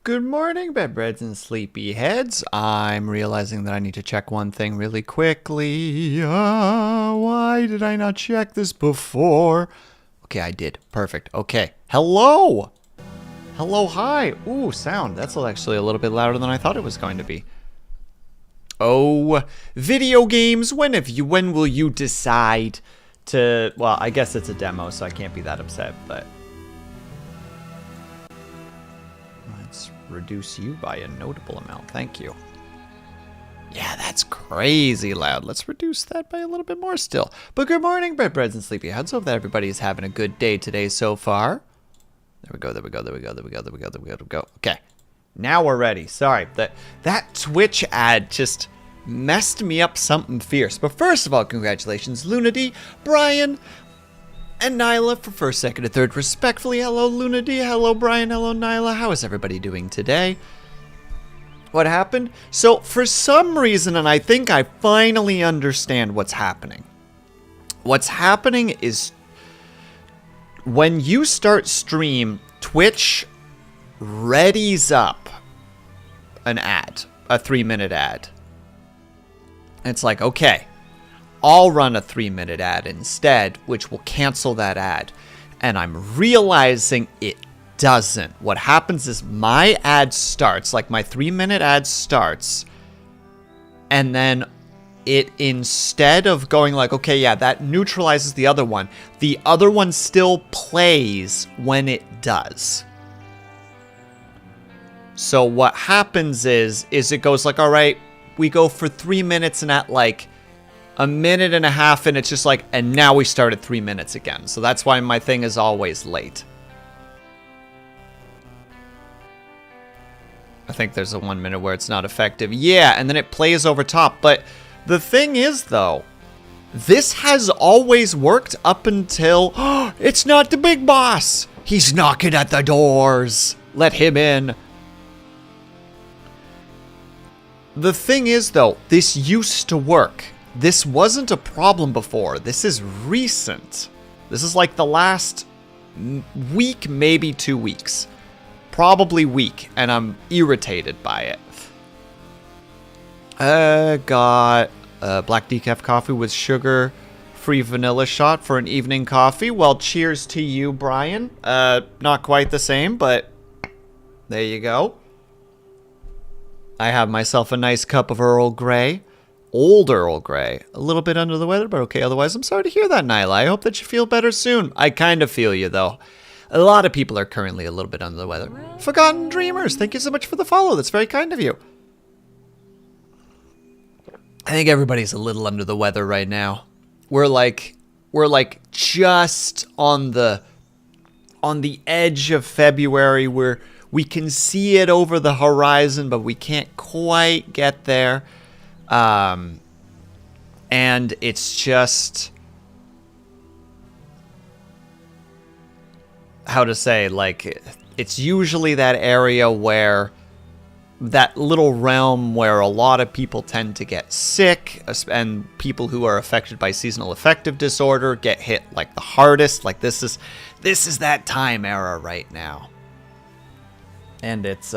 Good morning, bedbreads and sleepyheads. I'm realizing that I need to check one thing really quickly. Why did I not check this before? Okay, I did. Perfect. Okay. Hello! Hello, hi. Ooh, sound. That's actually a little bit louder than I thought it was going to be. Oh, video games. When will you decide to... Well, I guess it's a demo, so I can't be that upset, but... Let's reduce you by a notable amount. Thank you. Yeah, that's crazy loud. Let's reduce that by a little bit more still. But good morning, bedbreads and sleepyheads. Hope that everybody is having a good day today so far. There we go, there we go, there we go, there we go, there we go, there we go, there we go. Okay. Now we're ready. Sorry, that Twitch ad just messed me up something fierce. But first of all, congratulations, Lunady, Brian, and Nyla for first, second, and third, respectfully. Hello, Lunady. Hello, Brian. Hello, Nyla. How is everybody doing today? What happened? So, for some reason, and I think I finally understand what's happening. What's happening is when you start stream, Twitch readies up an ad, a 3-minute ad. It's like, okay, I'll run a 3-minute ad instead, which will cancel that ad. And I'm realizing it doesn't. What happens is my ad starts, like my 3-minute ad starts, and then it, instead of going like, okay, yeah, that neutralizes the other one still plays when it does. So what happens is it goes like, all right, we go for 3 minutes, and at like a minute and a half, and it's just like, and now we start at 3 minutes again. So that's why my thing is always late. I think there's a 1 minute where it's not effective. Yeah, and then it plays over top. But the thing is, though, this has always worked up until... it's not the big boss! He's knocking at the doors! Let him in. The thing is, though, this used to work. This wasn't a problem before. This is recent. This is like the last week, maybe 2 weeks. Probably week, and I'm irritated by it. Got black decaf coffee with sugar, free vanilla shot for an evening coffee. Well, cheers to you, Brian. Not quite the same, but there you go. I have myself a nice cup of Earl Grey. Old Earl Grey. A little bit under the weather, but okay. Otherwise, I'm sorry to hear that, Nyla. I hope that you feel better soon. I kind of feel you, though. A lot of people are currently a little bit under the weather. Forgotten Dreamers, thank you so much for the follow. That's very kind of you. I think everybody's a little under the weather right now. We're like just on the edge of February, where we can see it over the horizon, but we can't quite get there. And it's just, how to say, like, it's usually that area where, that little realm where a lot of people tend to get sick, and people who are affected by seasonal affective disorder get hit like the hardest. Like, this is that time era right now. And it's,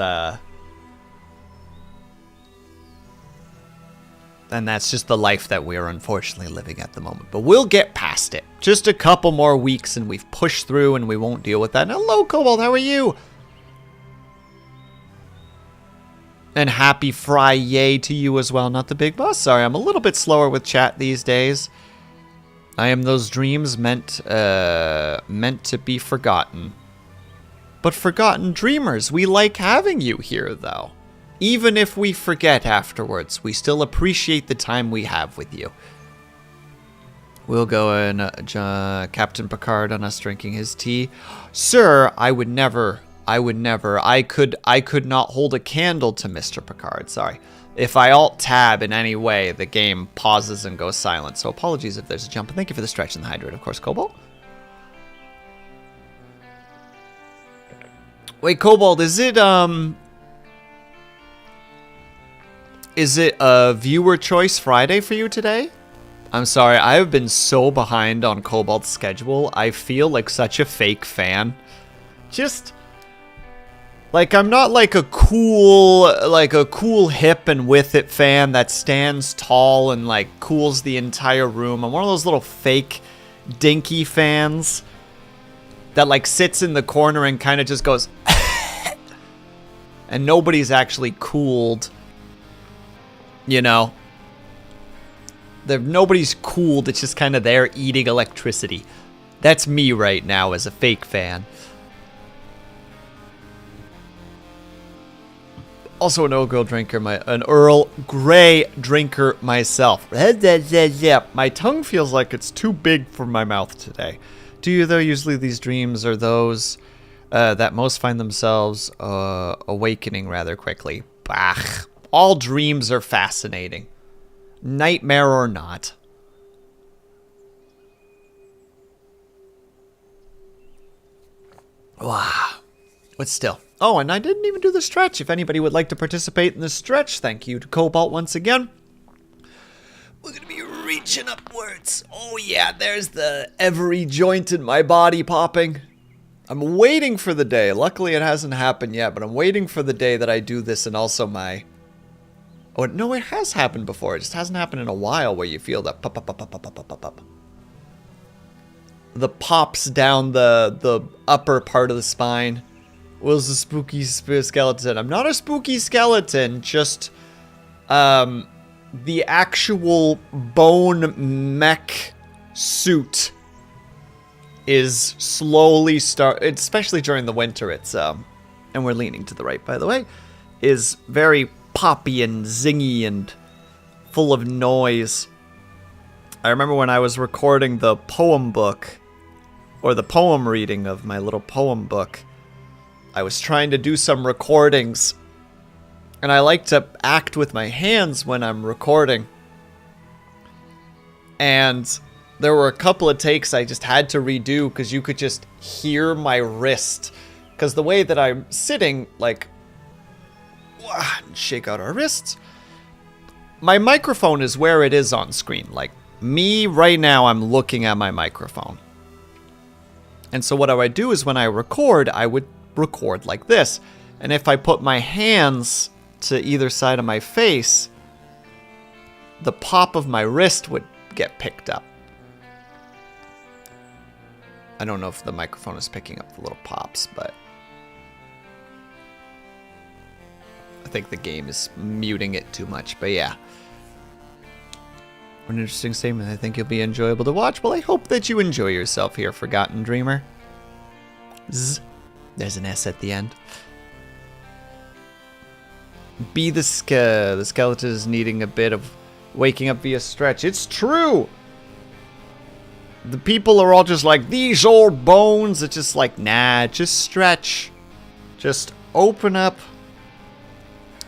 and that's just the life that we're unfortunately living at the moment. But we'll get past it. Just a couple more weeks and we've pushed through and we won't deal with that. And hello, Cobalt, how are you? And happy Friday to you as well, not the big boss. Sorry, I'm a little bit slower with chat these days. I am those dreams meant to be forgotten. But forgotten dreamers, we like having you here, though. Even if we forget afterwards, we still appreciate the time we have with you. We'll go in, Captain Picard on us drinking his tea. Sir, I would never. I could not hold a candle to Mr. Picard, sorry. If I alt-tab in any way, the game pauses and goes silent. So apologies if there's a jump. And thank you for the stretch and the hydrate, of course, Cobalt. Wait, Cobalt, is it a viewer choice Friday for you today? I'm sorry, I have been so behind on Cobalt's schedule. I feel like such a fake fan. Just, Like, I'm not like a cool hip and with it fan that stands tall and like cools the entire room. I'm one of those little fake dinky fans that like sits in the corner and kind of just goes and nobody's actually cooled, you know. Nobody's cooled, it's just kind of there eating electricity. That's me right now as a fake fan. Also an Earl Grey drinker myself. My tongue feels like it's too big for my mouth today. Do you, though? Usually these dreams are those that most find themselves awakening rather quickly. Bah. All dreams are fascinating. Nightmare or not. Wow. But still. Oh, and I didn't even do the stretch. If anybody would like to participate in the stretch, thank you to Cobalt once again. We're going to be reaching upwards. Oh yeah, there's every joint in my body popping. I'm waiting for the day. Luckily it hasn't happened yet, but I'm waiting for the day that I do this and also my... Oh, no, it has happened before. It just hasn't happened in a while where you feel that pop, pop, pop, pop, pop, pop, pop, pop. The pops down the upper part of the spine. Was a spooky skeleton. I'm not a spooky skeleton, just the actual bone mech suit is slowly especially during the winter, it's and we're leaning to the right, by the way, is very poppy and zingy and full of noise. I remember when I was recording the poem book, or the poem reading of my little poem book, I was trying to do some recordings, and I like to act with my hands when I'm recording. And there were a couple of takes I just had to redo because you could just hear my wrist. Because the way that I'm sitting, like, shake out our wrists. My microphone is where it is on screen. Like, me right now, I'm looking at my microphone. And so what I would do is when I record, I would record like this. And if I put my hands to either side of my face, the pop of my wrist would get picked up. I don't know if the microphone is picking up the little pops, but I think the game is muting it too much, but yeah. An interesting statement. I think you'll be enjoyable to watch. Well, I hope that you enjoy yourself here, Forgotten Dreamer. Zzz. There's an S at the end. The skeleton is needing a bit of waking up via stretch. It's true! The people are all just like, these old bones. It's just like, nah, just stretch. Just open up.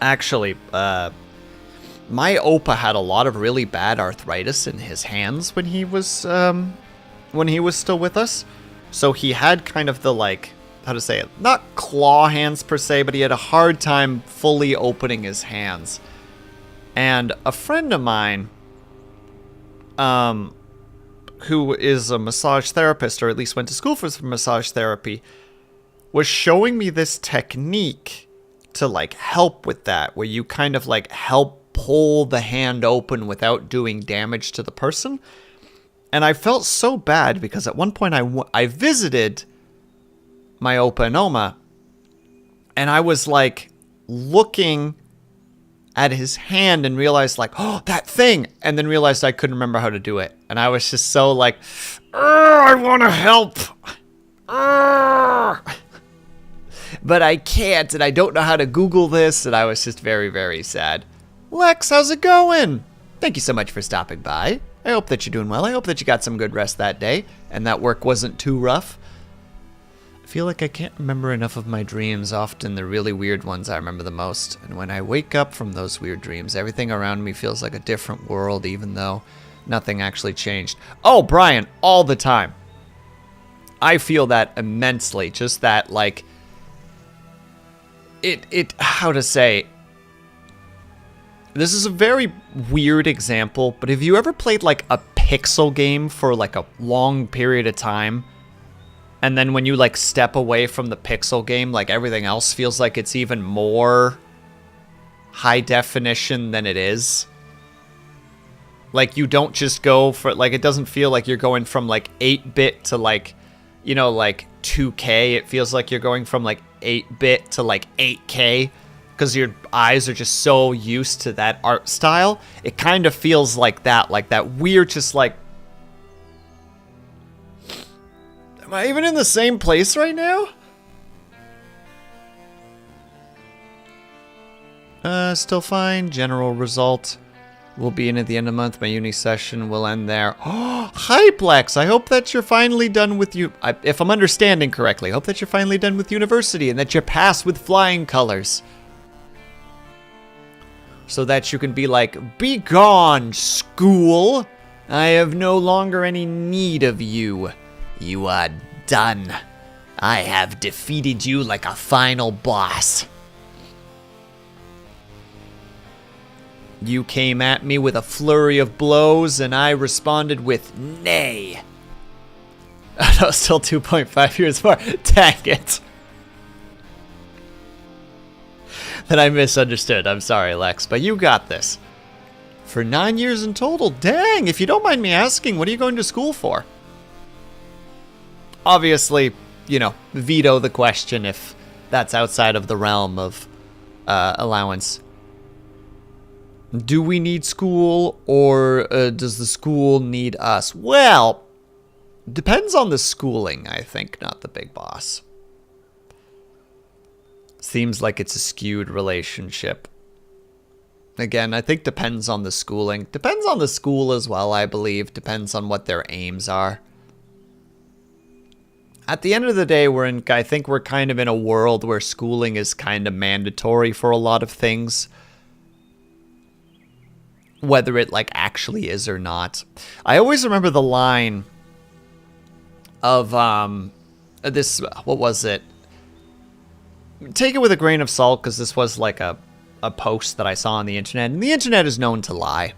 Actually, my Opa had a lot of really bad arthritis in his hands when he was still with us. So he had kind of the, like, how to say it, not claw hands per se, but he had a hard time fully opening his hands. And a friend of mine, who is a massage therapist, or at least went to school for massage therapy, was showing me this technique to like help with that, where you kind of like help pull the hand open without doing damage to the person. And I felt so bad because at one point I visited my Opa and Oma, and I was like looking at his hand and realized like, oh, that thing, and then realized I couldn't remember how to do it. And I was just so like, I want to help. But I can't, and I don't know how to Google this, and I was just very, very sad. Lex, how's it going? Thank you so much for stopping by. I hope that you're doing well. I hope that you got some good rest that day, and that work wasn't too rough. I feel like I can't remember enough of my dreams. Often the really weird ones I remember the most. And when I wake up from those weird dreams, everything around me feels like a different world, even though nothing actually changed. Oh, Brian, all the time. I feel that immensely. Just that, like, how to say, this is a very weird example, but have you ever played like a pixel game for like a long period of time? And then when you like step away from the pixel game, like everything else feels like it's even more high definition than it is. Like you don't just go for, like, it doesn't feel like you're going from like 8-bit to like, you know, like 2K. It feels like you're going from like 8-bit to like 8K because your eyes are just so used to that art style. It kind of feels like that weird, just like, am I even in the same place right now? Still fine. General result will be in at the end of the month. My uni session will end there. Oh, hi, Plex. I hope that you're finally done with you. If I'm understanding correctly, I hope that you're finally done with university and that you pass with flying colors. So that you can be like, be gone, school. I have no longer any need of you. You are done. I have defeated you like a final boss. You came at me with a flurry of blows, and I responded with nay. Oh, no, still 2.5 years more. Dang it. Then I misunderstood. I'm sorry, Lex, but you got this. For 9 years in total. Dang, if you don't mind me asking, what are you going to school for? Obviously, you know, veto the question if that's outside of the realm of allowance. Do we need school, or does the school need us? Well, depends on the schooling, I think, not the big boss. Seems like it's a skewed relationship. Again, I think depends on the schooling. Depends on the school as well, I believe. Depends on what their aims are. At the end of the day, I think we're kind of in a world where schooling is kind of mandatory for a lot of things. Whether it like actually is or not. I always remember the line of this, what was it? Take it with a grain of salt, because this was like a post that I saw on the internet, and the internet is known to lie.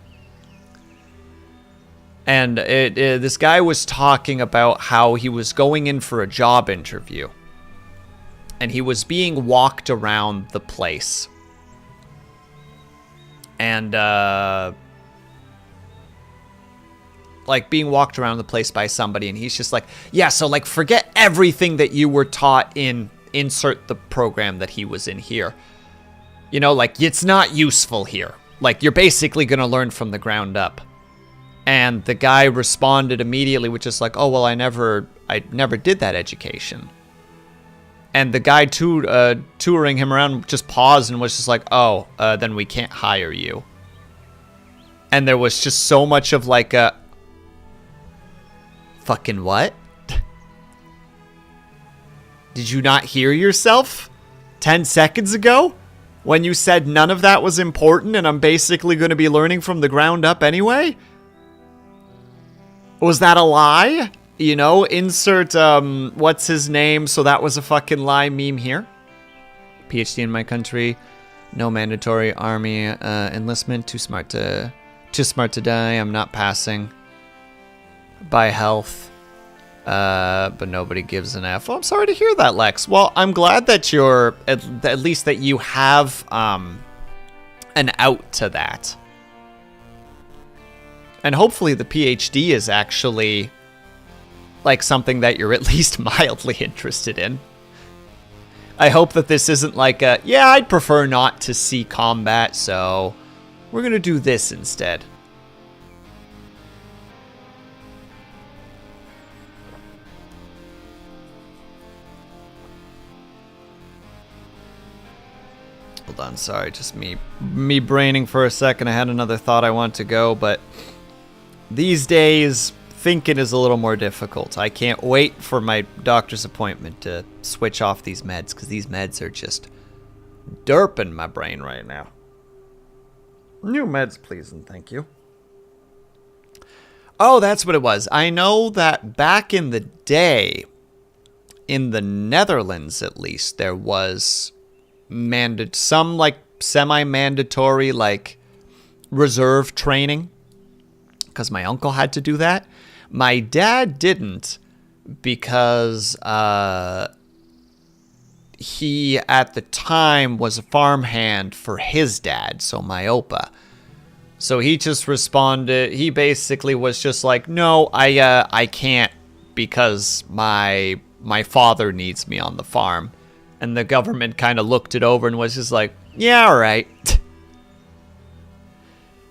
And this guy was talking about how he was going in for a job interview, and he was being walked around the place. And, like, being walked around the place by somebody, and he's just like, yeah, so, like, forget everything that you were taught in, insert the program that he was in here. You know, like, it's not useful here. Like, you're basically gonna learn from the ground up. And the guy responded immediately with just like, oh, well, I never did that education. And the guy touring him around just paused and was just like, oh, then we can't hire you. And there was just so much of like a... Fucking what? Did you not hear yourself 10 seconds ago? When you said none of that was important and I'm basically going to be learning from the ground up anyway? Was that a lie? You know, insert, what's his name, so that was a fucking lie meme here. PhD in my country, no mandatory army enlistment, too smart to die, I'm not passing. By health, but nobody gives an F. Well, I'm sorry to hear that, Lex. Well, I'm glad that you're, at least that you have an out to that. And hopefully the PhD is actually like something that you're at least mildly interested in. I hope that this isn't like a, yeah, I'd prefer not to see combat, so we're gonna do this instead. Hold on, sorry, just me braining for a second. I had another thought I want to go, but these days, thinking is a little more difficult. I can't wait for my doctor's appointment to switch off these meds, because these meds are just derping my brain right now. New meds, please, and thank you. Oh, that's what it was. I know that back in the day, in the Netherlands at least, there was some like semi-mandatory like reserve training, because my uncle had to do that. My dad didn't, because he, at the time, was a farmhand for his dad, so my Opa. So he just responded, he basically was just like, no, I can't because my father needs me on the farm. And the government kind of looked it over and was just like, yeah, all right.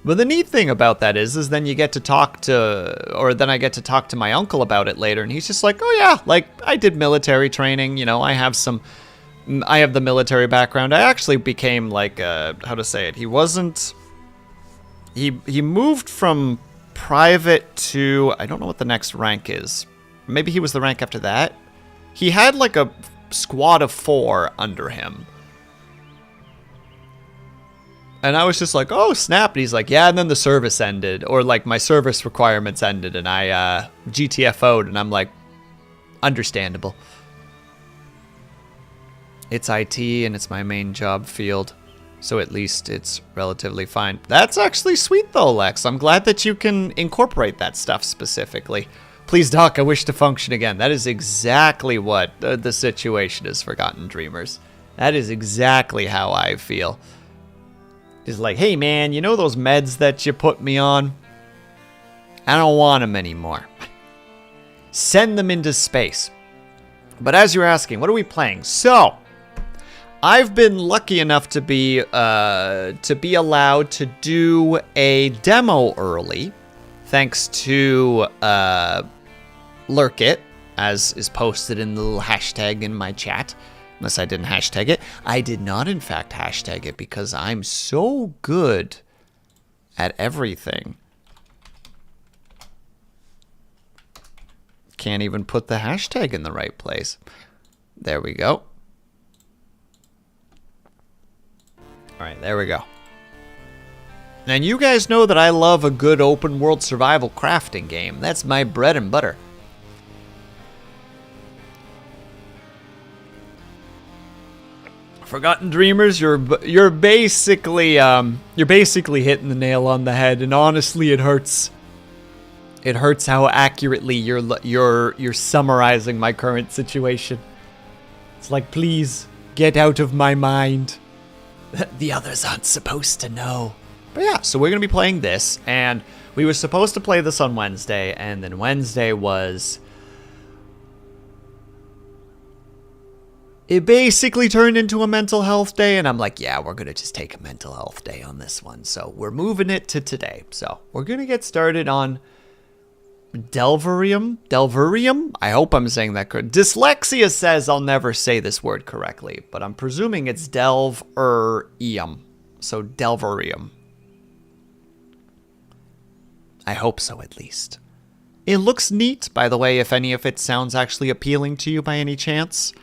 But the neat thing about that is then you get to talk to, or then I get to talk to my uncle about it later, and he's just like, oh yeah, like, I did military training, you know, I have the military background. I actually became like, how to say it, he moved from private to, I don't know what the next rank is. Maybe he was the rank after that. He had like a squad of 4 under him. And I was just like, oh, snap. And he's like, yeah, and then the service ended. Or like my service requirements ended and I GTFO'd. And I'm like, understandable. It's IT and it's my main job field. So at least it's relatively fine. That's actually sweet though, Lex. I'm glad that you can incorporate that stuff specifically. Please, Doc, I wish to function again. That is exactly what the situation is, Forgotten Dreamers. That is exactly how I feel. It's like, hey man, you know those meds that you put me on? I don't want them anymore. Send them into space. But as you're asking, what are we playing? So, I've been lucky enough to be allowed to do a demo early, thanks to lurkit, as is posted in the little hashtag in my chat. Unless I didn't hashtag it. I did not, in fact, hashtag it because I'm so good at everything. Can't even put the hashtag in the right place. There we go. Alright, there we go. And you guys know that I love a good open world survival crafting game. That's my bread and butter. Forgotten Dreamers, you're basically hitting the nail on the head, and honestly, it hurts. It hurts how accurately you're summarizing my current situation. It's like, please get out of my mind. The others aren't supposed to know. But yeah, so we're gonna be playing this, and we were supposed to play this on Wednesday, and then Wednesday was. It basically turned into a mental health day, and I'm like, yeah, we're going to just take a mental health day on this one. So we're moving it to today. So we're going to get started on Delverium. Delverium? I hope I'm saying that correct. Dyslexia says I'll never say this word correctly, but I'm presuming it's Delverium. So Delverium. I hope so, at least. It looks neat, by the way, if any of it sounds actually appealing to you by any chance.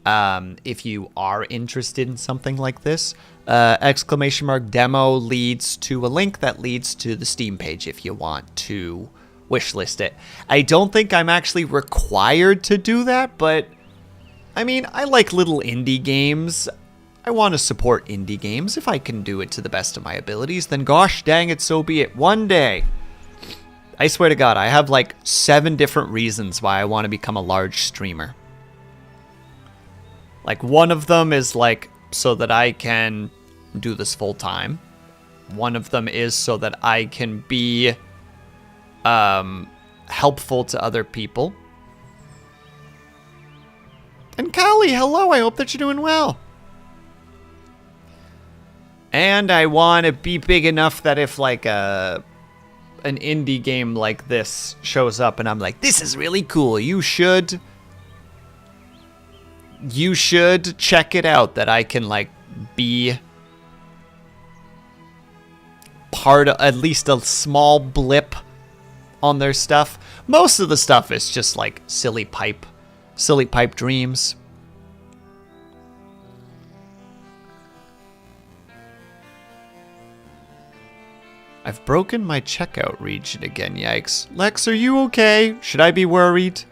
If you are interested in something like this, !demo leads to a link that leads to the Steam page if you want to wishlist it. I don't think I'm actually required to do that, but I mean, I like little indie games. I want to support indie games. If I can do it to the best of my abilities, then gosh dang it, so be it. One day, I swear to God, I have like 7 different reasons why I want to become a large streamer. Like, one of them is, like, so that I can do this full time. One of them is so that I can be helpful to other people. And Kali, hello, I hope that you're doing well. And I want to be big enough that if, like, an indie game like this shows up and I'm like, this is really cool, you should check it out, that I can, like, be part of at least a small blip on their stuff. Most of the stuff is just, like, silly pipe dreams. I've broken my checkout region again, yikes. Lex, are you okay? Should I be worried?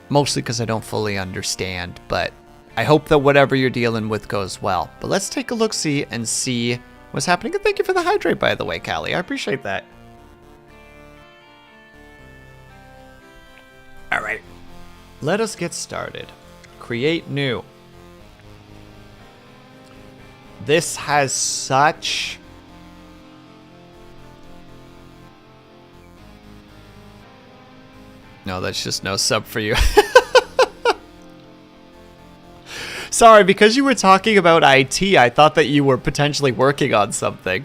Mostly because I don't fully understand, but I hope that whatever you're dealing with goes well. But let's take a look-see and see what's happening. And thank you for the hydrate, by the way, Callie. I appreciate that. All right. Let us get started. Create new. This has such... No, that's just no sub for you. Sorry, because you were talking about IT, I thought that you were potentially working on something.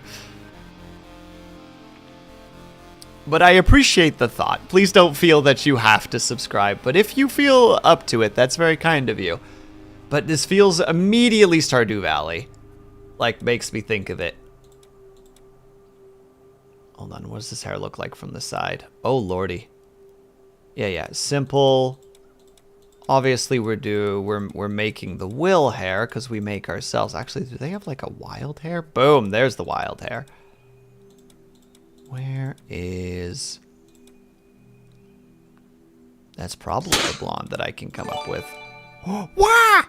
But I appreciate the thought. Please don't feel that you have to subscribe. But if you feel up to it, that's very kind of you. But this feels immediately Stardew Valley. Like, makes me think of it. Hold on, what does this hair look like from the side? Oh, lordy. Yeah, simple. Obviously, we're making the will hair because we make ourselves. Actually, do they have like a wild hair? Boom, there's the wild hair. Where is... That's probably a blonde that I can come up with. Wah!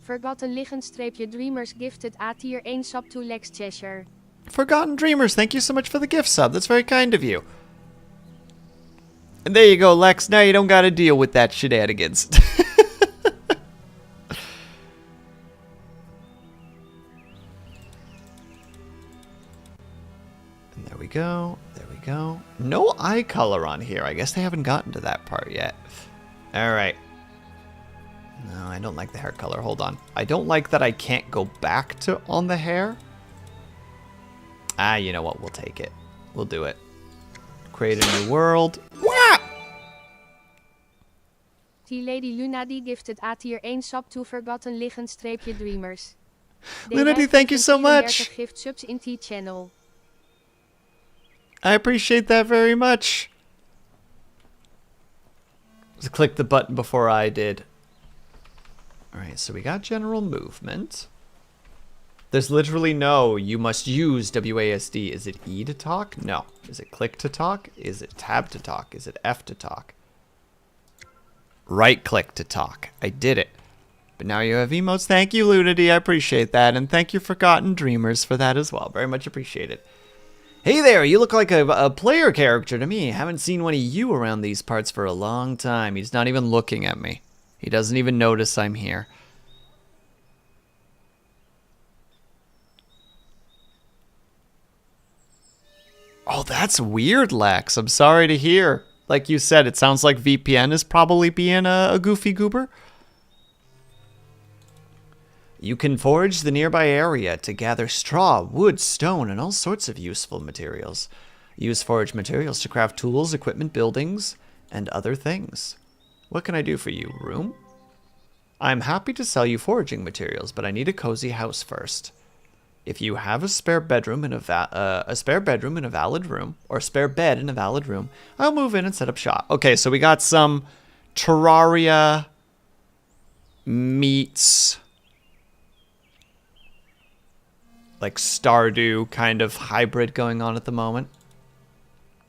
Forgotten Liggen-Dreamers gifted A tier 1 sub to Lex Cheshire. Forgotten Dreamers, thank you so much for the gift sub. That's very kind of you. And there you go, Lex. Now you don't gotta deal with that shenanigans. And there we go. There we go. No eye color on here. I guess they haven't gotten to that part yet. Alright. No, I don't like the hair color. Hold on. I don't like that I can't go back to on the hair. Ah, you know what? We'll take it. We'll do it. Create a new world. What? T-Lady Lunadi gifted A tier 1 sub to Forgotten Liggen-Dreamers. Lunadi, thank you so much. Gift subs in T-channel. I appreciate that very much. Just click the button before I did. Alright, so we got general movement. There's literally no, you must use WASD. Is it E to talk? No. Is it click to talk? Is it tab to talk? Is it F to talk? Right click to talk. I did it. But now you have emotes. Thank you, Lunity. I appreciate that. And thank you, Forgotten Dreamers, for that as well. Very much appreciated. Hey there, you look like a player character to me. Haven't seen one of you around these parts for a long time. He's not even looking at me. He doesn't even notice I'm here. Oh, that's weird, Lex. I'm sorry to hear. Like you said, it sounds like VPN is probably being a goofy goober. You can forage the nearby area to gather straw, wood, stone, and all sorts of useful materials. Use forage materials to craft tools, equipment, buildings, and other things. What can I do for you, room? I'm happy to sell you foraging materials, but I need a cozy house first. If you have a spare bedroom in a valid room, or a spare bed in a valid room, I'll move in and set up shop. Okay, so we got some Terraria meets like Stardew kind of hybrid going on at the moment.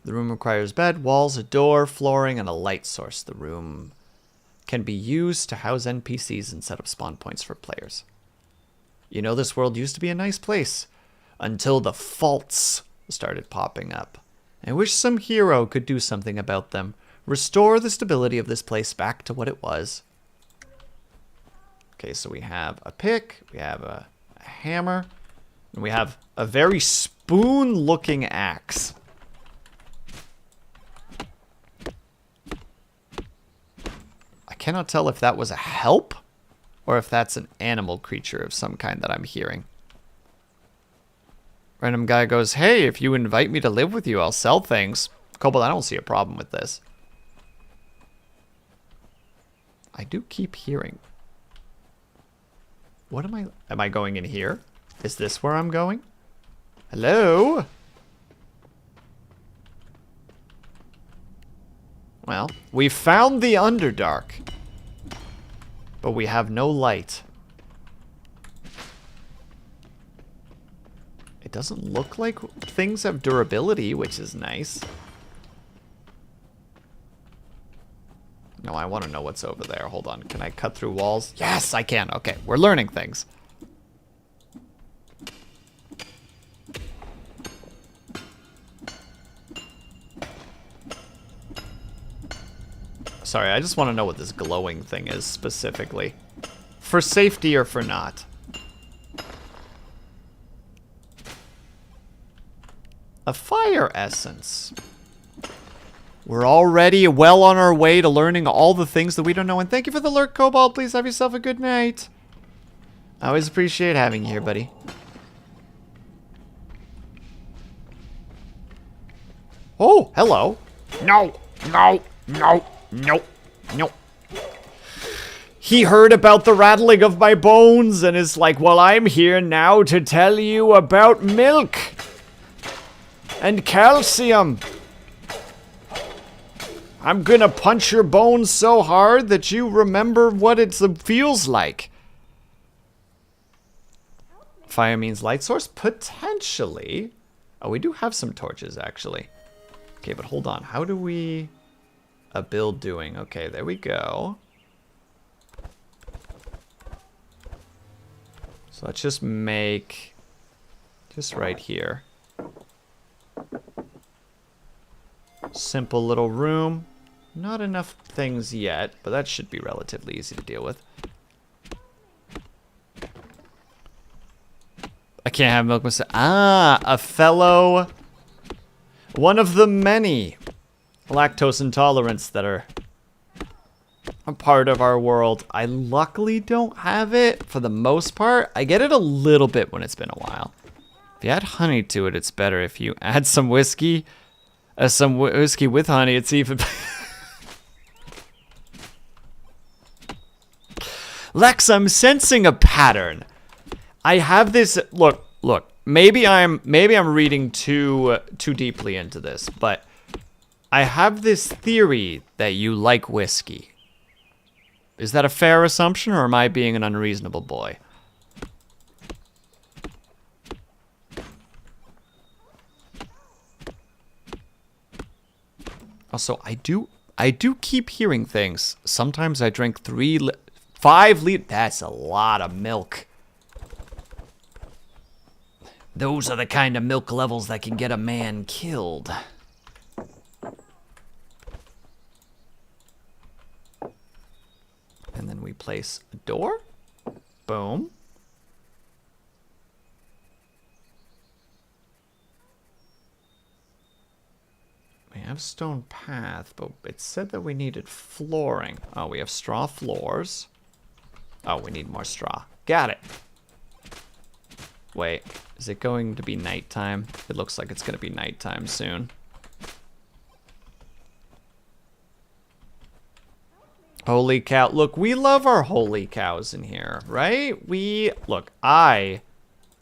The room requires bed, walls, a door, flooring, and a light source. The room can be used to house NPCs and set up spawn points for players. You know, this world used to be a nice place until the faults started popping up. I wish some hero could do something about them. Restore the stability of this place back to what it was. Okay, so we have a pick, we have a hammer, and we have a very spoon-looking axe. I cannot tell if that was a help or if that's an animal creature of some kind that I'm hearing. Random guy goes, hey, if you invite me to live with you, I'll sell things. Kobold, I don't see a problem with this. I do keep hearing. What am I going in here? Is this where I'm going? Hello? Well, we found the Underdark. But we have no light. It doesn't look like things have durability, which is nice. No, I want to know what's over there. Hold on. Can I cut through walls? Yes, I can. Okay, we're learning things. Sorry, I just want to know what this glowing thing is specifically. For safety or for not? A fire essence. We're already well on our way to learning all the things that we don't know. And thank you for the lurk, Cobalt. Please have yourself a good night. I always appreciate having you here, buddy. Oh, hello. No, no, no, no, no. He heard about the rattling of my bones and is like, well, I'm here now to tell you about milk and calcium. I'm gonna punch your bones so hard that you remember what it feels like. Fire means light source? Potentially. Oh, we do have some torches, actually. Okay, but hold on. How do we... A build doing. Okay, there we go. So let's just make... Just right here. Simple little room. Not enough things yet, but that should be relatively easy to deal with. I can't have milk myself. Ah, a fellow... One of the many lactose intolerance that are a part of our world. I luckily don't have it for the most part. I get it a little bit when it's been a while. If you add honey to it, it's better. If you add some whiskey with honey, it's even... Lex, I'm sensing a pattern. I have this... Look. Maybe I'm reading too deeply into this, but I have this theory that you like whiskey. Is that a fair assumption, or am I being an unreasonable boy? Also, I do keep hearing things. Sometimes I drink 5 liters. That's a lot of milk. Those are the kind of milk levels that can get a man killed. And then we place a door. Boom. We have stone path, but it said that we needed flooring. Oh, we have straw floors. Oh, we need more straw. Got it. Wait, is it going to be nighttime? It looks like it's going to be nighttime soon. Holy cow. Look, we love our holy cows in here, right? Look, I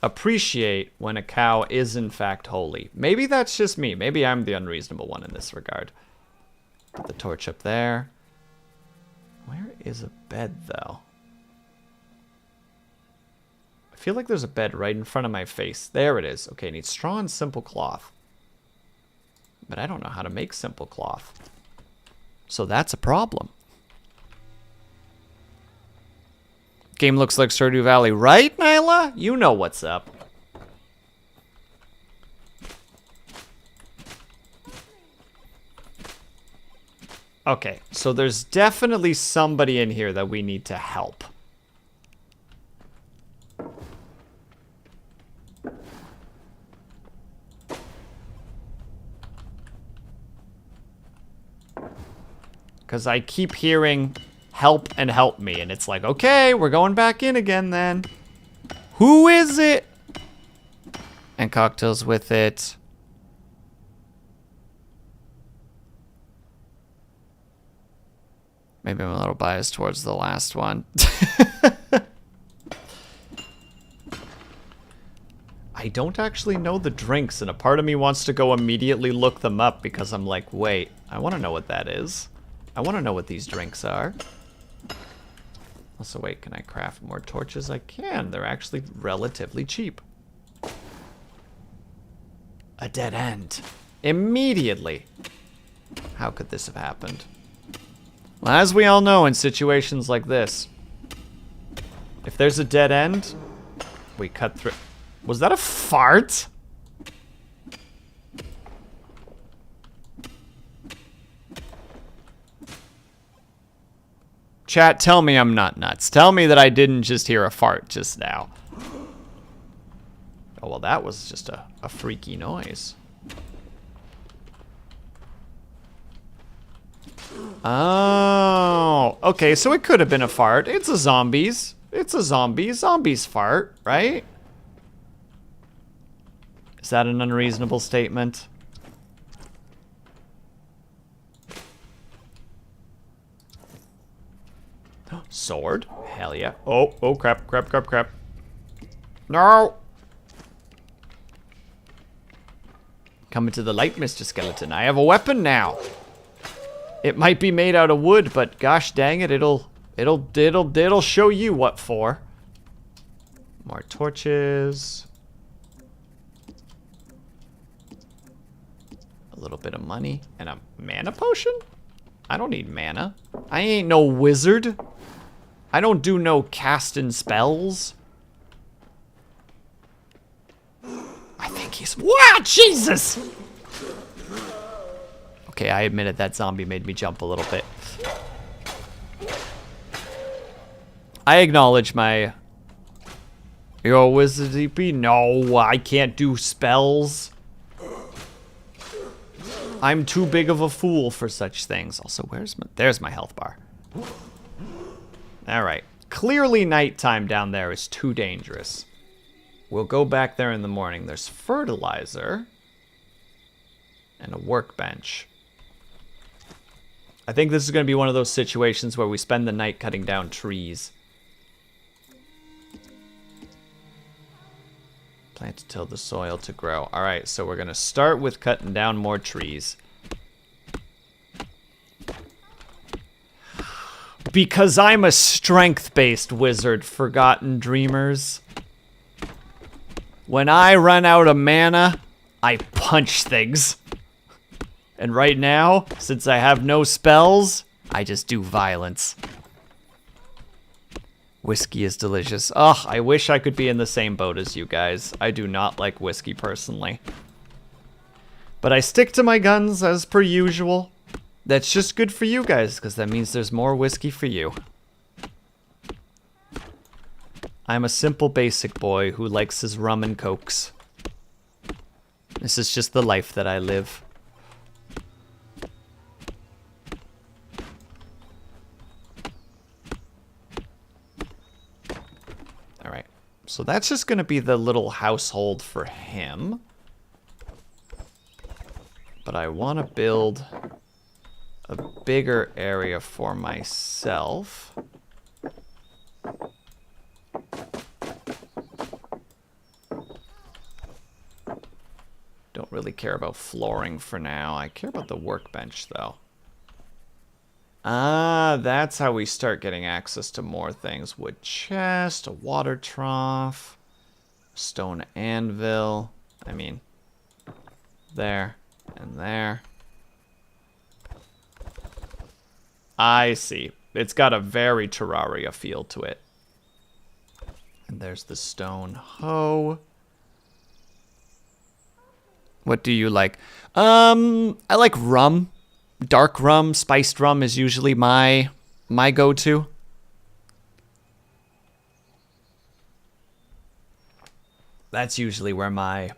appreciate when a cow is in fact holy. Maybe that's just me. Maybe I'm the unreasonable one in this regard. Put the torch up there. Where is a bed, though? I feel like there's a bed right in front of my face. There it is. Okay, need straw and simple cloth. But I don't know how to make simple cloth. So that's a problem. Game looks like Stardew Valley, right, Nyla? You know what's up. Okay, so there's definitely somebody in here that we need to help. Because I keep hearing help and help me. And it's like, okay, we're going back in again then. Who is it? And cocktails with it. Maybe I'm a little biased towards the last one. I don't actually know the drinks, and a part of me wants to go immediately look them up because I'm like, wait, I want to know what that is. I want to know what these drinks are. Also, wait, can I craft more torches? I can. They're actually relatively cheap. A dead end. Immediately. How could this have happened? Well, as we all know in situations like this, if there's a dead end, we cut through. Was that a fart? Chat, tell me I'm not nuts. Tell me that I didn't just hear a fart just now. Oh, well, that was just a freaky noise. Oh, okay, so it could have been a fart. It's a zombies. It's a zombie. Zombies fart, right? Is that an unreasonable statement? Sword? Hell yeah. Oh, oh, crap, crap, crap, crap. No! Coming to the light, Mr. Skeleton. I have a weapon now. It might be made out of wood, but gosh dang it, it'll show you what for. More torches. A little bit of money and a mana potion? I don't need mana. I ain't no wizard. I don't do no casting spells. I think he's... Wow, Jesus! Okay, I admitted that zombie made me jump a little bit. I acknowledge my... Yo, wizard EP? No, I can't do spells. I'm too big of a fool for such things. Also, there's my health bar. Alright. Clearly nighttime down there is too dangerous. We'll go back there in the morning. There's fertilizer. And a workbench. I think this is going to be one of those situations where we spend the night cutting down trees. Plant to till the soil to grow. Alright, so we're going to start with cutting down more trees. Because I'm a strength-based wizard, forgotten dreamers. When I run out of mana, I punch things. And right now, since I have no spells, I just do violence. Whiskey is delicious. Ugh, I wish I could be in the same boat as you guys. I do not like whiskey personally. But I stick to my guns as per usual. That's just good for you guys, because that means there's more whiskey for you. I'm a simple basic boy who likes his rum and cokes. This is just the life that I live. Alright, so that's just going to be the little household for him. But I want to build a bigger area for myself. Don't really care about flooring for now. I care about the workbench, though. Ah, that's how we start getting access to more things. Wood chest, a water trough, stone anvil. I mean, there and there. I see. It's got a very Terraria feel to it. And there's the stone hoe. What do you like? I like rum. Dark rum, spiced rum is usually my go-to. That's usually where my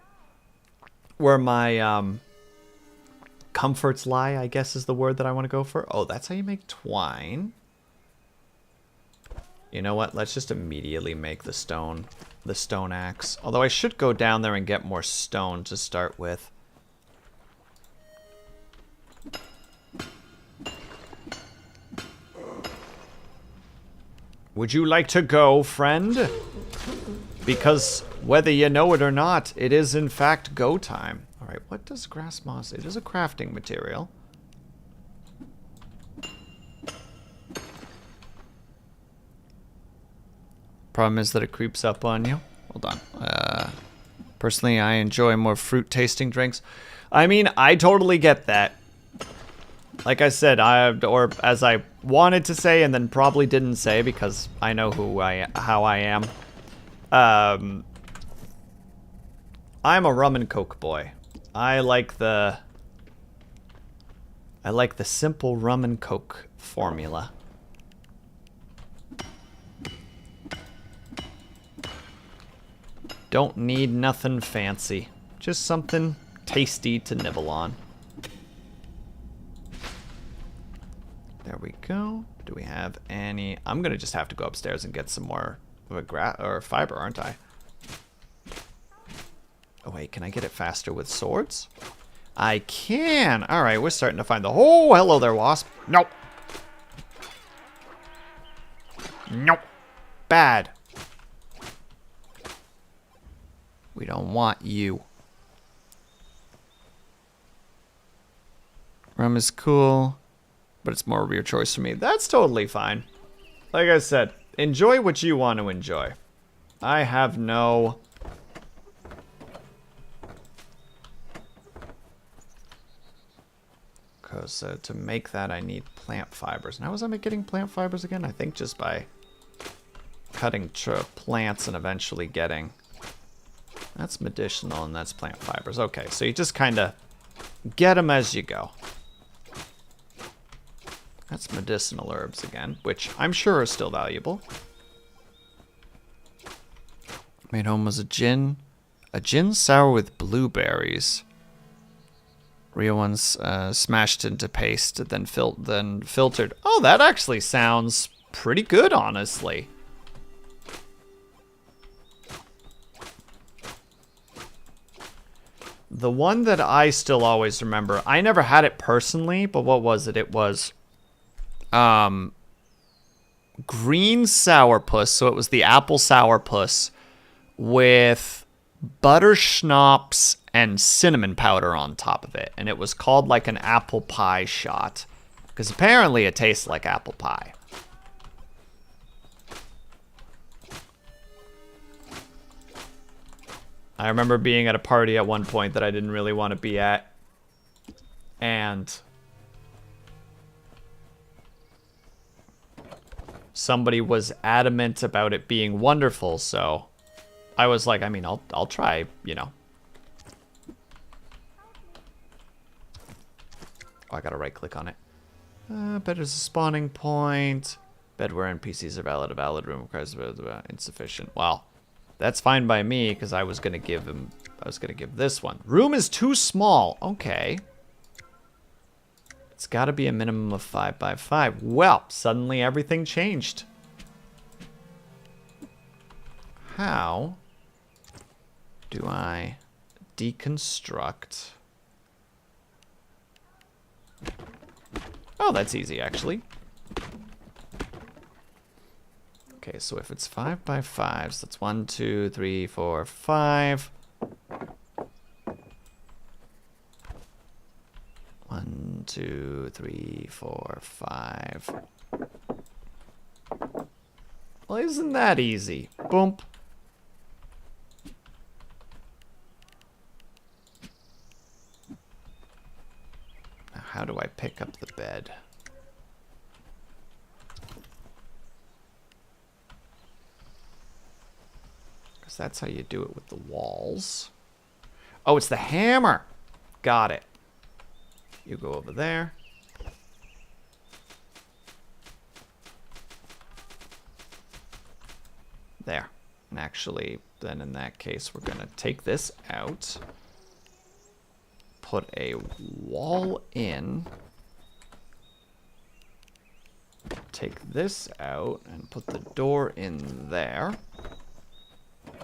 comforts lie, I guess is the word that I want to go for. Oh, that's how you make twine. You know what? Let's just immediately make the stone axe. Although I should go down there and get more stone to start with. Would you like to go, friend? Because whether you know it or not, it is in fact go time. All right, what does grass moss? It is a crafting material. Problem is that it creeps up on you. Hold on. Personally, I enjoy more fruit tasting drinks. I mean, I totally get that. Like I said, or as I wanted to say and then probably didn't say because I know how I am. I'm a rum and coke boy. I like the simple rum and coke formula. Don't need nothing fancy. Just something tasty to nibble on. There we go. Do we have any? I'm gonna just have to go upstairs and get some more fiber, aren't I? Oh wait, can I get it faster with swords? I can. All right, we're starting to find the. Oh, hello there, wasp. Nope. Nope. Bad. We don't want you. Rum is cool, but it's more of your choice for me. That's totally fine. Like I said, enjoy what you want to enjoy. I have no... Because to make that, I need plant fibers. And how was I getting plant fibers again? I think just by cutting plants and eventually getting... That's medicinal and that's plant fibers. Okay, so you just kind of get them as you go. That's medicinal herbs again, which I'm sure are still valuable. Made home was a gin sour with blueberries. Real ones smashed into paste, then filtered. Oh, that actually sounds pretty good, honestly. The one that I still always remember, I never had it personally, but what was it? It was green sourpuss, so it was the apple sourpuss with butter schnapps and cinnamon powder on top of it. And it was called like an apple pie shot, because apparently it tastes like apple pie. I remember being at a party at one point that I didn't really want to be at. And somebody was adamant about it being wonderful, so I was like, I mean, I'll try, you know. Oh, I gotta right click on it. Bed is a spawning point. Bed where NPCs are valid. A valid room requires insufficient. Well, that's fine by me, because I was gonna give this one. Room is too small. Okay. It's gotta be a minimum of 5 by 5. Well, suddenly everything changed. How do I deconstruct? Oh, that's easy, actually. Okay, so if it's 5 by 5s, that's 1, 2, 3, 4, 5. 1, 2, 3, 4, 5. Well, isn't that easy? Boom. Now, how do I pick up the bed? Because that's how you do it with the walls. Oh, it's the hammer. Got it. You go over there. There. And actually, then in that case, we're going to take this out. Put a wall in. Take this out and put the door in there.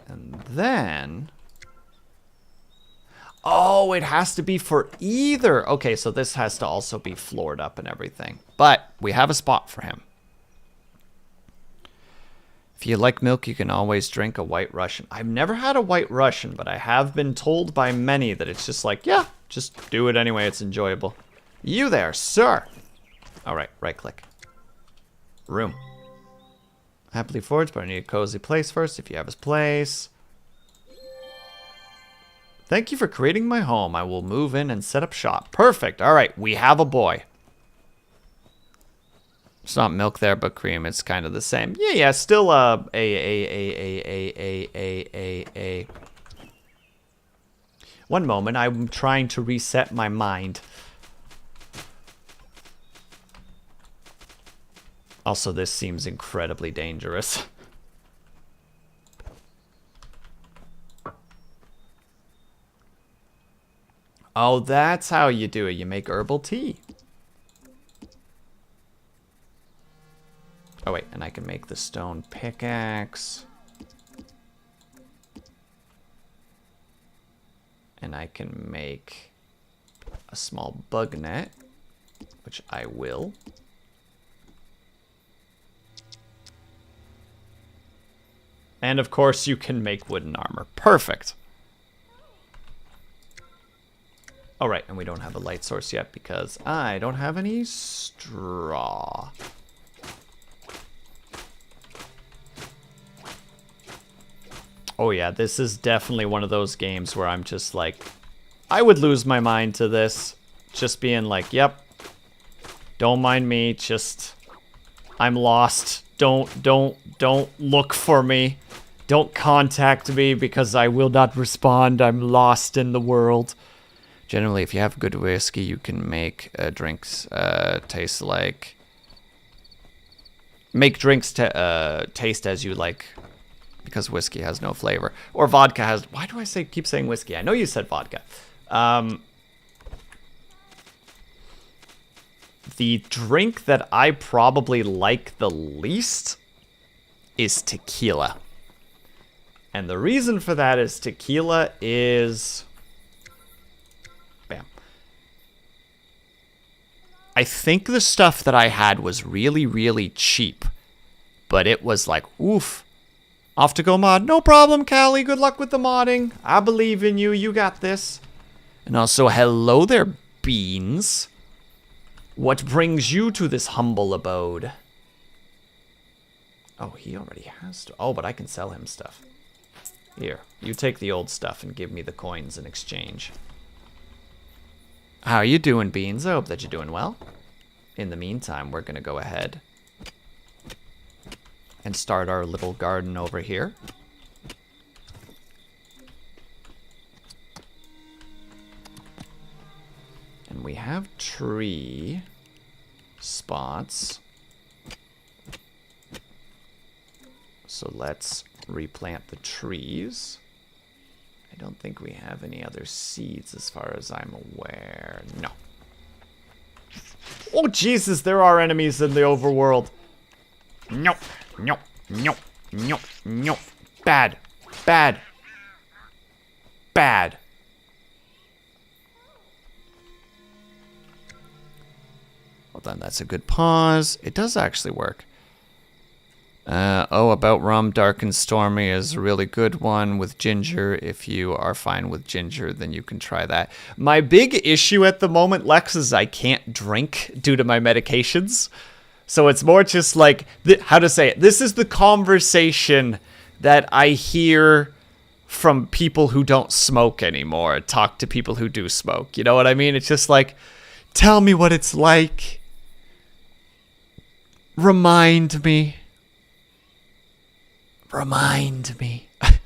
And then... Oh, it has to be for either. Okay, so this has to also be floored up and everything. But we have a spot for him. If you like milk, you can always drink a White Russian. I've never had a White Russian, but I have been told by many that it's just like, yeah, just do it anyway. It's enjoyable. You there, sir. All right, right click. Room. Happily forged, but I need a cozy place first. If you have his place. Thank you for creating my home. I will move in and set up shop. Perfect. All right, we have a boy. It's not milk there, but cream. It's kind of the same. Yeah, still a. One moment, I'm trying to reset my mind. Also, this seems incredibly dangerous. Oh, that's how you do it. You make herbal tea. Oh, wait, and I can make the stone pickaxe. And I can make a small bug net, which I will. And of course you can make wooden armor. Perfect. All right, and we don't have a light source yet because I don't have any straw. Oh yeah, this is definitely one of those games where I'm just like, I would lose my mind to this. Just being like, yep, don't mind me, just, I'm lost. Don't look for me. Don't contact me because I will not respond. I'm lost in the world. Generally, if you have good whiskey, you can make drinks taste like... Make drinks taste as you like, because whiskey has no flavor. Or vodka has... Why do I keep saying whiskey? I know you said vodka. The drink that I probably like the least is tequila. And the reason for that is tequila is... Bam. I think the stuff that I had was really, really cheap. But it was like, oof. Off to go mod. No problem, Callie. Good luck with the modding. I believe in you. You got this. And also, hello there, Beans. What brings you to this humble abode? Oh, he already has to. Oh, but I can sell him stuff. Here, you take the old stuff and give me the coins in exchange. How you doing, Beans? I hope that you're doing well. In the meantime, we're going to go ahead and start our little garden over here. And we have tree spots. So let's replant the trees. I don't think we have any other seeds as far as I'm aware. No. Oh, Jesus, there are enemies in the overworld. Nope, nope, nope, nope, nope. Bad, bad, bad. Well then, that's a good pause. It does actually work. Oh, About Rum, Dark and Stormy is a really good one with ginger. If you are fine with ginger, then you can try that. My big issue at the moment, Lex, is I can't drink due to my medications. So it's more just like, how to say it? This is the conversation that I hear from people who don't smoke anymore. Talk to people who do smoke. You know what I mean? It's just like, tell me what it's like. Remind me. Remind me. I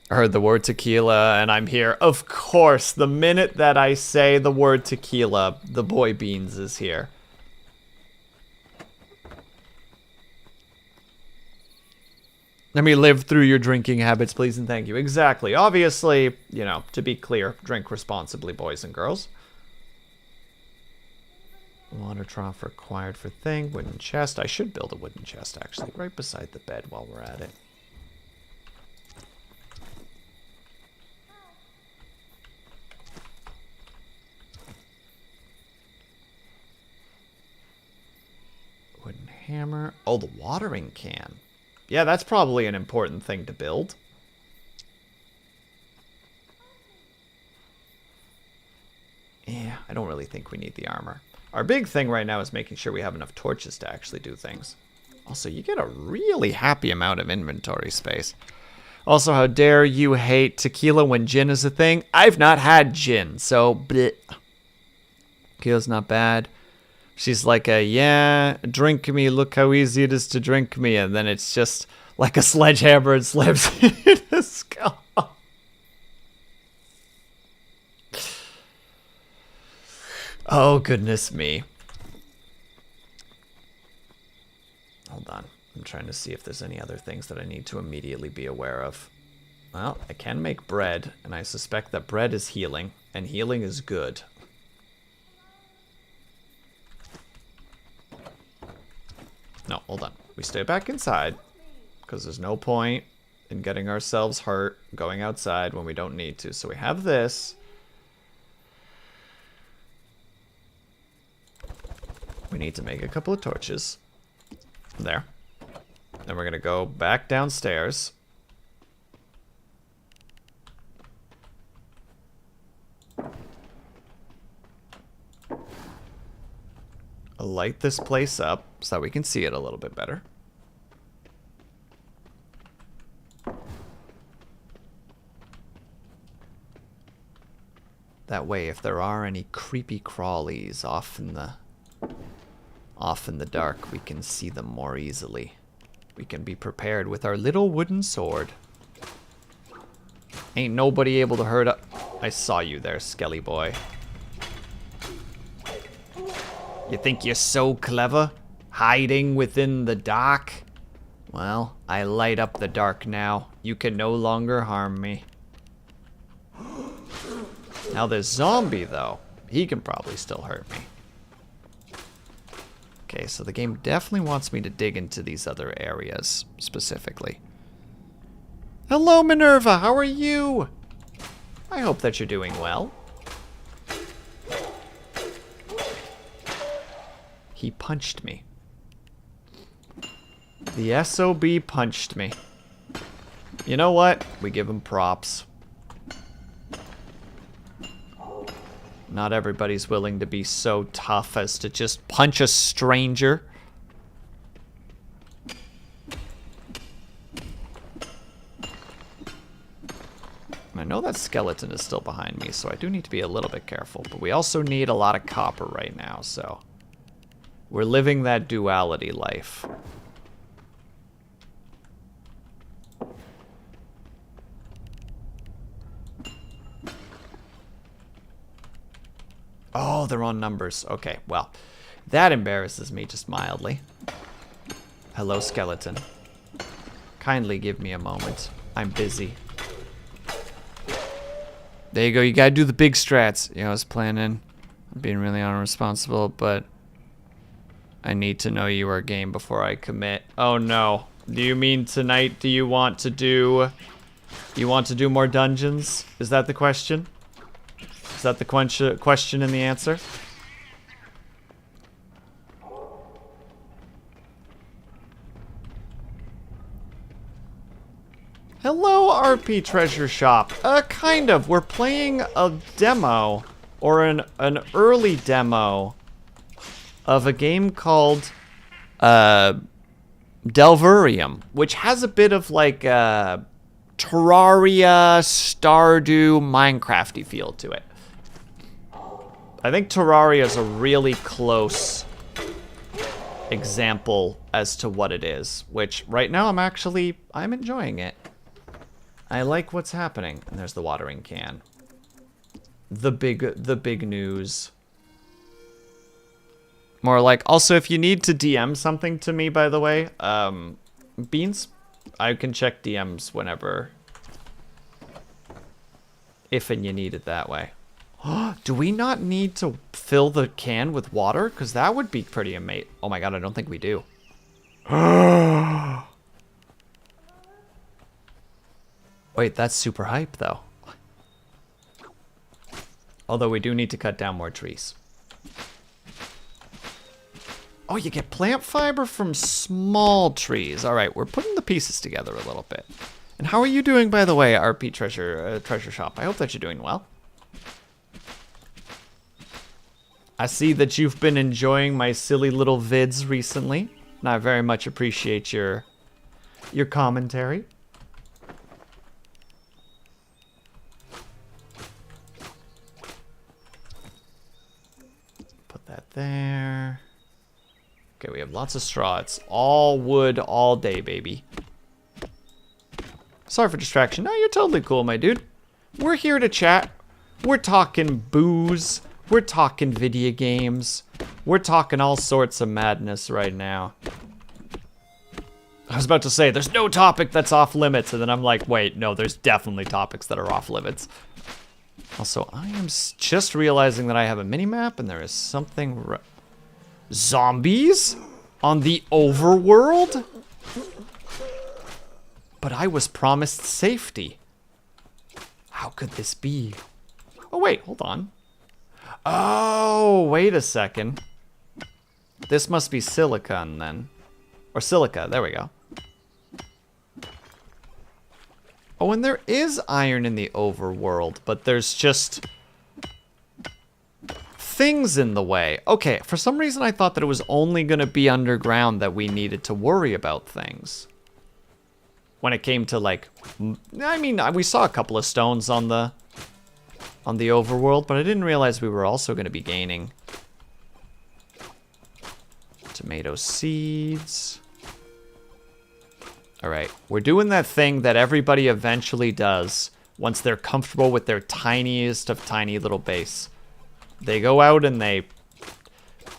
heard the word tequila and I'm here. Of course, the minute that I say the word tequila, the boy Beans is here. Let me live through your drinking habits, please and thank you. Exactly. Obviously, you know, to be clear, drink responsibly, boys and girls. Water trough required for thing. Wooden chest. I should build a wooden chest, actually, right beside the bed while we're at it. Wooden hammer. Oh, the watering can. Yeah, that's probably an important thing to build. Yeah, I don't really think we need the armor. Our big thing right now is making sure we have enough torches to actually do things. Also, you get a really happy amount of inventory space. Also, how dare you hate tequila when gin is a thing? I've not had gin, so bleh. Tequila's not bad. She's like yeah, drink me, look how easy it is to drink me. And then it's just like a sledgehammer and slams in the skull. Oh, goodness me. Hold on. I'm trying to see if there's any other things that I need to immediately be aware of. Well, I can make bread, and I suspect that bread is healing, and healing is good. No, hold on. We stay back inside, because there's no point in getting ourselves hurt going outside when we don't need to. So we have this. We need to make a couple of torches. There. Then we're going to go back downstairs. Light this place up so that we can see it a little bit better. That way, if there are any creepy crawlies off in the dark, we can see them more easily. We can be prepared with our little wooden sword. Ain't nobody able to hurt us. I saw you there, Skelly boy. You think you're so clever? Hiding within the dark? Well, I light up the dark now. You can no longer harm me. Now this zombie, though, he can probably still hurt me. Okay, so the game definitely wants me to dig into these other areas, specifically. Hello, Minerva, how are you? I hope that you're doing well. He punched me. The SOB punched me. You know what? We give him props. Not everybody's willing to be so tough as to just punch a stranger. And I know that skeleton is still behind me, so I do need to be a little bit careful. But we also need a lot of copper right now, so... we're living that duality life. Oh, they're on numbers. Okay, well, that embarrasses me just mildly. Hello, skeleton. Kindly give me a moment. I'm busy. There you go. You gotta do the big strats. You know, I was planning on being really unresponsible, but I need to know your game before I commit. Oh no. Do you mean tonight do you want to do more dungeons? Is that the question? Is that the question and the answer? Hello, RP Treasure Shop. Kind of. We're playing a demo, or an early demo of a game called Delverium, which has a bit of like Terraria, Stardew, Minecraft-y feel to it. I think Terraria is a really close example as to what it is, which right now I'm enjoying it. I like what's happening. And there's the watering can. The big news. More like, also, if you need to DM something to me, by the way, Beans, I can check DMs whenever, if and you need it that way. Do we not need to fill the can with water? Because that would be pretty amazing. Oh my god, I don't think we do. Wait, that's super hype, though. Although we do need to cut down more trees. Oh, you get plant fiber from small trees. All right, we're putting the pieces together a little bit. And how are you doing, by the way, RP Treasure Shop? I hope that you're doing well. I see that you've been enjoying my silly little vids recently, and I very much appreciate your commentary. Put that there. Okay, we have lots of straw. It's all wood all day, baby. Sorry for distraction. No, you're totally cool, my dude. We're here to chat. We're talking booze. We're talking video games. We're talking all sorts of madness right now. I was about to say, there's no topic that's off limits, and then I'm like, wait, no, there's definitely topics that are off limits. Also, I am just realizing that I have a mini-map, and there is something... Zombies? On the overworld? But I was promised safety. How could this be? Oh, wait, hold on. Oh, wait a second. This must be silicon, then. Or silica, there we go. Oh, and there is iron in the overworld, but there's just things in the way. Okay, for some reason I thought that it was only going to be underground that we needed to worry about things. When it came to, like, I mean, we saw a couple of stones on the overworld, but I didn't realize we were also going to be gaining tomato seeds. All right, we're doing that thing that everybody eventually does once they're comfortable with their tiniest of tiny little base. They go out and they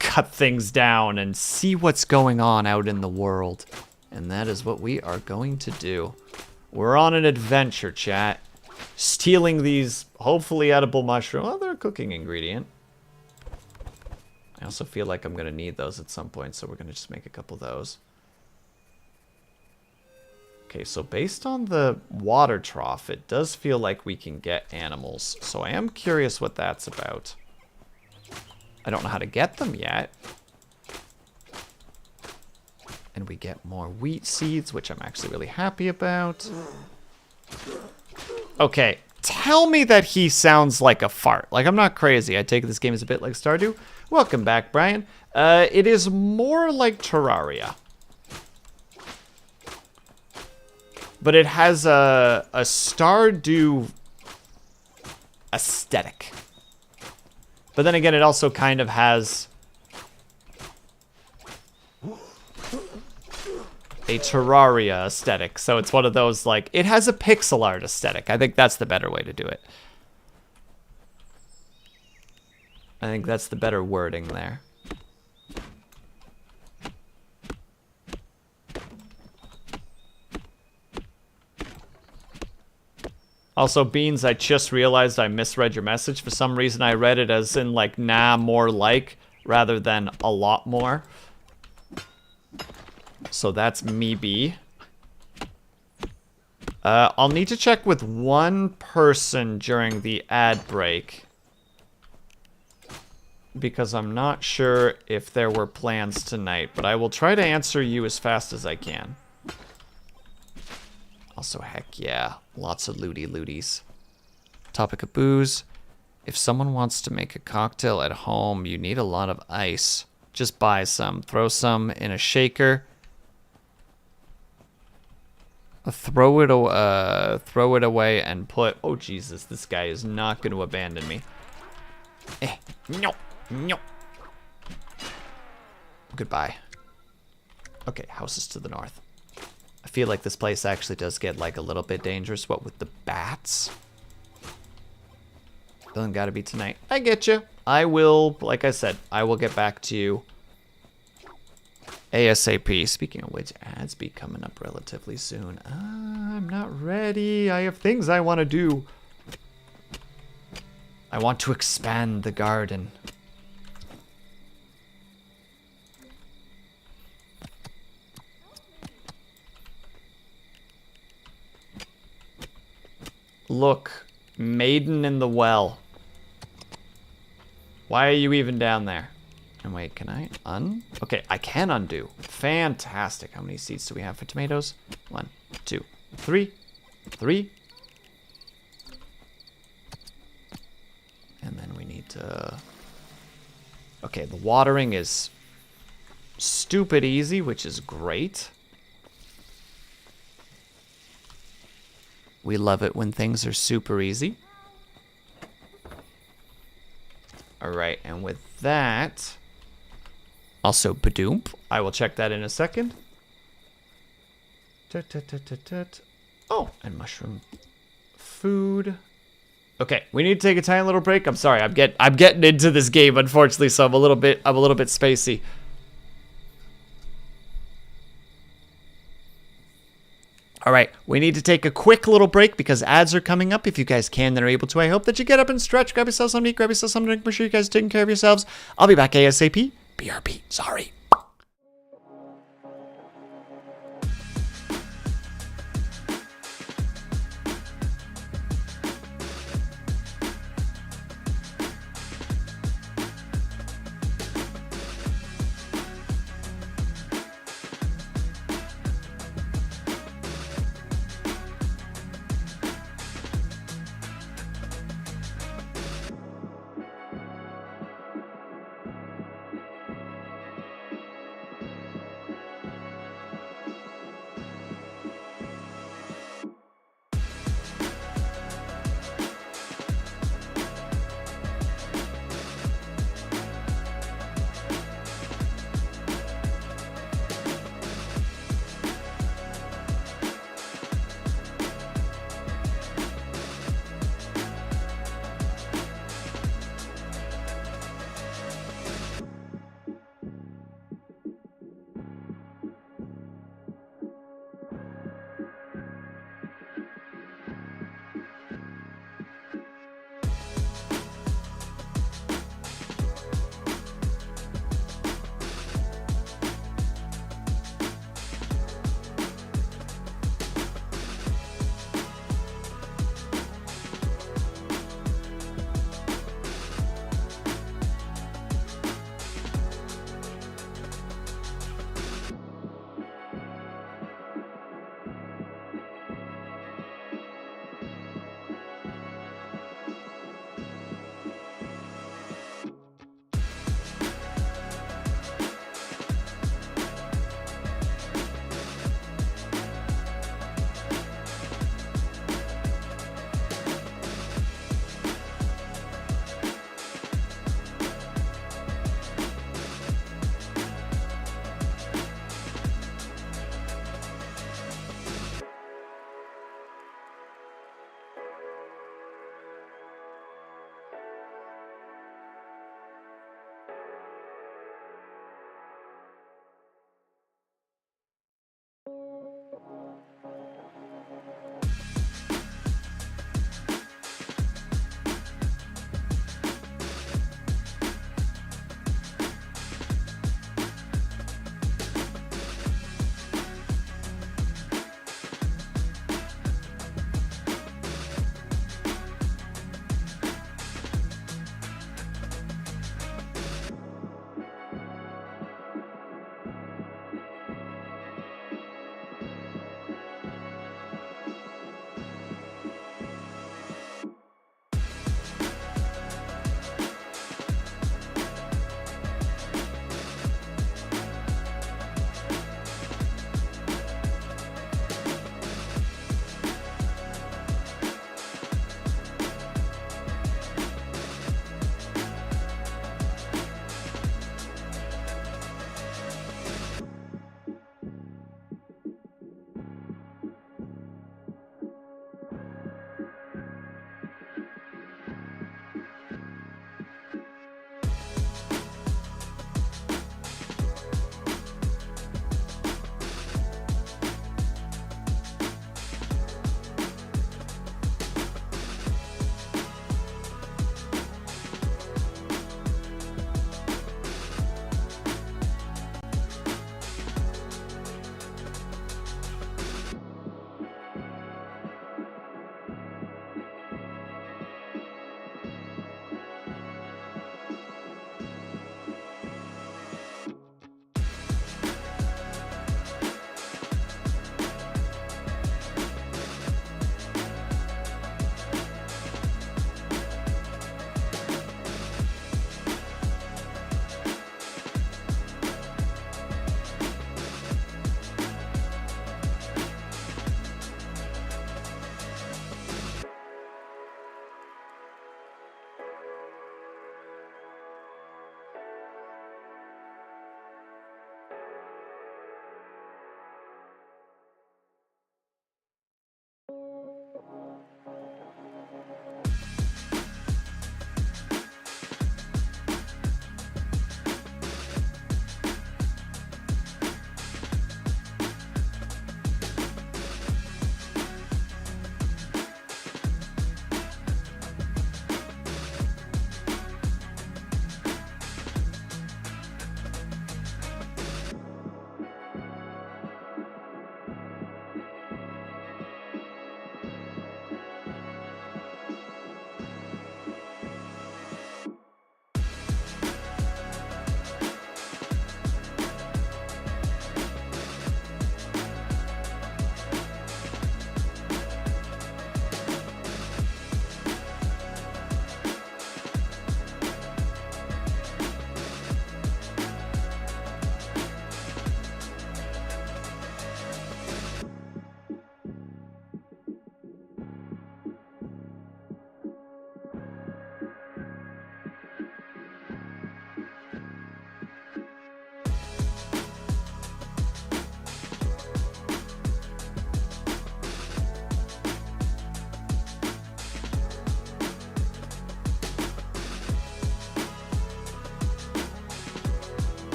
cut things down and see what's going on out in the world. And that is what we are going to do. We're on an adventure, chat. Stealing these hopefully edible mushrooms. Oh, they're a cooking ingredient. I also feel like I'm going to need those at some point, so we're going to just make a couple of those. Okay, so based on the water trough, it does feel like we can get animals. So I am curious what that's about. I don't know how to get them yet. And we get more wheat seeds, which I'm actually really happy about. Okay, tell me that he sounds like a fart. Like, I'm not crazy. I take this game as a bit like Stardew. Welcome back, Brian. It is more like Terraria. But it has a Stardew aesthetic. But then again, it also kind of has a Terraria aesthetic. So it's one of those, like, it has a pixel art aesthetic. I think that's the better way to do it. I think that's the better wording there. Also, Beans, I just realized I misread your message. For some reason, I read it as in, like, nah, more like, rather than a lot more. So that's me, B. I'll need to check with one person during the ad break. Because I'm not sure if there were plans tonight. But I will try to answer you as fast as I can. Also, heck yeah, lots of looties. Topic of booze. If someone wants to make a cocktail at home, you need a lot of ice. Just buy some. Throw some in a shaker. Throw it away and put... Oh, Jesus, this guy is not going to abandon me. No. Goodbye. Okay, houses to the north. I feel like this place actually does get, like, a little bit dangerous. What with the bats? Doesn't gotta be tonight. I get you. I will, like I said, I will get back to you ASAP. Speaking of which, ads be coming up relatively soon. I'm not ready. I have things I want to do. I want to expand the garden. Look, maiden in the well. Why are you even down there? And wait, can I Okay, I can undo. Fantastic. How many seeds do we have for tomatoes? 1, 2, 3. 3. And then we need to... Okay, the watering is stupid easy, which is great. We love it when things are super easy. All right, and with that, also badoomp. I will check that in a second. Oh, and mushroom food. Okay, we need to take a tiny little break. I'm sorry, I'm getting into this game, unfortunately, so I'm a little bit spacey. All right, we need to take a quick little break because ads are coming up. If you guys can, then are able to. I hope that you get up and stretch, grab yourself something to eat, grab yourself something to drink. Make sure you guys are taking care of yourselves. I'll be back ASAP. BRB. Sorry.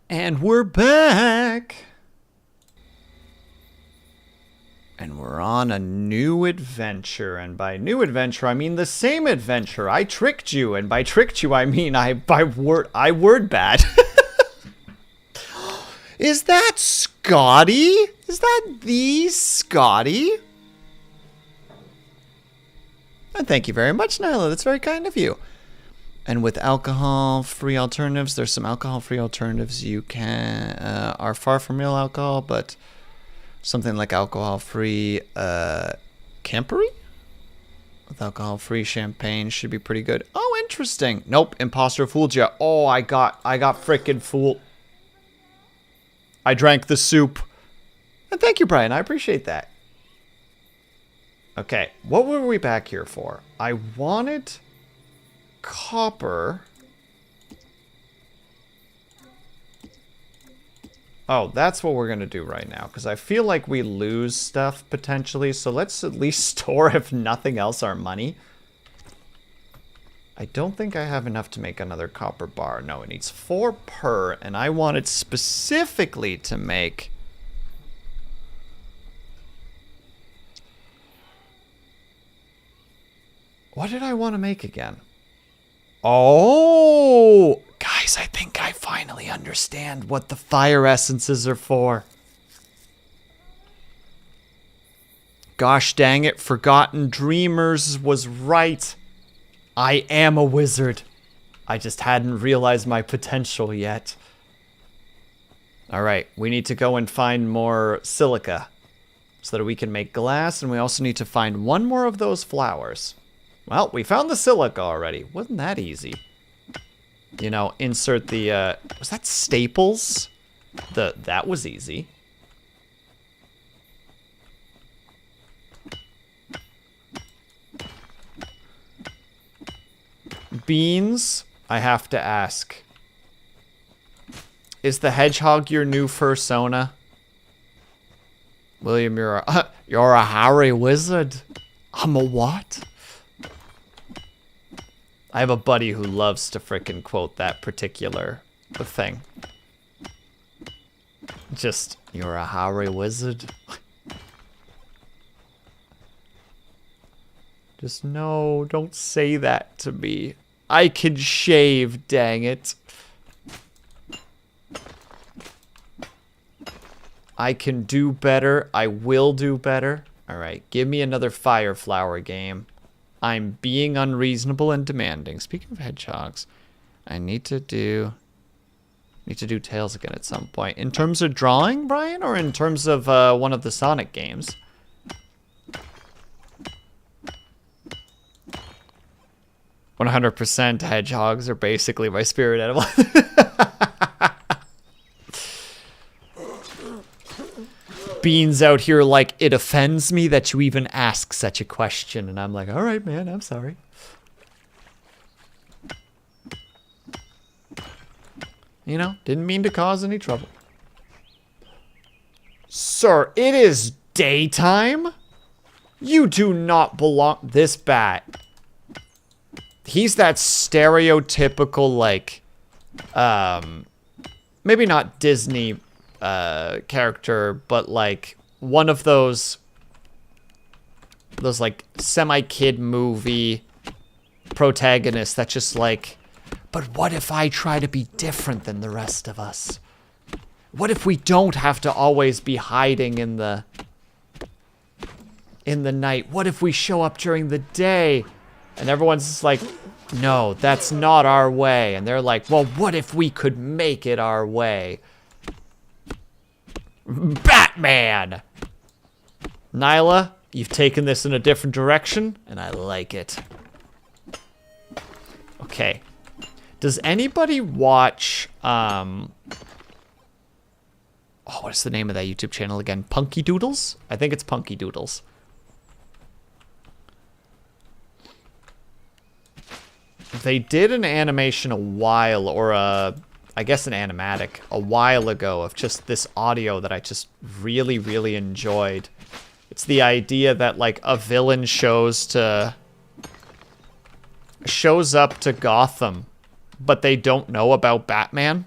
And we're back. And we're on a new adventure. And by new adventure, I mean the same adventure. I tricked you. And by tricked you, I mean I word bad. Is that Scotty? Is that the Scotty? And thank you very much, Nyla. That's very kind of you. And with alcohol-free alternatives, there's some alcohol-free alternatives you can are far from real alcohol, but something like alcohol-free Campery with alcohol-free champagne should be pretty good. Oh, interesting. Nope, imposter fooled you. Oh, I got frickin' fooled. I drank the soup. And thank you, Brian. I appreciate that. Okay, what were we back here for? I wanted copper. Oh, that's what we're going to do right now, because I feel like we lose stuff potentially, so let's at least store, if nothing else, our money. I don't think I have enough to make another copper bar. No, it needs 4 per, and I wanted specifically to make... What did I want to make again? Oh! Guys, I think I finally understand what the fire essences are for. Gosh dang it, Forgotten Dreamers was right. I am a wizard. I just hadn't realized my potential yet. Alright, we need to go and find more silica so that we can make glass, and we also need to find 1 more of those flowers. Well, we found the silica already. Wasn't that easy? You know, insert the, was that staples? That was easy. Beans, I have to ask. Is the hedgehog your new fursona? William, you're a Harry wizard. I'm a what? I have a buddy who loves to frickin' quote that particular thing. Just, you're a Harry wizard. Just no, don't say that to me. I can shave, dang it. I can do better. I will do better. Alright, give me another fire flower game. I'm being unreasonable and demanding. Speaking of hedgehogs, I need to do tails again at some point. In terms of drawing, Brian, or in terms of one of the Sonic games? 100% hedgehogs are basically my spirit animal. Beans out here like, it offends me that you even ask such a question. And I'm like, all right, man, I'm sorry. You know, didn't mean to cause any trouble. Sir, it is daytime? You do not belong... This bat. He's that stereotypical, like, maybe not Disney character, but like one of those like semi-kid movie protagonists that just like, but what if I try to be different than the rest of us? What if we don't have to always be hiding in the night? What if we show up during the day? And everyone's just like, no, that's not our way. And they're like, well, what if we could make it our way? Batman! Nyla, you've taken this in a different direction, and I like it. Okay. Does anybody watch, oh, what is the name of that YouTube channel again? Punky Doodles? I think it's Punky Doodles. They did an animation a while, or I guess an animatic, a while ago of just this audio that I just really, really enjoyed. It's the idea that, like, a villain shows up to Gotham, but they don't know about Batman.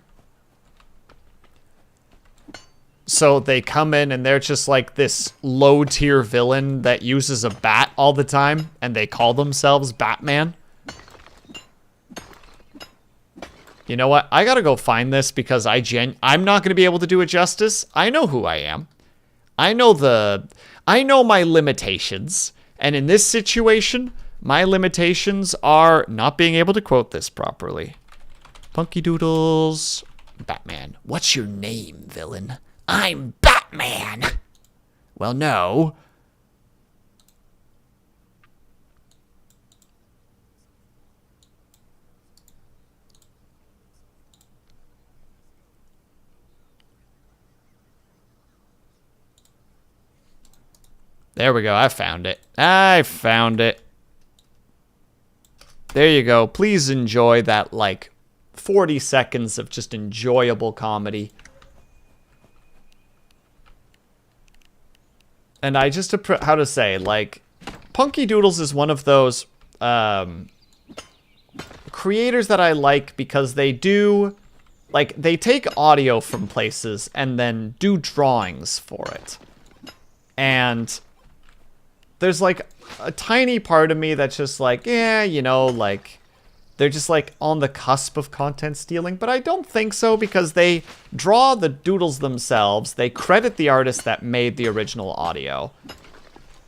So they come in and they're just like this low tier villain that uses a bat all the time, and they call themselves Batman. You know what? I gotta go find this because I'm not gonna be able to do it justice. I know who I am. I know my limitations. And in this situation, my limitations are not being able to quote this properly. Punky Doodles, Batman. What's your name, villain? I'm Batman. Well, no. There we go. I found it. I found it. There you go. Please enjoy that, like, 40 seconds of just enjoyable comedy. And I just, how to say, like, Punky Doodles is one of those creators that I like because they do, like, they take audio from places and then do drawings for it. And there's, like, a tiny part of me that's just like, yeah, you know, like, they're just, like, on the cusp of content stealing. But I don't think so because they draw the doodles themselves. They credit the artist that made the original audio.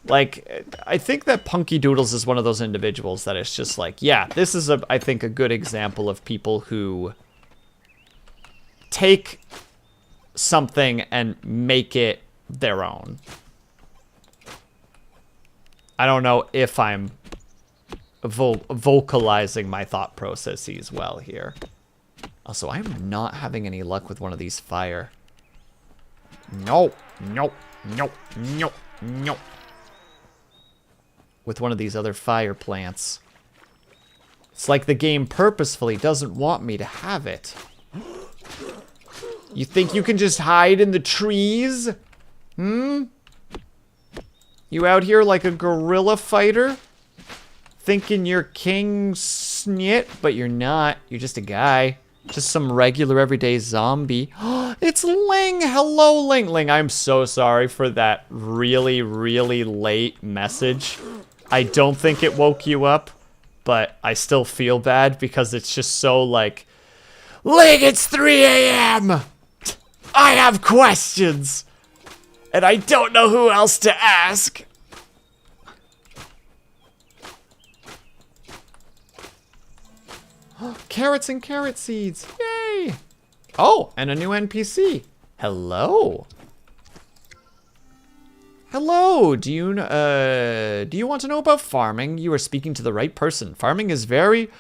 Like, I think that Punky Doodles is one of those individuals that is just like, yeah, this is, I think, a good example of people who take something and make it their own. I don't know if I'm vocalizing my thought processes well here. Also, I'm not having any luck with one of these fire. No, no, no, no, no. With one of these other fire plants. It's like the game purposefully doesn't want me to have it. You think you can just hide in the trees? Hmm? You out here like a guerrilla fighter? Thinking you're King Snit, but you're not. You're just a guy. Just some regular everyday zombie. It's Ling! Hello, Ling! Ling, I'm so sorry for that really, really late message. I don't think it woke you up, but I still feel bad because it's just so like, Ling, it's 3 a.m. I have questions! And I don't know who else to ask. Carrots and carrot seeds. Yay! Oh, and a new NPC. Hello. Hello. Do you want to know about farming? You are speaking to the right person. Farming is very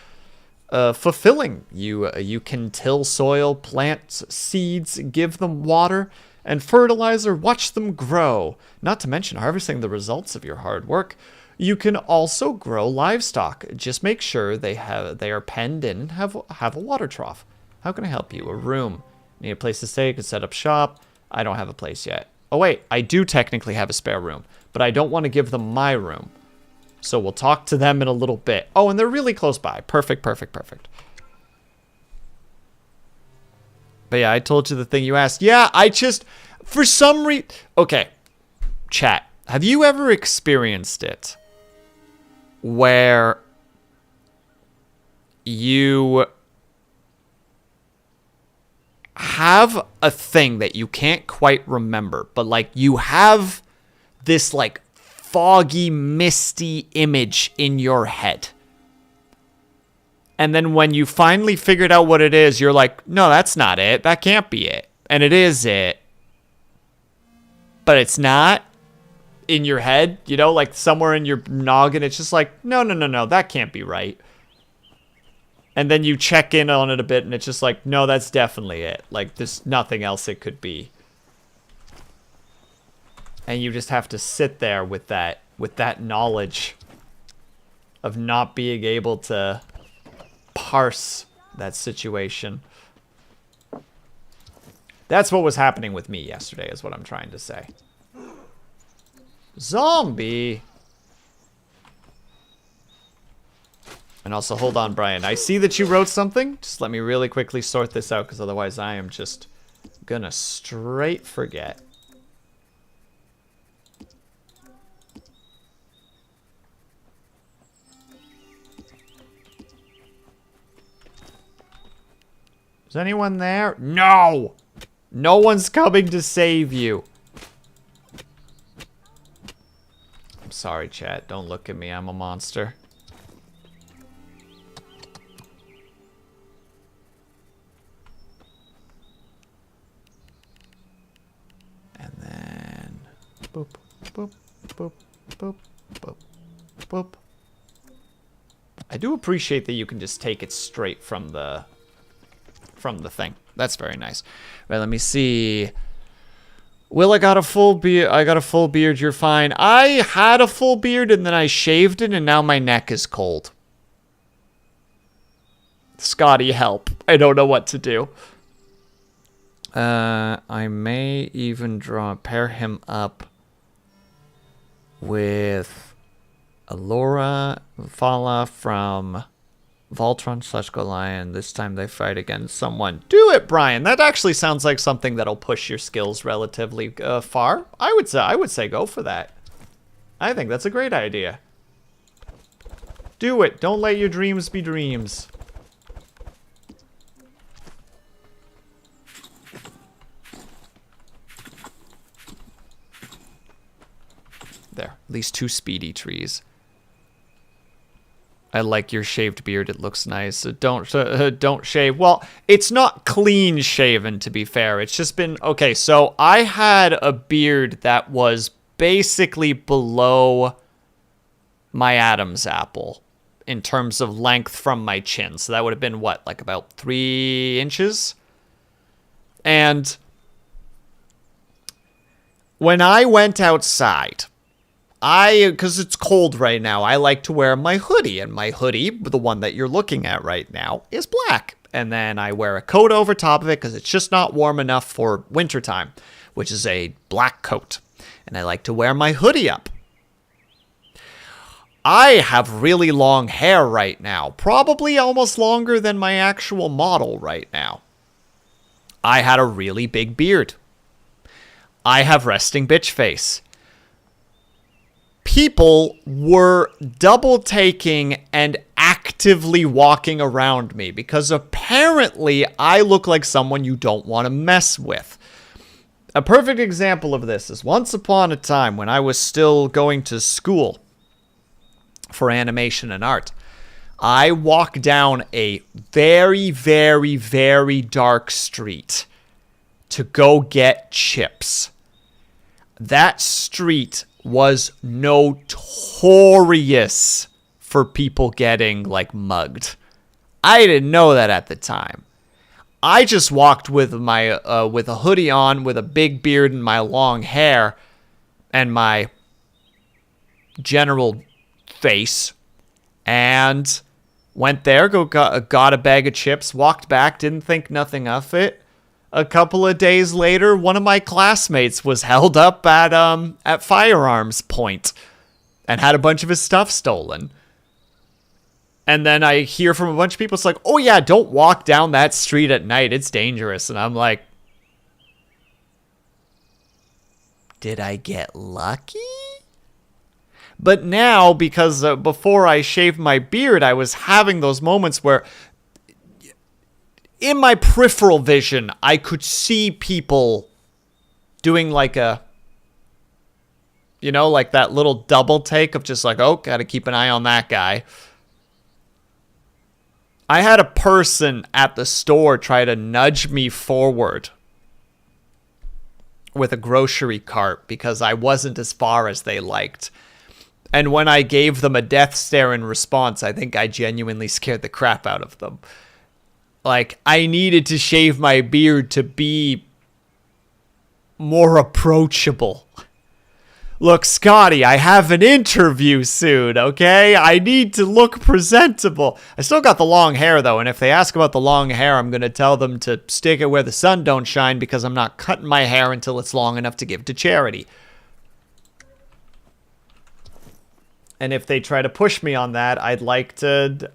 fulfilling. You can till soil, plant seeds, give them water and fertilizer, watch them grow. Not to mention harvesting the results of your hard work. You can also grow livestock. Just make sure they are penned in and have a water trough. How can I help you? A room. Need a place to stay? You can set up shop. I don't have a place yet. Oh wait, I do technically have a spare room, but I don't want to give them my room. So we'll talk to them in a little bit. Oh, and they're really close by. Perfect, perfect, perfect. But yeah, I told you the thing you asked. Yeah, I just, for some reason... Okay, chat. Have you ever experienced it where you have a thing that you can't quite remember, but like you have this like foggy, misty image in your head? And then when you finally figured out what it is, you're like, no, that's not it. That can't be it. And it is it. But it's not in your head, you know, like somewhere in your noggin. It's just like, no, no, no, no, that can't be right. And then you check in on it a bit and it's just like, no, that's definitely it. Like there's nothing else it could be. And you just have to sit there with that knowledge of not being able to parse that situation. That's what was happening with me yesterday, is what I'm trying to say. Zombie. And also, hold on, Brian. I see that you wrote something. Just let me really quickly sort this out, because otherwise I am just gonna straight forget. Is anyone there? No! No one's coming to save you. I'm sorry, chat. Don't look at me. I'm a monster. And then... boop, boop, boop, boop, boop, boop. I do appreciate that you can just take it straight from the thing. That's very nice. Right, let me see. Will, I got a full beard. I got a full beard. You're fine. I had a full beard and then I shaved it and now my neck is cold. Scotty, help. I don't know what to do. I may even pair him up with Alora Fala from Voltron/Golion. This time they fight against someone. Do it, Brian. That actually sounds like something that'll push your skills relatively far. I would say go for that. I think that's a great idea. Do it. Don't let your dreams be dreams. There. At least 2 speedy trees. I like your shaved beard. It looks nice. Don't shave. Well, it's not clean shaven, to be fair. It's just been... Okay, so I had a beard that was basically below my Adam's apple in terms of length from my chin. So that would have been, what, like about 3 inches? And when I went outside... because it's cold right now, I like to wear my hoodie. And my hoodie, the one that you're looking at right now, is black. And then I wear a coat over top of it because it's just not warm enough for wintertime, which is a black coat. And I like to wear my hoodie up. I have really long hair right now, probably almost longer than my actual model right now. I had a really big beard. I have resting bitch face. People were double taking and actively walking around me because apparently I look like someone you don't want to mess with. A perfect example of this is once upon a time when I was still going to school for animation and art, I walked down a very, very, very dark street to go get chips. That street was notorious for people getting, like, mugged. I didn't know that at the time. I just walked with my with a hoodie on, with a big beard and my long hair and my general face, and went there, got a bag of chips, walked back, didn't think nothing of it. A couple of days later, one of my classmates was held up at firearms point and had a bunch of his stuff stolen. And then I hear from a bunch of people, it's like, oh yeah, don't walk down that street at night. It's dangerous. And I'm like, did I get lucky? But now, because before I shaved my beard, I was having those moments where in my peripheral vision, I could see people doing like a, you know, like that little double take of just like, oh, gotta keep an eye on that guy. I had a person at the store try to nudge me forward with a grocery cart because I wasn't as far as they liked. And when I gave them a death stare in response, I think I genuinely scared the crap out of them. Like, I needed to shave my beard to be more approachable. Look, Scotty, I have an interview soon, okay? I need to look presentable. I still got the long hair, though, and if they ask about the long hair, I'm going to tell them to stick it where the sun don't shine because I'm not cutting my hair until it's long enough to give to charity. And if they try to push me on that, I'd like to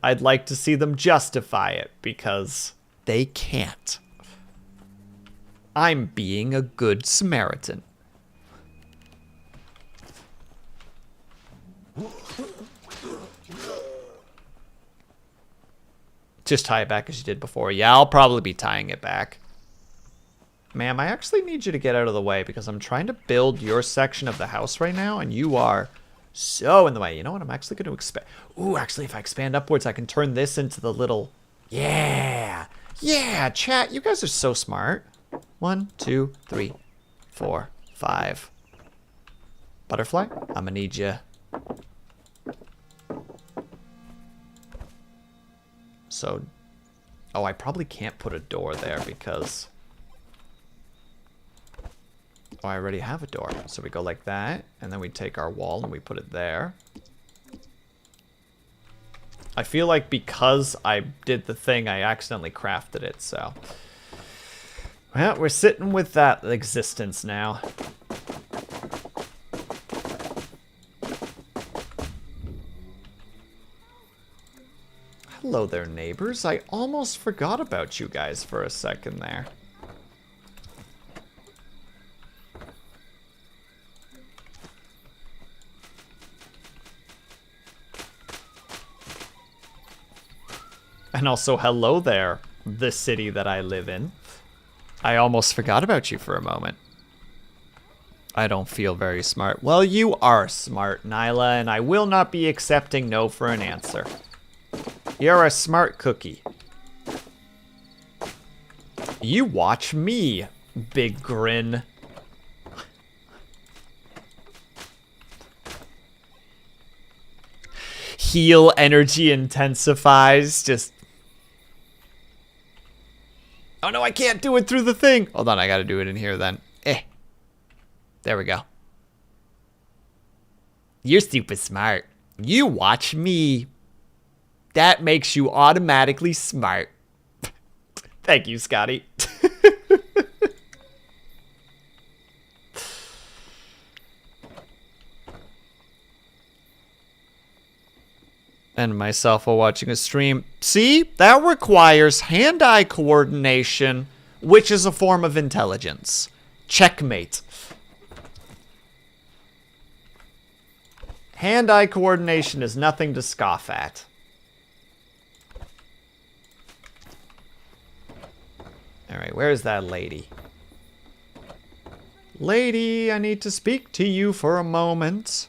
see them justify it because they can't. I'm being a good Samaritan. Just tie it back as you did before. Yeah, I'll probably be tying it back. Ma'am, I actually need you to get out of the way because I'm trying to build your section of the house right now, and you are so in the way. You know what? I'm actually going to expand. Ooh, actually, if I expand upwards, I can turn this into the little... Yeah! Yeah, chat, you guys are so smart. 1, 2, 3, 4, 5. Butterfly, I'm going to need you. So... Oh, I probably can't put a door there because... Oh, I already have a door. So we go like that, and then we take our wall and we put it there. I feel like because I did the thing, I accidentally crafted it, so... Well, we're sitting with that existence now. Hello there, neighbors. I almost forgot about you guys for a second there. And also, hello there, the city that I live in. I almost forgot about you for a moment. I don't feel very smart. Well, you are smart, Nyla, and I will not be accepting no for an answer. You're a smart cookie. You watch me, big grin. Heal energy intensifies, just... Oh no, I can't do it through the thing. Hold on, I gotta do it in here then. There we go. You're super smart. You watch me. That makes you automatically smart. Thank you, Scotty. And myself while watching a stream. See, that requires hand-eye coordination, which is a form of intelligence. Checkmate. Hand-eye coordination is nothing to scoff at. Alright, where's that lady? Lady, I need to speak to you for a moment.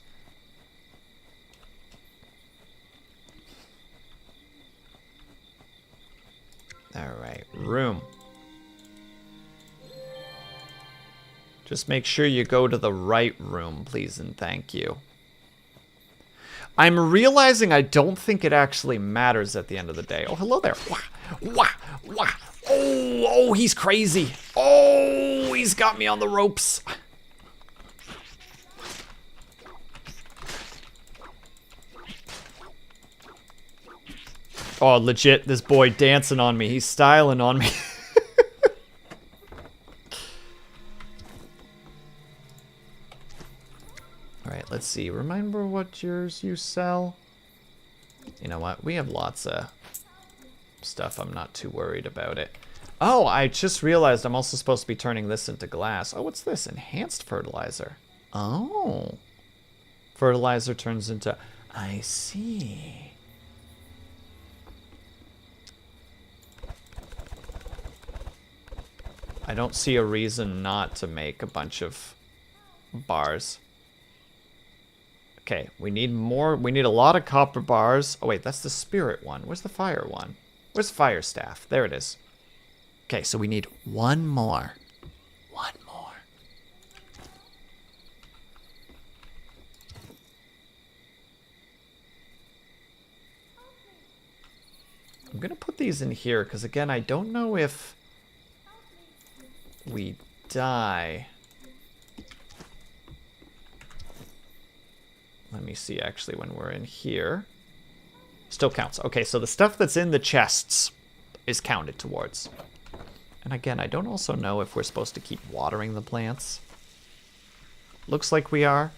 Alright, room. Just make sure you go to the right room, please and thank you. I'm realizing I don't think it actually matters at the end of the day. Oh, hello there. Wah, wah, wah. Oh, he's crazy. Oh, he's got me on the ropes. Oh, legit, this boy dancing on me. He's styling on me. Alright, let's see. Remember what yours you sell? You know what? We have lots of stuff. I'm not too worried about it. Oh, I just realized I'm also supposed to be turning this into glass. Oh, what's this? Enhanced fertilizer. Oh. Fertilizer turns into... I see. I don't see a reason not to make a bunch of bars. Okay, we need more. We need a lot of copper bars. Oh, wait, that's the spirit one. Where's the fire one? Where's fire staff? There it is. Okay, so we need one more. One more. I'm going to put these in here because, again, I don't know if we die. Let me see, actually, when we're in here. Still counts. Okay, so the stuff that's in the chests is counted towards. And again, I don't also know if we're supposed to keep watering the plants. Looks like we are.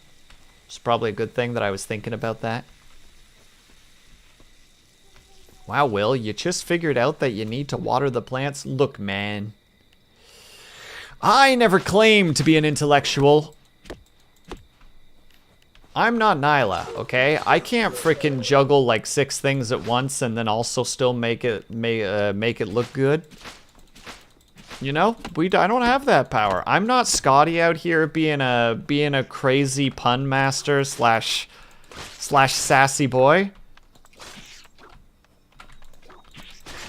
It's probably a good thing that I was thinking about that. Wow, Will, you just figured out that you need to water the plants? Look, man. I never claimed to be an intellectual. I'm not Nyla, okay? I can't freaking juggle like 6 things at once and then also still make it look good. You know, I don't have that power. I'm not Scotty out here being a crazy pun master slash sassy boy.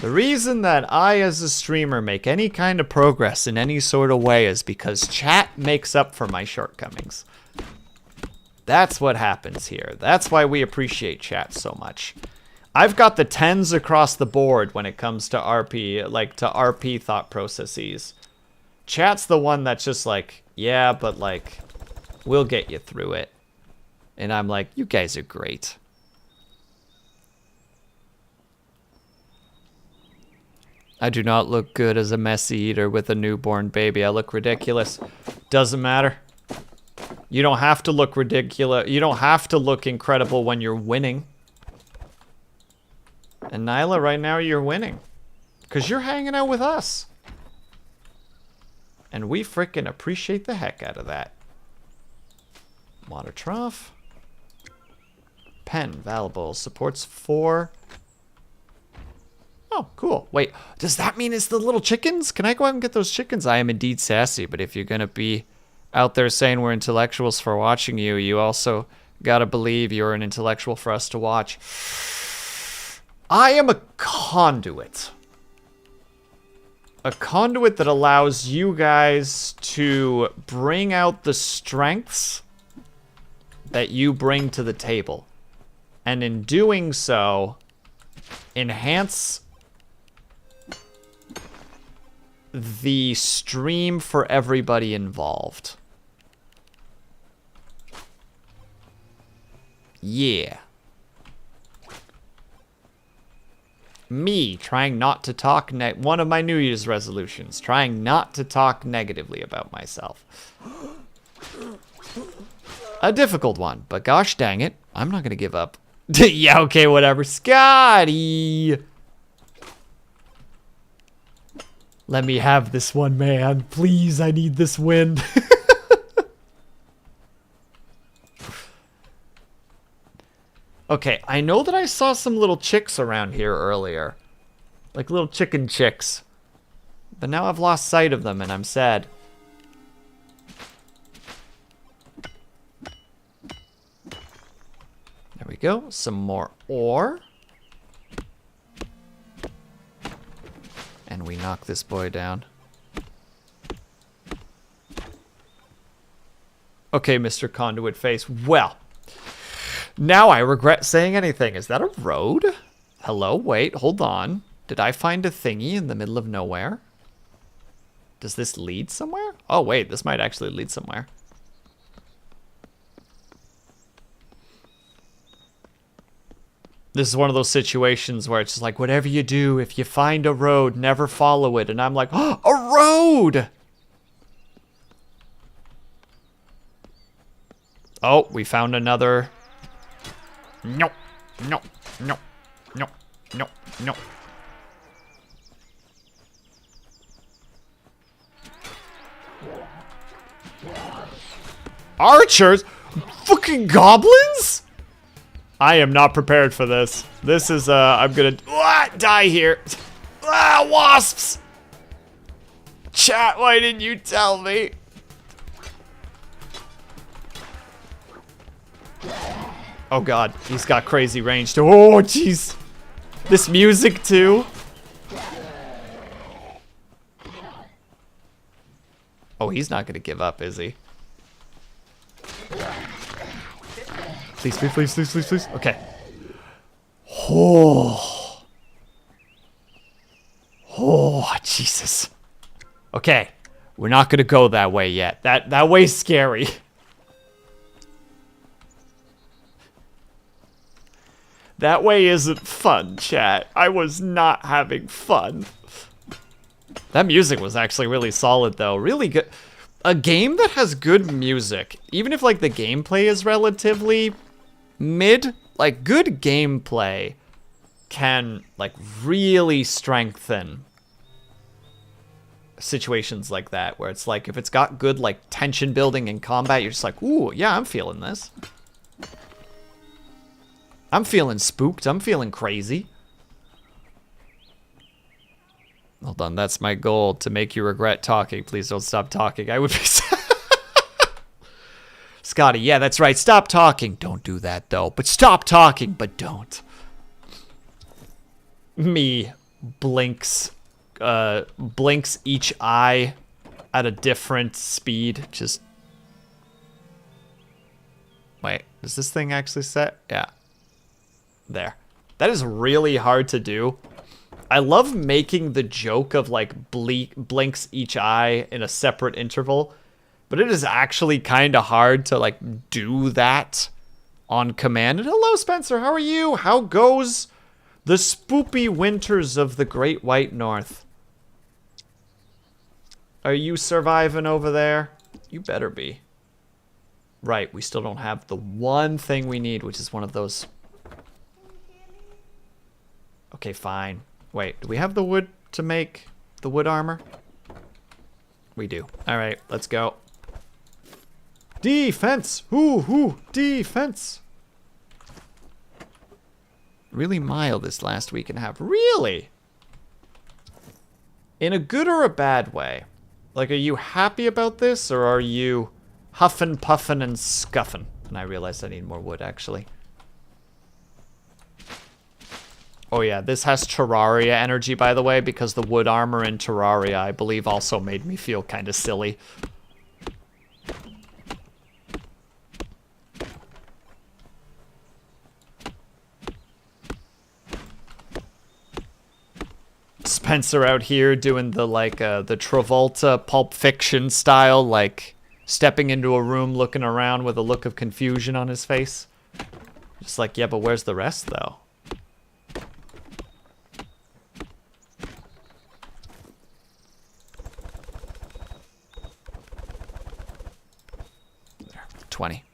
The reason that I, as a streamer, make any kind of progress in any sort of way is because chat makes up for my shortcomings. That's what happens here. That's why we appreciate chat so much. I've got the 10s across the board when it comes to RP, like to RP thought processes. Chat's the one that's just like, yeah, but like, we'll get you through it. And I'm like, you guys are great. I do not look good as a messy eater with a newborn baby. I look ridiculous. Doesn't matter. You don't have to look ridiculous. You don't have to look incredible when you're winning. And Nyla, right now you're winning. Because you're hanging out with us. And we frickin' appreciate the heck out of that. Water trough. Pen, valuable. Supports 4. Oh, cool. Wait, does that mean it's the little chickens? Can I go out and get those chickens? I am indeed sassy, but if you're going to be out there saying we're intellectuals for watching you, you also got to believe you're an intellectual for us to watch. I am a conduit. A conduit that allows you guys to bring out the strengths that you bring to the table. And in doing so, enhance the stream for everybody involved. Yeah. Me trying not to talk one of my New Year's resolutions, trying not to talk negatively about myself. A difficult one, but gosh dang it, I'm not gonna give up. Yeah, okay, whatever. Scotty! Let me have this one, man. Please, I need this win. Okay, I know that I saw some little chicks around here earlier. Like little chicken chicks. But now I've lost sight of them and I'm sad. There we go. Some more ore. And we knock this boy down. Okay, Mr. Conduit Face. Well, now I regret saying anything. Is that a road? Hello? Wait, hold on. Did I find a thingy in the middle of nowhere? Does this lead somewhere? Oh, wait, this might actually lead somewhere. This is one of those situations where it's just like, whatever you do, if you find a road, never follow it. And I'm like, oh, a road! Oh, we found another. No, no, no, no, no, no. Archers? Fucking goblins? I am not prepared for this. This is, I'm gonna die here. Wasps! Chat, why didn't you tell me? Oh god, he's got crazy range too. Oh jeez. This music too. Oh, he's not gonna give up, is he? Please, please, please, please, please, please. Okay. Oh. Oh, Jesus. Okay. We're not gonna go that way yet. That way's scary. That way isn't fun, chat. I was not having fun. That music was actually really solid, though. Really good. A game that has good music, even if, like, the gameplay is relatively mid, like, good gameplay can, like, really strengthen situations like that, where it's like, if it's got good, like, tension building in combat, you're just like, ooh, yeah, I'm feeling this. I'm feeling spooked. I'm feeling crazy. Hold on, that's my goal, to make you regret talking. Please don't stop talking. I would be... Scotty, yeah, that's right. Stop talking. Don't do that, though. But stop talking, but don't. Me blinks each eye at a different speed. Just... Wait, does this thing actually set? Yeah. There. That is really hard to do. I love making the joke of, like, blinks each eye in a separate interval, but it is actually kind of hard to, like, do that on command. And hello, Spencer. How are you? How goes the spoopy winters of the Great White North? Are you surviving over there? You better be. Right, we still don't have the one thing we need, which is one of those... Okay, fine. Wait, do we have the wood to make the wood armor? We do. Alright, let's go. Defense! Ooh, defense! Really mild this last week and a half. Really? In a good or a bad way? Like, are you happy about this, or are you huffing, puffing, and scuffing? And I realized I need more wood, actually. Oh yeah, this has Terraria energy, by the way, because the wood armor in Terraria, I believe, also made me feel kind of silly. Spencer out here doing the, like, the Travolta Pulp Fiction style, like, stepping into a room, looking around with a look of confusion on his face. Just like, yeah, but where's the rest, though? There, 20.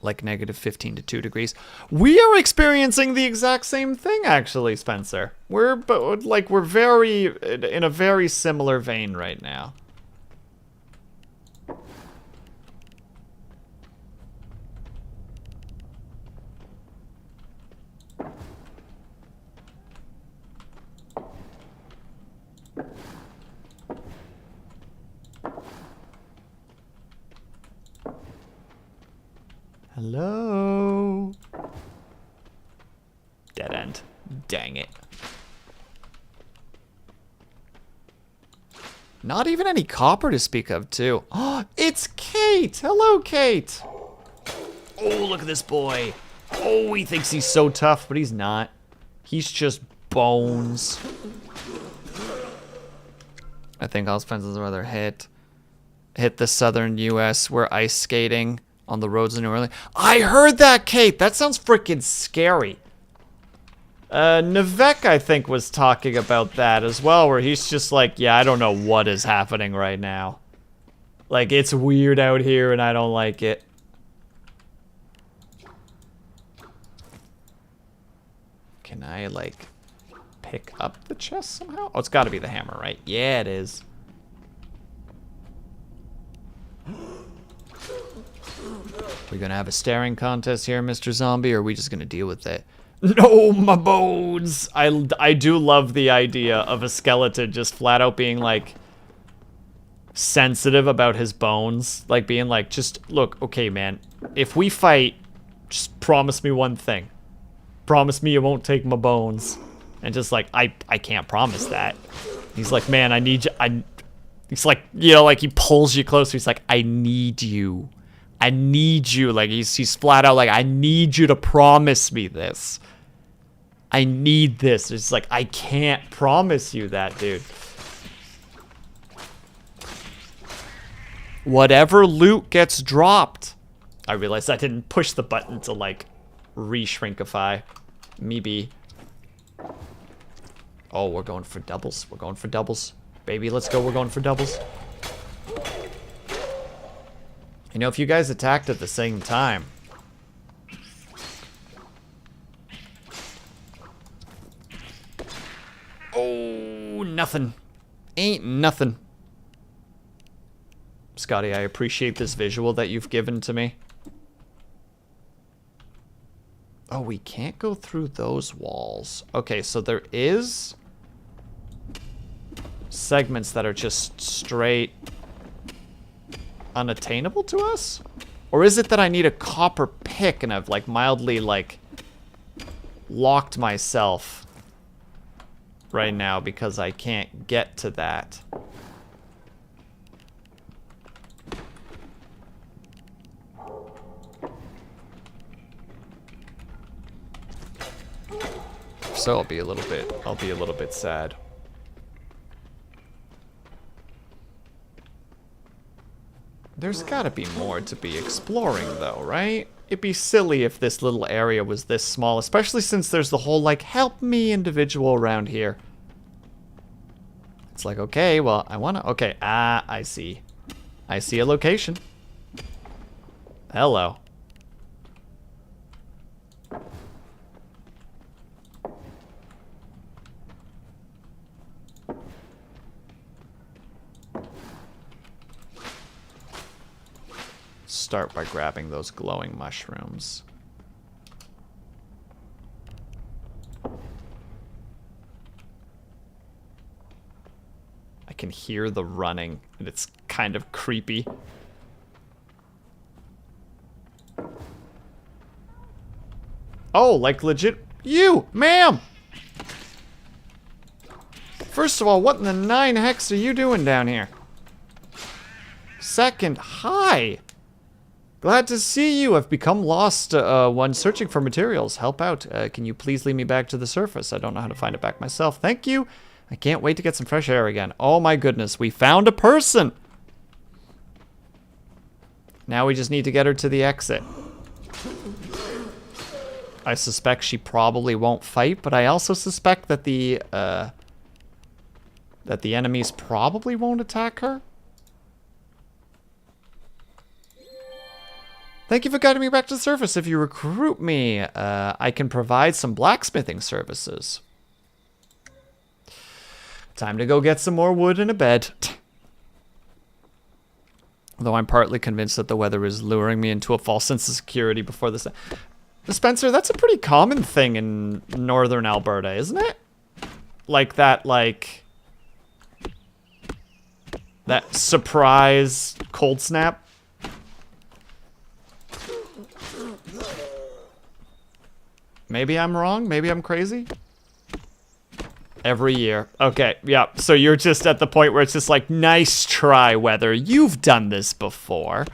Like negative 15 to 2 degrees. We are experiencing the exact same thing, actually, Spencer. We're very in a very similar vein right now. Hello? Dead end. Dang it. Not even any copper to speak of, too. Oh, it's Kate! Hello, Kate! Oh, look at this boy. Oh, he thinks he's so tough, but he's not. He's just bones. I think all Spencer's rather hit the southern U.S. We're ice skating on the roads in New Orleans. I heard that, Kate. That sounds freaking scary. Nivek, I think, was talking about that as well, where he's just like, yeah, I don't know what is happening right now. Like, it's weird out here, and I don't like it. Can I, like, pick up the chest somehow? Oh, it's got to be the hammer, right? Yeah, it is. We gonna have a staring contest here, Mr. Zombie, or are we just gonna deal with it? No, my bones! I do love the idea of a skeleton just flat out being, like, sensitive about his bones. Like, being like, just, look, okay, man, if we fight, just promise me one thing. Promise me you won't take my bones. And just like, I can't promise that. He's like, man, I need you, he's like, you know, like, he pulls you closer, he's like, I need you. I need you. Like, he's flat out like, I need you to promise me this. I need this. It's like, I can't promise you that, dude. Whatever loot gets dropped. I realized I didn't push the button to, like, re-shrinkify. Maybe. Oh, we're going for doubles. We're going for doubles. Baby, let's go. We're going for doubles. You know, if you guys attacked at the same time. Oh, nothing. Ain't nothing. Scotty, I appreciate this visual that you've given to me. Oh, we can't go through those walls. Okay, so there is segments that are just straight unattainable to us? Or is it that I need a copper pick and I've like mildly like locked myself right now because I can't get to that? So I'll be a little bit sad. There's gotta be more to be exploring though, right? It'd be silly if this little area was this small, especially since there's the whole like help me individual around here. It's like, okay, well, I wanna, okay, I see. I see a location. Hello. Start by grabbing those glowing mushrooms. I can hear the running, and it's kind of creepy. Oh, like legit. You, ma'am! First of all, what in the 9 hex are you doing down here? Second, hi! Glad to see you. I've become lost when searching for materials. Help out. Can you please lead me back to the surface? I don't know how to find it back myself. Thank you. I can't wait to get some fresh air again. Oh my goodness, we found a person! Now we just need to get her to the exit. I suspect she probably won't fight, but I also suspect that the enemies probably won't attack her. Thank you for guiding me back to the surface. If you recruit me, I can provide some blacksmithing services. Time to go get some more wood and a bed. Though I'm partly convinced that the weather is luring me into a false sense of security before this. Spencer, that's a pretty common thing in northern Alberta, isn't it? Like that, that surprise cold snap. Maybe I'm wrong. Maybe I'm crazy. Every year. Okay, yeah. So you're just at the point where it's just like, nice try, weather. You've done this before.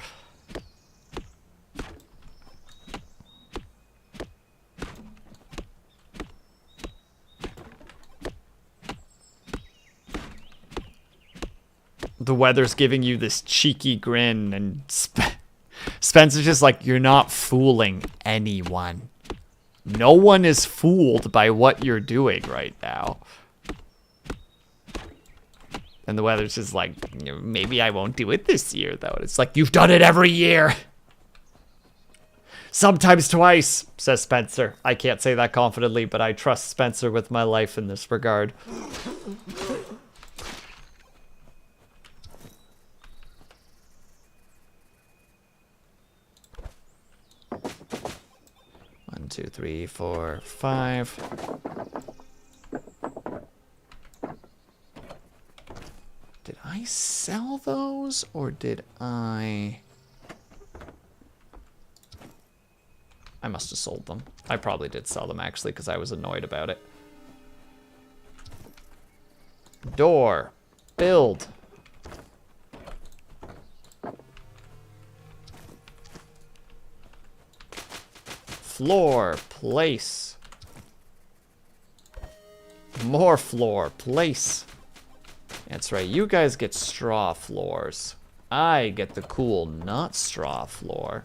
The weather's giving you this cheeky grin, and Spencer's just like, you're not fooling anyone. No one is fooled by what you're doing right now. And the weather's just like, maybe I won't do it this year, though. And it's like, you've done it every year. Sometimes twice, says Spencer. I can't say that confidently, but I trust Spencer with my life in this regard. One, two, three, 4, 5. Did I sell those, or did I must have sold them. I probably did sell them, actually, because I was annoyed about it. Door. Build. Floor. Place. More floor. Place. That's right, you guys get straw floors. I get the cool, not straw floor.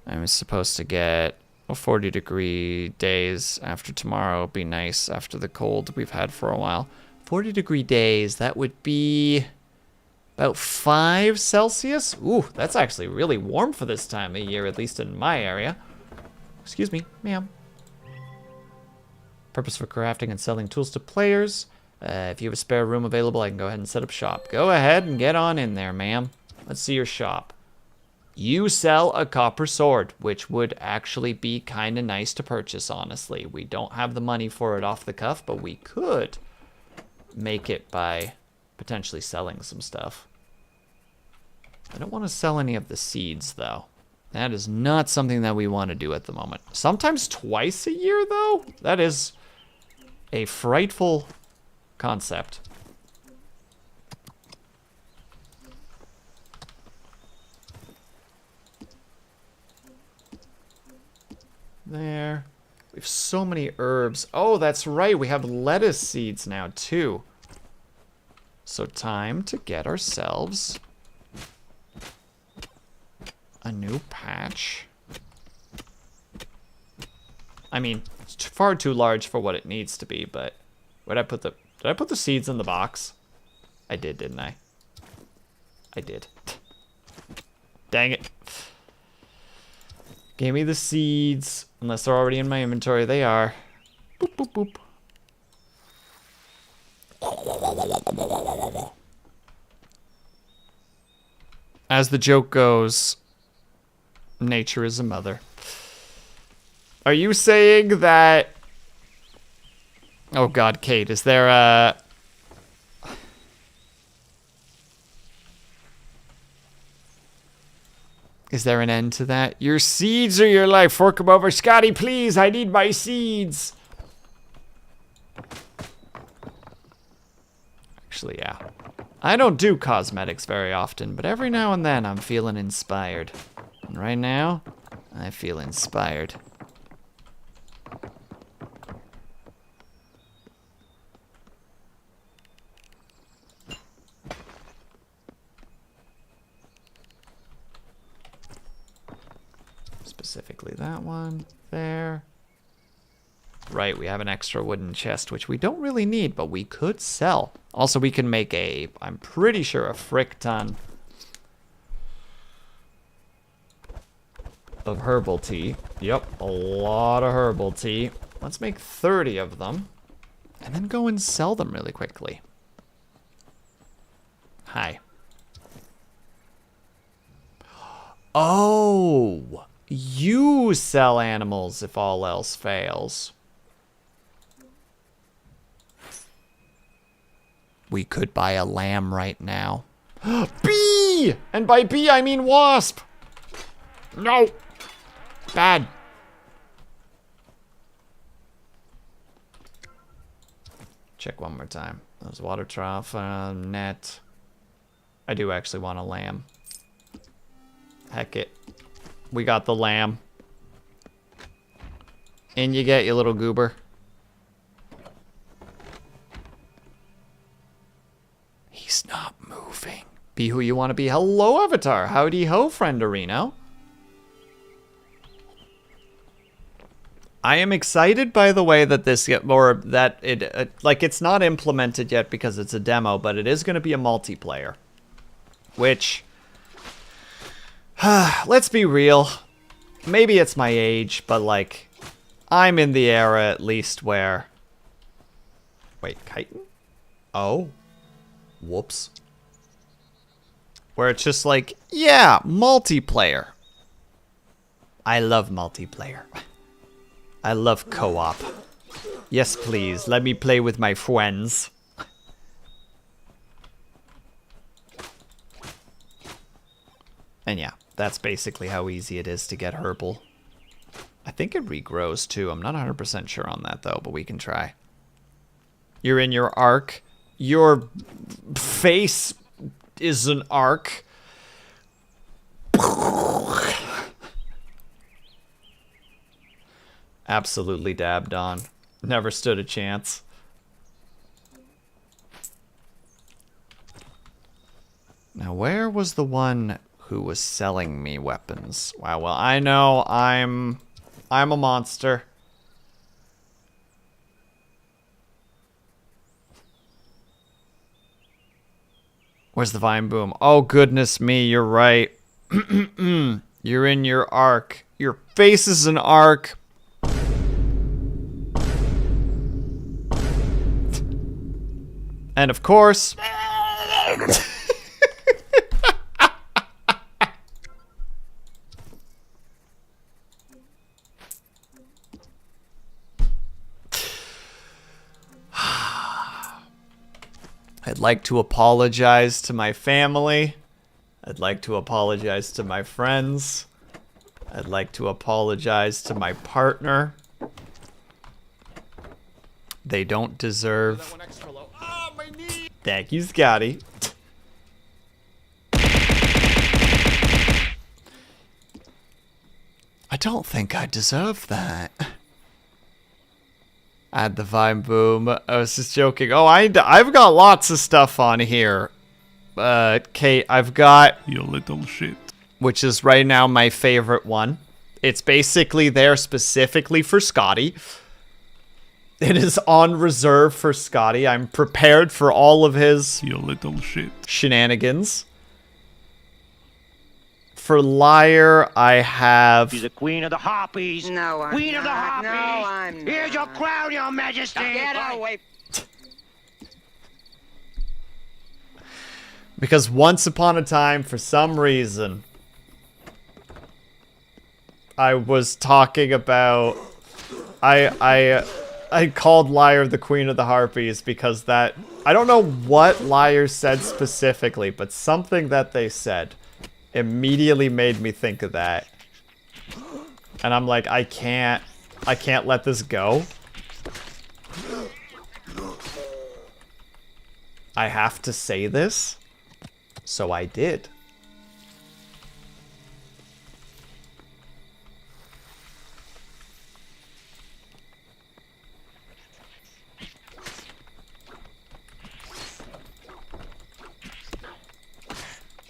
I'm supposed to get 40-degree days after tomorrow. Be nice after the cold we've had for a while. 40-degree days, that would be about 5 Celsius. Ooh, that's actually really warm for this time of year, at least in my area. Excuse me, ma'am. Purpose for crafting and selling tools to players. If you have a spare room available, I can go ahead and set up shop. Go ahead and get on in there, ma'am. Let's see your shop. You sell a copper sword, which would actually be kind of nice to purchase, honestly. We don't have the money for it off the cuff, but we could make it by potentially selling some stuff. I don't want to sell any of the seeds, though. That is not something that we want to do at the moment. Sometimes twice a year, though? That is a frightful concept. There. We have so many herbs. Oh, that's right. We have lettuce seeds now, too. So time to get ourselves a new patch. I mean, it's far too large for what it needs to be, but did I put the seeds in the box? I did, didn't I? I did. Dang it. Give me the seeds. Unless they're already in my inventory. They are. Boop, boop, boop. As the joke goes, nature is a mother. Are you saying that... Oh god, Kate, is there a... Is there an end to that? Your seeds are your life. Fork them over. Scotty, please. I need my seeds. Actually, yeah. I don't do cosmetics very often, but every now and then I'm feeling inspired. And right now, I feel inspired. Specifically that one there. Right, we have an extra wooden chest, which we don't really need, but we could sell. Also, we can make a, I'm pretty sure, a frick ton of herbal tea. Yep, a lot of herbal tea. Let's make 30 of them, and then go and sell them really quickly. Hi. Oh! You sell animals if all else fails. We could buy a lamb right now. Bee! And by bee, I mean wasp. No. Bad. Check one more time. Those water trough, net. I do actually want a lamb. Heck it. We got the lamb. In you get, you little goober. He's not moving. Be who you want to be. Hello, Avatar. Howdy ho, friend Areno. I am excited by the way that this like it's not implemented yet because it's a demo, but it is going to be a multiplayer. Which let's be real. Maybe it's my age, but like, I'm in the era at least where... Wait, chitin? Oh. Whoops. Where it's just like, yeah, multiplayer. I love multiplayer. I love co-op. Yes, please, let me play with my friends. And yeah. That's basically how easy it is to get herbal. I think it regrows too. I'm not 100% sure on that though, but we can try. You're in your arc. Your face is an arc. Absolutely dabbed on. Never stood a chance. Now where was the one who was selling me weapons? Wow, well, I know I'm a monster. Where's the vine boom? Oh, goodness me, you're right. You're in your arc. Your face is an arc. And of course... I'd like to apologize to my family. I'd like to apologize to my friends. I'd like to apologize to my partner. They don't deserve... Oh, my knee. Thank you, Scotty. I don't think I deserve that. Add the Vine Boom. I was just joking. Oh, I've got lots of stuff on here. Kate, I've got... You little shit. Which is right now my favorite one. It's basically there specifically for Scotty. It is on reserve for Scotty. I'm prepared for all of his... You little shit. Shenanigans. For Liar, I have... She's the queen of the harpies. No, I'm queen of the not. harpies. No, I'm not. Here's your crown, your majesty. Get away. Because once upon a time, for some reason, I was talking about... I called Liar the queen of the harpies because that... I don't know what Liar said specifically, but something that they said immediately made me think of that. And I'm like, I can't let this go. I have to say this. So I did.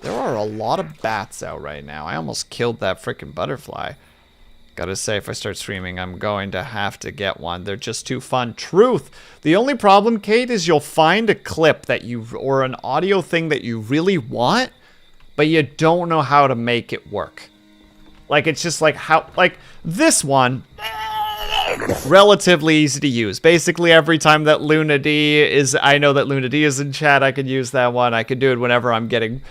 There are a lot of bats out right now. I almost killed that freaking butterfly. Gotta say, if I start streaming, I'm going to have to get one. They're just too fun. Truth. The only problem, Kate, is you'll find a clip that you, or an audio thing that you really want, but you don't know how to make it work. Like, it's just like how, like, this one, relatively easy to use. Basically, every time that Luna D is, I know that Luna D is in chat, I could use that one. I could do it whenever I'm getting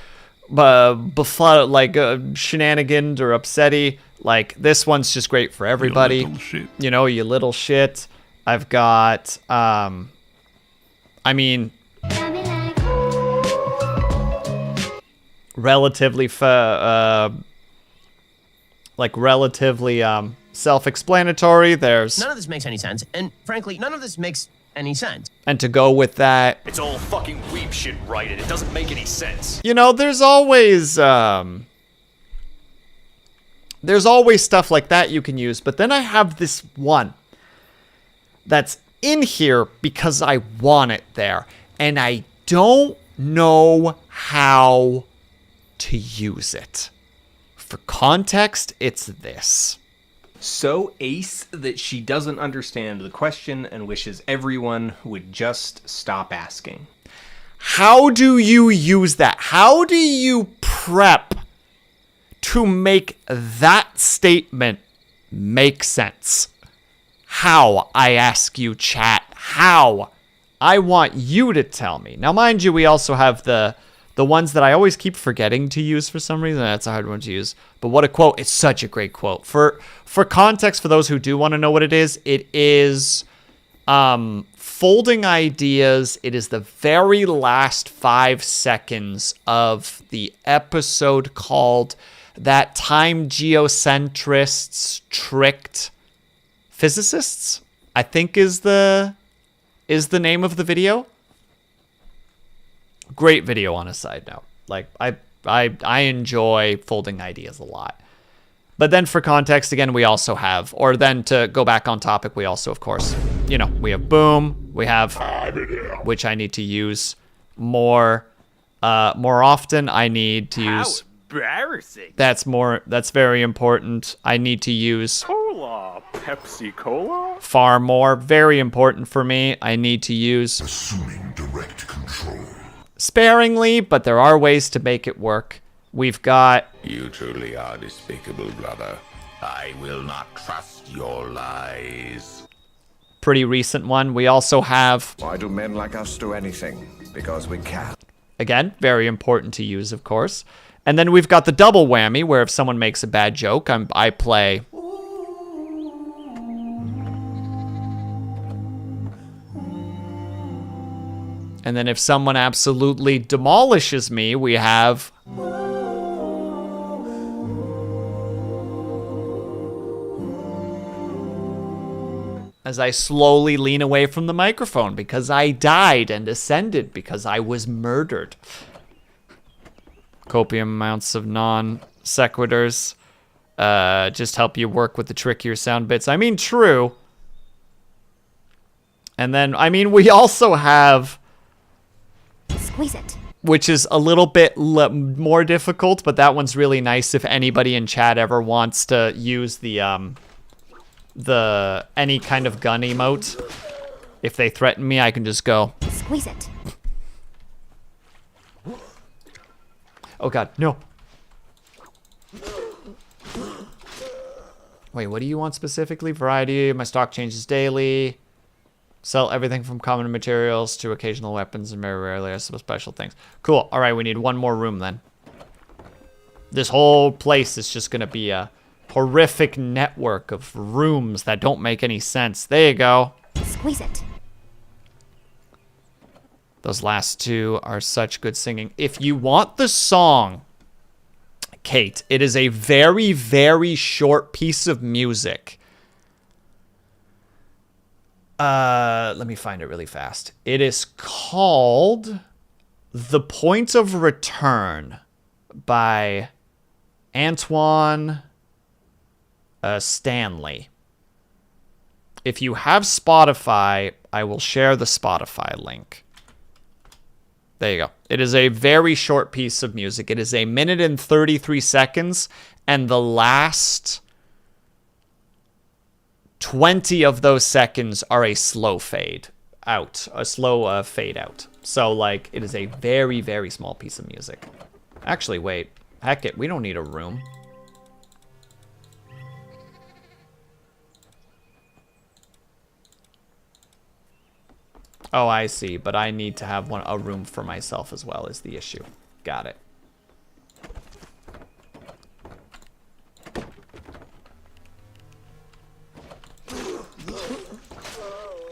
befuddled, like shenaniganed or upsetty. Like, this one's just great for everybody. You know, you little shit. I've got, I mean, relatively, self-explanatory. There's... None of this makes any sense, and frankly, none of this makes any sense. And to go with that... It's all fucking weeb shit, right? And it doesn't make any sense. You know, there's always stuff like that you can use, but then I have this one that's in here because I want it there, and I don't know how to use it. For context, it's this. So ace that she doesn't understand the question and wishes everyone would just stop asking. How do you use that? How do you prep to make that statement make sense? How, I ask you, chat? How? I want you to tell me. Now, mind you, we also have the ones that I always keep forgetting to use for some reason. That's a hard one to use. But what a quote. It's such a great quote. For context, for those who do want to know what it is folding ideas. It is the very last 5 seconds of the episode called That Time Geocentrists Tricked Physicists, I think is the name of the video. Great video on a side note. Like, I enjoy folding ideas a lot. But then for context, again, we also have, or then to go back on topic, we also, of course, you know, we have boom, we have, which I need to use more often. I need to use. Embarrassing. That's very important. I need to use Cola. Pepsi Cola? far more. Very important for me. I need to use Assuming direct control. sparingly, but there are ways to make it work. We've got... You truly are despicable, brother. I will not trust your lies. pretty recent one. We also have, Why do men like us do anything? Because we can. again, very important to use, of course. And then we've got the double whammy, where if someone makes a bad joke, I play. And then if someone absolutely demolishes me, we have. As I slowly lean away from the microphone because I died and ascended because I was murdered. Copium amounts of non sequiturs just help you work with the trickier sound bits. I mean, true. And then, I mean, we also have. Squeeze it. Which is a little bit more difficult, but that one's really nice if anybody in chat ever wants to use the any kind of gun emote. If they threaten me, I can just go. Squeeze it. Oh god, no. Wait, what do you want specifically? Variety, my stock changes daily. Sell everything from common materials to occasional weapons and very rarely some special things. Cool, alright, we need one more room then. This whole place is just gonna be a horrific network of rooms that don't make any sense. There you go. Squeeze it. Those last two are such good singing. If you want the song, Kate, it is a very, very short piece of music. Let me find it really fast. It is called The Point of Return by Antoine Stanley. If you have Spotify, I will share the Spotify link. There you go. It is a very short piece of music. It is 1 minute and 33 seconds, and the last 20 of those seconds are a slow fade out. A slow fade out. So, like, it is a very, very small piece of music. Actually, wait. Heck it, we don't need a room. Oh, I see, but I need to have a room for myself as well is the issue. Got it.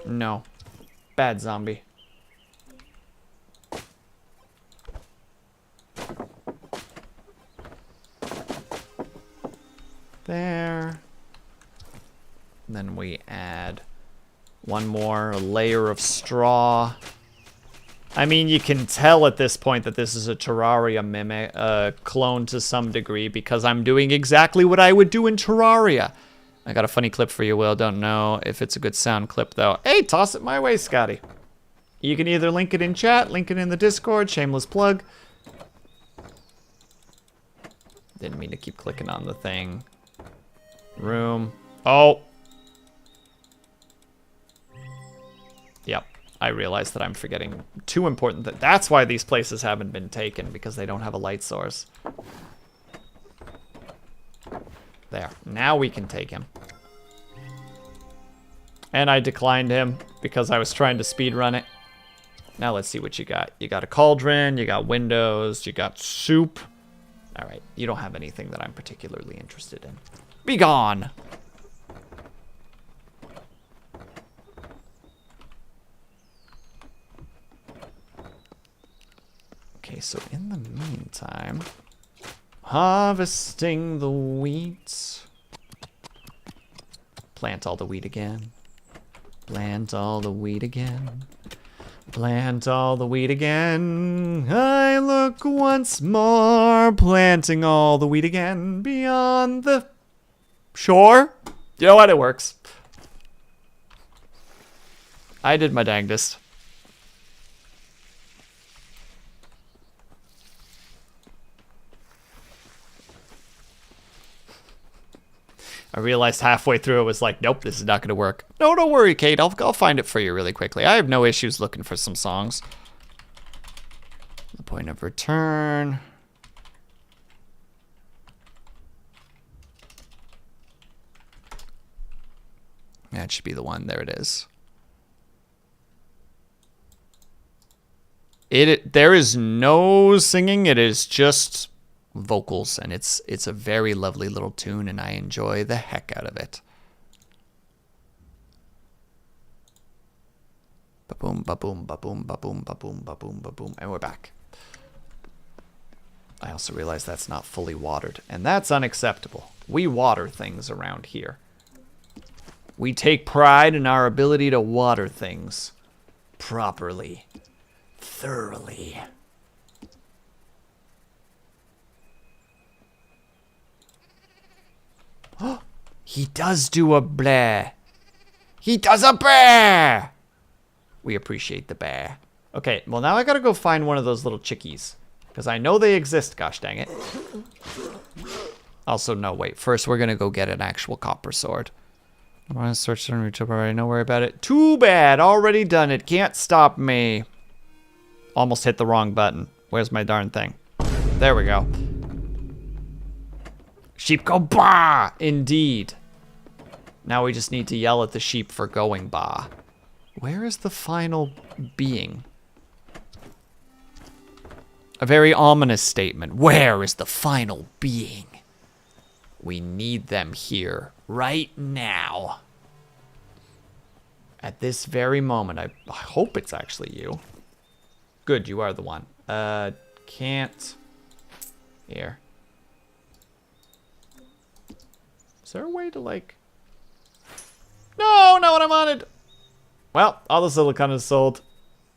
No. Bad zombie. There. Then we add one more layer of straw. I mean, you can tell at this point that this is a Terraria mimic, clone to some degree, because I'm doing exactly what I would do in Terraria. I got a funny clip for you, Will. Don't know if it's a good sound clip, though. Hey, toss it my way, Scotty. You can either link it in chat, link it in the Discord, shameless plug. Didn't mean to keep clicking on the thing. Room. Oh. Yep, I realized that I'm forgetting too important. That's why these places haven't been taken, because they don't have a light source. There, now we can take him. And I declined him because I was trying to speedrun it. Now let's see what you got. You got a cauldron, you got windows, you got soup. All right, you don't have anything that I'm particularly interested in. Be gone! Okay, so in the meantime, harvesting the wheat. Plant all the wheat again. Plant all the wheat again. Plant all the wheat again. I look once more, planting all the wheat again beyond the shore. You know what? It works. I did my dangdest. I realized halfway through it was like, nope, this is not going to work. No, don't worry, Kate. I'll find it for you really quickly. I have no issues looking for some songs. The point of return. That should be the one. There it is. There is no singing. It is just vocals, and it's a very lovely little tune, and I enjoy the heck out of it. Ba-boom, ba-boom, ba-boom, ba-boom, ba-boom, ba-boom, ba-boom, and we're back. I also realize that's not fully watered, and that's unacceptable. We water things around here. We take pride in our ability to water things properly, thoroughly. He does do a bleh. He does a bear. We appreciate the bear. Okay, well now I gotta go find one of those little chickies. Because I know they exist, gosh dang it. Also, no, wait. First, we're gonna go get an actual copper sword. I want to search on YouTube already. Don't worry about it. Too bad. Already done it. Can't stop me. Almost hit the wrong button. Where's my darn thing? There we go. Sheep go bah! Indeed. Now we just need to yell at the sheep for going bah. Where is the final being? A very ominous statement. Where is the final being? We need them here, right now. At this very moment. I hope it's actually you. Good, you are the one. Can't. Here. Is there a way to, like... No, not what I wanted! Well, all the silicon is sold.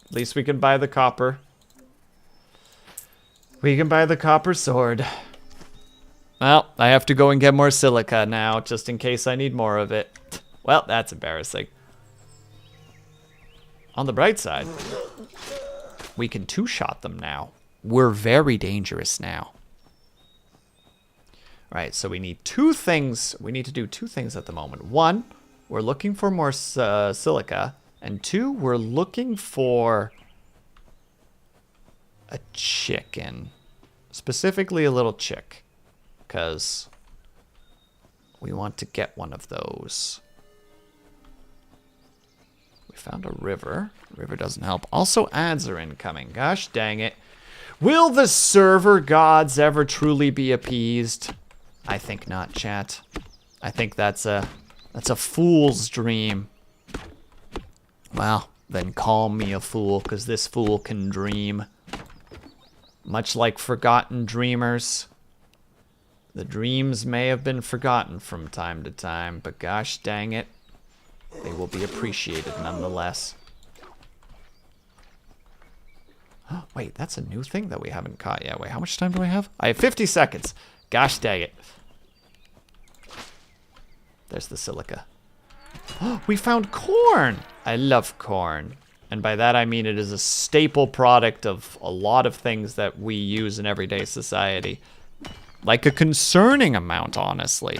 At least we can buy the copper. We can buy the copper sword. Well, I have to go and get more silica now, just in case I need more of it. Well, that's embarrassing. On the bright side, we can two-shot them now. We're very dangerous now. Right, so we need two things. We need to do two things at the moment. One, we're looking for more silica. And two, we're looking for a chicken. Specifically a little chick. Because we want to get one of those. We found a river. River doesn't help. Also, ads are incoming. Gosh dang it. Will the server gods ever truly be appeased? I think not, chat. I think that's a fool's dream. Well, then call me a fool, because this fool can dream. Much like forgotten dreamers. The dreams may have been forgotten from time to time, but gosh dang it, they will be appreciated nonetheless. Oh, wait, that's a new thing that we haven't caught yet. Wait, how much time do I have? I have 50 seconds. Gosh dang it. There's the silica. Oh, we found corn! I love corn. And by that I mean it is a staple product of a lot of things that we use in everyday society. Like a concerning amount, honestly.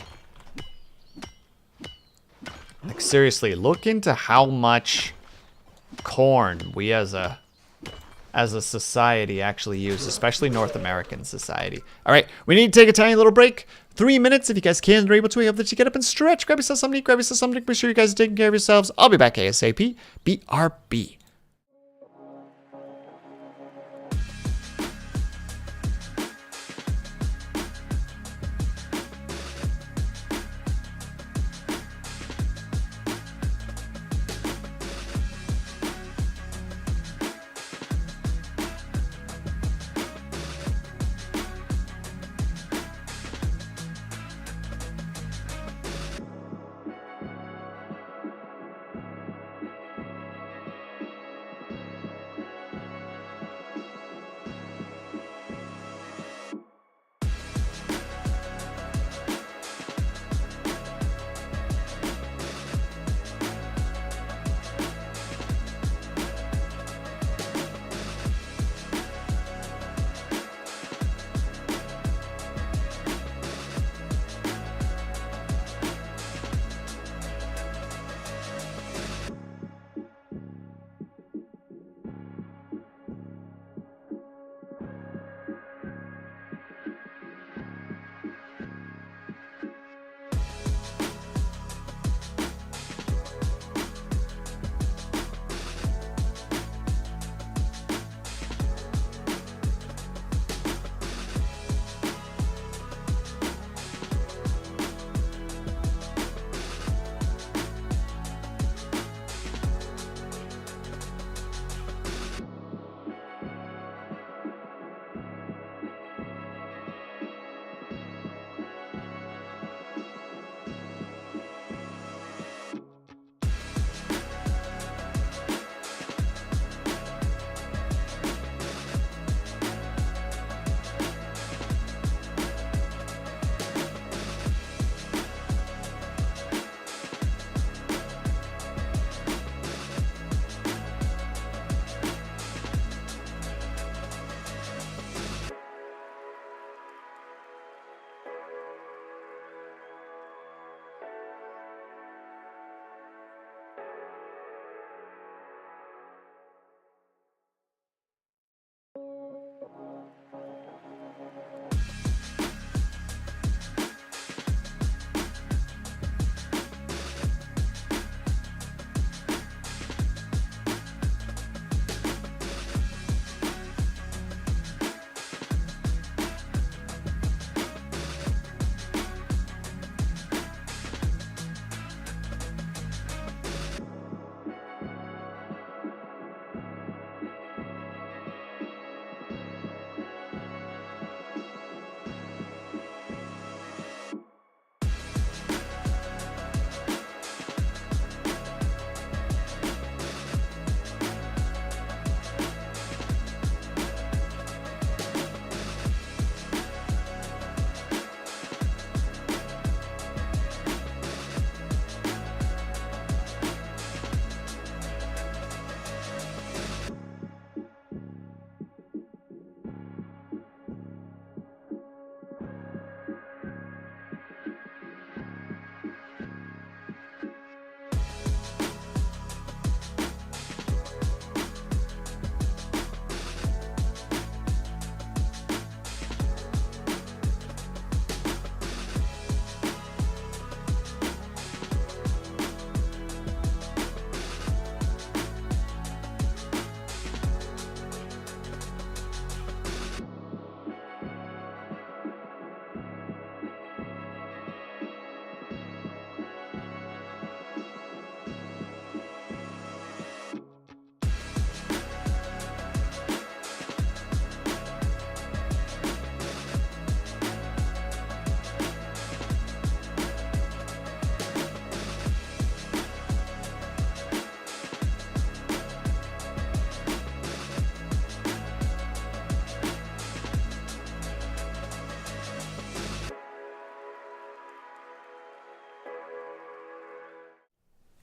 Like seriously, look into how much corn we as a society actually use, especially North American society. All right, we need to take a tiny little break. 3 minutes if you guys can and are able to. We hope that you get up and stretch. Grab yourself something, grab yourself something. Make sure you guys are taking care of yourselves. I'll be back ASAP. BRB.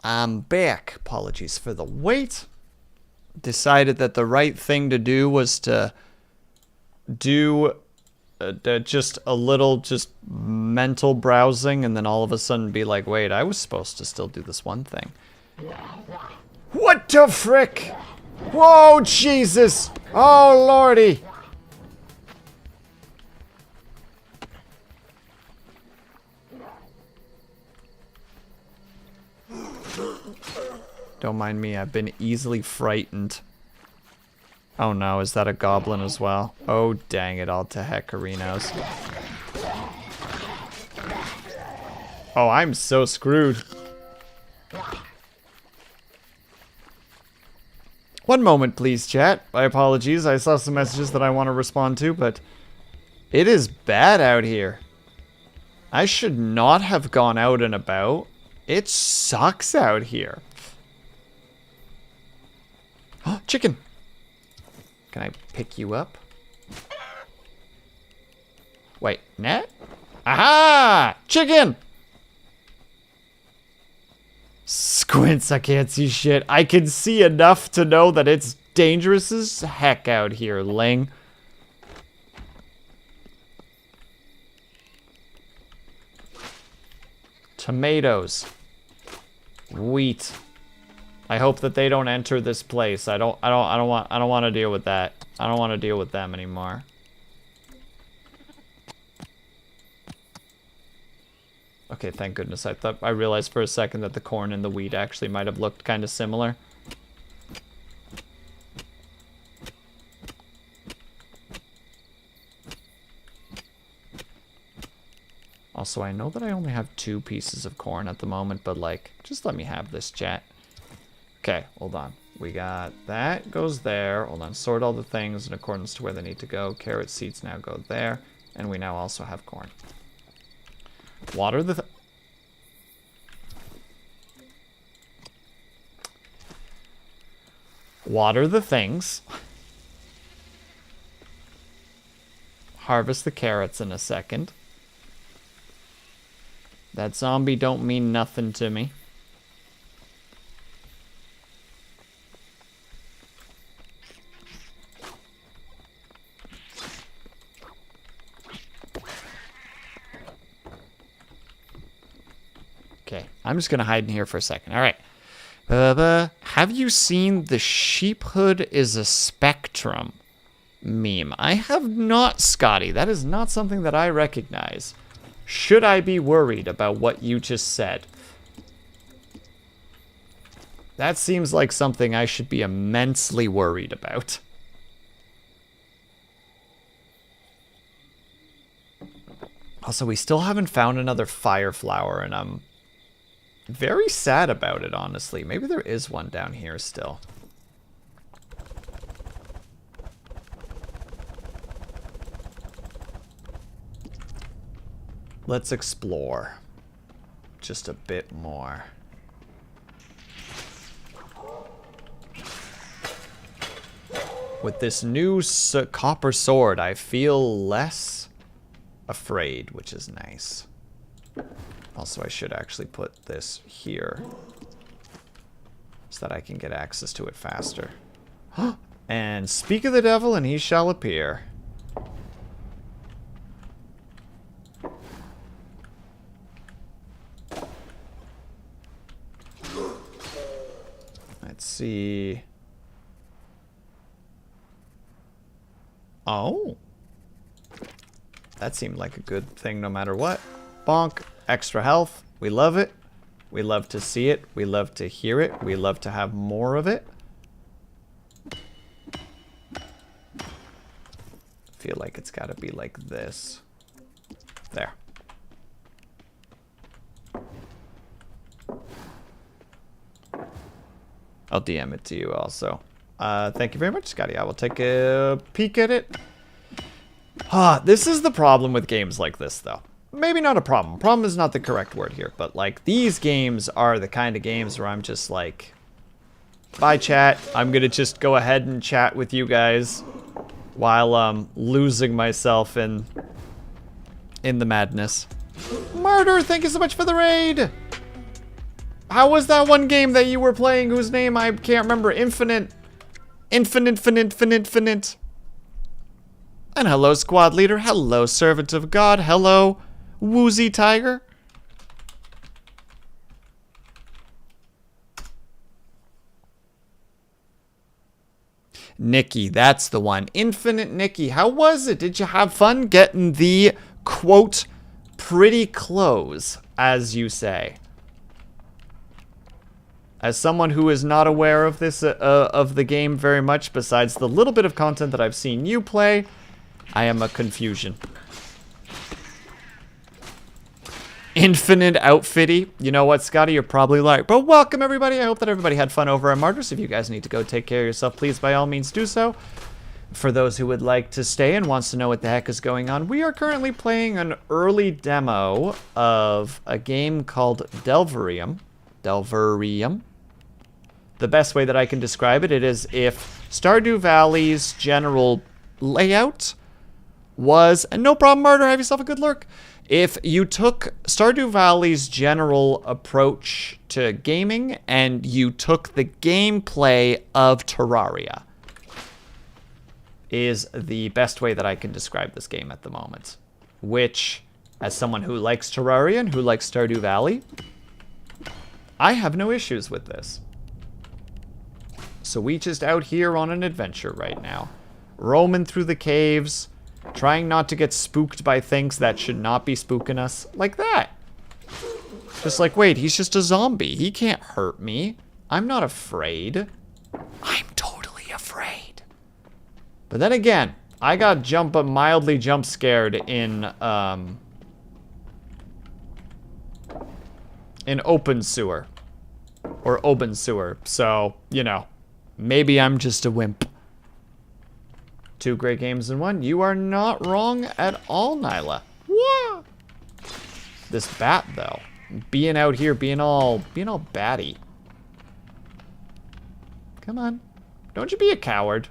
I'm back. Apologies for the wait. Decided that the right thing to do was to do just a little mental browsing and then all of a sudden be like, wait, I was supposed to still do this one thing. What the frick? Whoa, Jesus! Oh, lordy! Don't mind me, I've been easily frightened. Oh no, is that a goblin as well? Oh, dang it all to heckerinos. Oh, I'm so screwed. One moment, please, chat. My apologies, I saw some messages that I want to respond to, but it is bad out here. I should not have gone out and about. It sucks out here. Oh, chicken! Can I pick you up? Wait, net? Aha! Chicken! Squints, I can't see shit. I can see enough to know that it's dangerous as heck out here, Ling. Tomatoes. Wheat. I hope that they don't enter this place. I don't want to deal with that. I don't want to deal with them anymore. Okay, thank goodness. I realized for a second that the corn and the wheat actually might have looked kind of similar. Also, I know that I only have 2 pieces of corn at the moment, but like, just let me have this, chat. Okay, hold on. We got that goes there. Hold on, sort all the things in accordance to where they need to go. Carrot seeds now go there. And we now also have corn. Water the... Water the things. Harvest the carrots in a second. That zombie don't mean nothing to me. Okay, I'm just gonna hide in here for a second. All right. Have you seen the sheephood is a spectrum meme? I have not, Scotty. That is not something that I recognize. Should I be worried about what you just said? That seems like something I should be immensely worried about. Also, we still haven't found another fire flower, and I'm very sad about it, honestly. Maybe there is one down here still. Let's explore just a bit more. With this new copper sword, I feel less afraid, which is nice. Also, I should actually put this here so that I can get access to it faster. And speak of the devil, and he shall appear. Let's see. Oh. That seemed like a good thing no matter what. Bonk. Extra health. We love it. We love to see it. We love to hear it. We love to have more of it. Feel like it's got to be like this. There. I'll DM it to you also. Thank you very much, Scotty. I will take a peek at it. This is the problem with games like this, though. Maybe not a problem. Problem is not the correct word here, but like these games are the kind of games where I'm just like, bye chat. I'm gonna just go ahead and chat with you guys while losing myself in the madness. Murder, thank you so much for the raid. How was that one game that you were playing whose name I can't remember? Infinite. And hello, squad leader. Hello, servant of God. Hello, woozy tiger. Nikki, that's the one. Infinite Nikki. How was it? Did you have fun getting the, quote, pretty clothes, as you say? As someone who is not aware of this, of the game very much, besides the little bit of content that I've seen you play, I am a confusion. Infinite outfitty. You know what, Scotty? You're probably right. But welcome, everybody. I hope that everybody had fun over at Martyrs. If you guys need to go take care of yourself, please, by all means, do so. For those who would like to stay and wants to know what the heck is going on, we are currently playing an early demo of a game called Delverium. Delverium. The best way that I can describe it, it is if Stardew Valley's general layout was, and no problem, Martyr, have yourself a good lurk. If you took Stardew Valley's general approach to gaming and you took the gameplay of Terraria, is the best way that I can describe this game at the moment. Which, as someone who likes Terraria and who likes Stardew Valley, I have no issues with this. So we just out here on an adventure right now. Roaming through the caves, trying not to get spooked by things that should not be spooking us. Like that. Just like, wait, he's just a zombie. He can't hurt me. I'm not afraid. I'm totally afraid. But then again, I got mildly jump scared in open sewer. Or open sewer. So, you know, maybe I'm just a wimp. 2 great games in 1. You are not wrong at all, Nyla. Whoa. This bat, though. Being out here, being all batty. Come on. Don't you be a coward.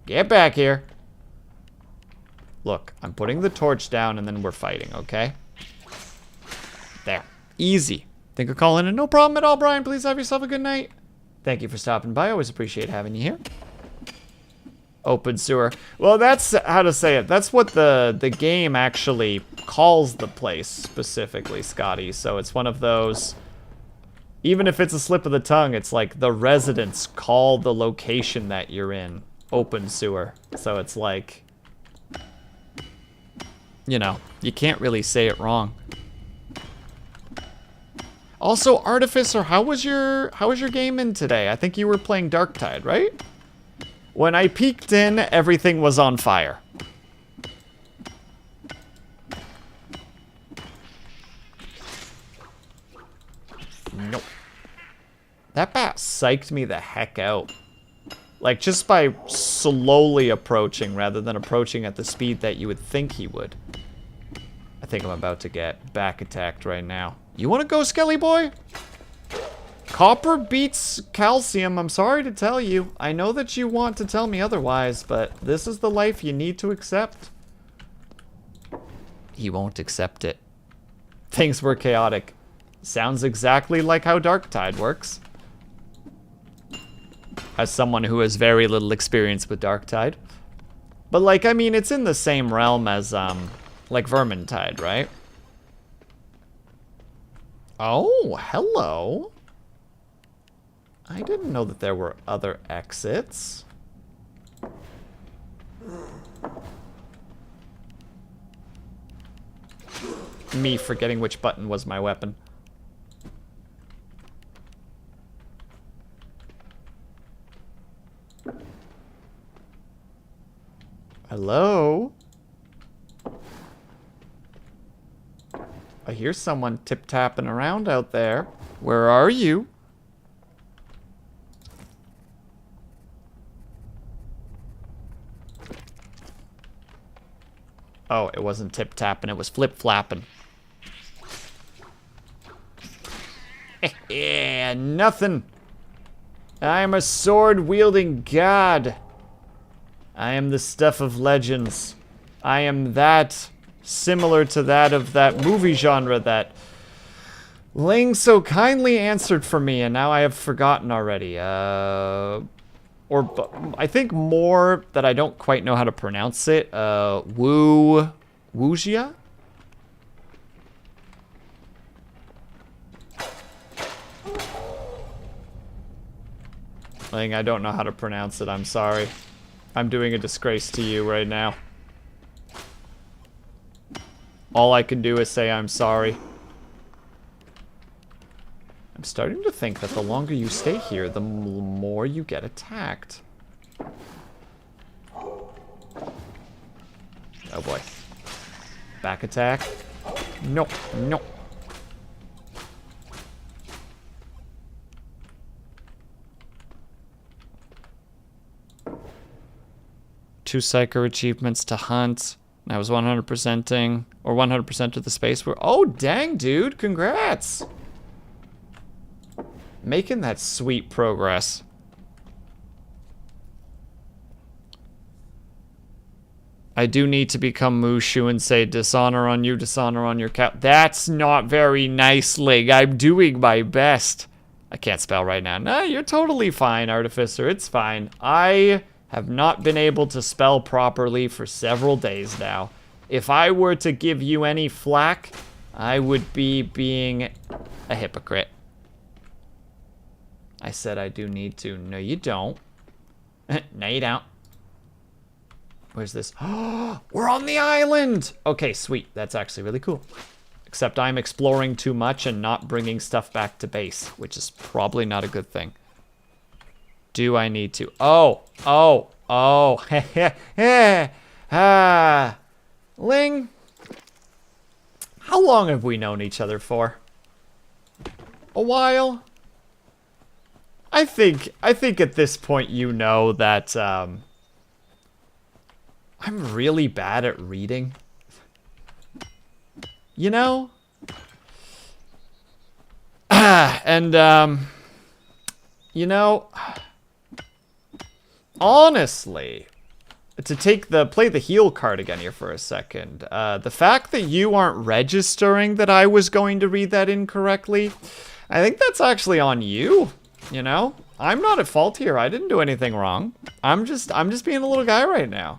Get back here. Look, I'm putting the torch down and then we're fighting, okay? There. Easy. Think of calling in? No problem at all, Brian. Please have yourself a good night. Thank you for stopping by. Always appreciate having you here. Open sewer. Well, that's how to say it. That's what the game actually calls the place specifically, Scotty. So it's one of those, even if it's a slip of the tongue, it's like the residents call the location that you're in open sewer. So it's like, you know, you can't really say it wrong. Also, Artificer, how was your game in today? I think you were playing Darktide, right? When I peeked in, everything was on fire. Nope. That bat psyched me the heck out. Like, just by slowly approaching rather than approaching at the speed that you would think he would. I think I'm about to get back attacked right now. You want to go, Skelly boy? Copper beats calcium, I'm sorry to tell you. I know that you want to tell me otherwise, but this is the life you need to accept. He won't accept it. Things were chaotic. Sounds exactly like how Darktide works. As someone who has very little experience with Darktide. But like, I mean, it's in the same realm as, like Vermintide, right? Oh, hello. I didn't know that there were other exits. Me forgetting which button was my weapon. Hello? I hear someone tip-tapping around out there. Where are you? Oh, it wasn't tip-tapping, it was flip-flapping. Yeah, nothing. I am a sword-wielding god. I am the stuff of legends. I am that, similar to that of that movie genre that Ling so kindly answered for me, and now I have forgotten already. I think more that I don't quite know how to pronounce it. Wujia? Ling, I don't know how to pronounce it. I'm sorry. I'm doing a disgrace to you right now. All I can do is say I'm sorry. I'm starting to think that the longer you stay here, the more you get attacked. Oh boy. Back attack. No, no. Two psycho achievements to hunt. I was 100%ing, or 100% of the space where, oh dang dude, congrats! Making that sweet progress. I do need to become Mushu and say dishonor on you, dishonor on your cat. That's not very nice, Ling. I'm doing my best. I can't spell right now. No, you're totally fine, Artificer. It's fine. I have not been able to spell properly for several days now. If I were to give you any flack, I would be being a hypocrite. I said I do need to. No, you don't. No, you don't. Where's this? Oh, we're on the island! Okay, sweet. That's actually really cool. Except I'm exploring too much and not bringing stuff back to base, which is probably not a good thing. Do I need to? Oh, Ling, how long have we known each other for? A while? I think at this point you know that I'm really bad at reading. You know? And you know, honestly, to play the heal card again here for a second, the fact that you aren't registering that I was going to read that incorrectly, I think that's actually on you, you know? I'm not at fault here. I didn't do anything wrong. I'm just being a little guy right now.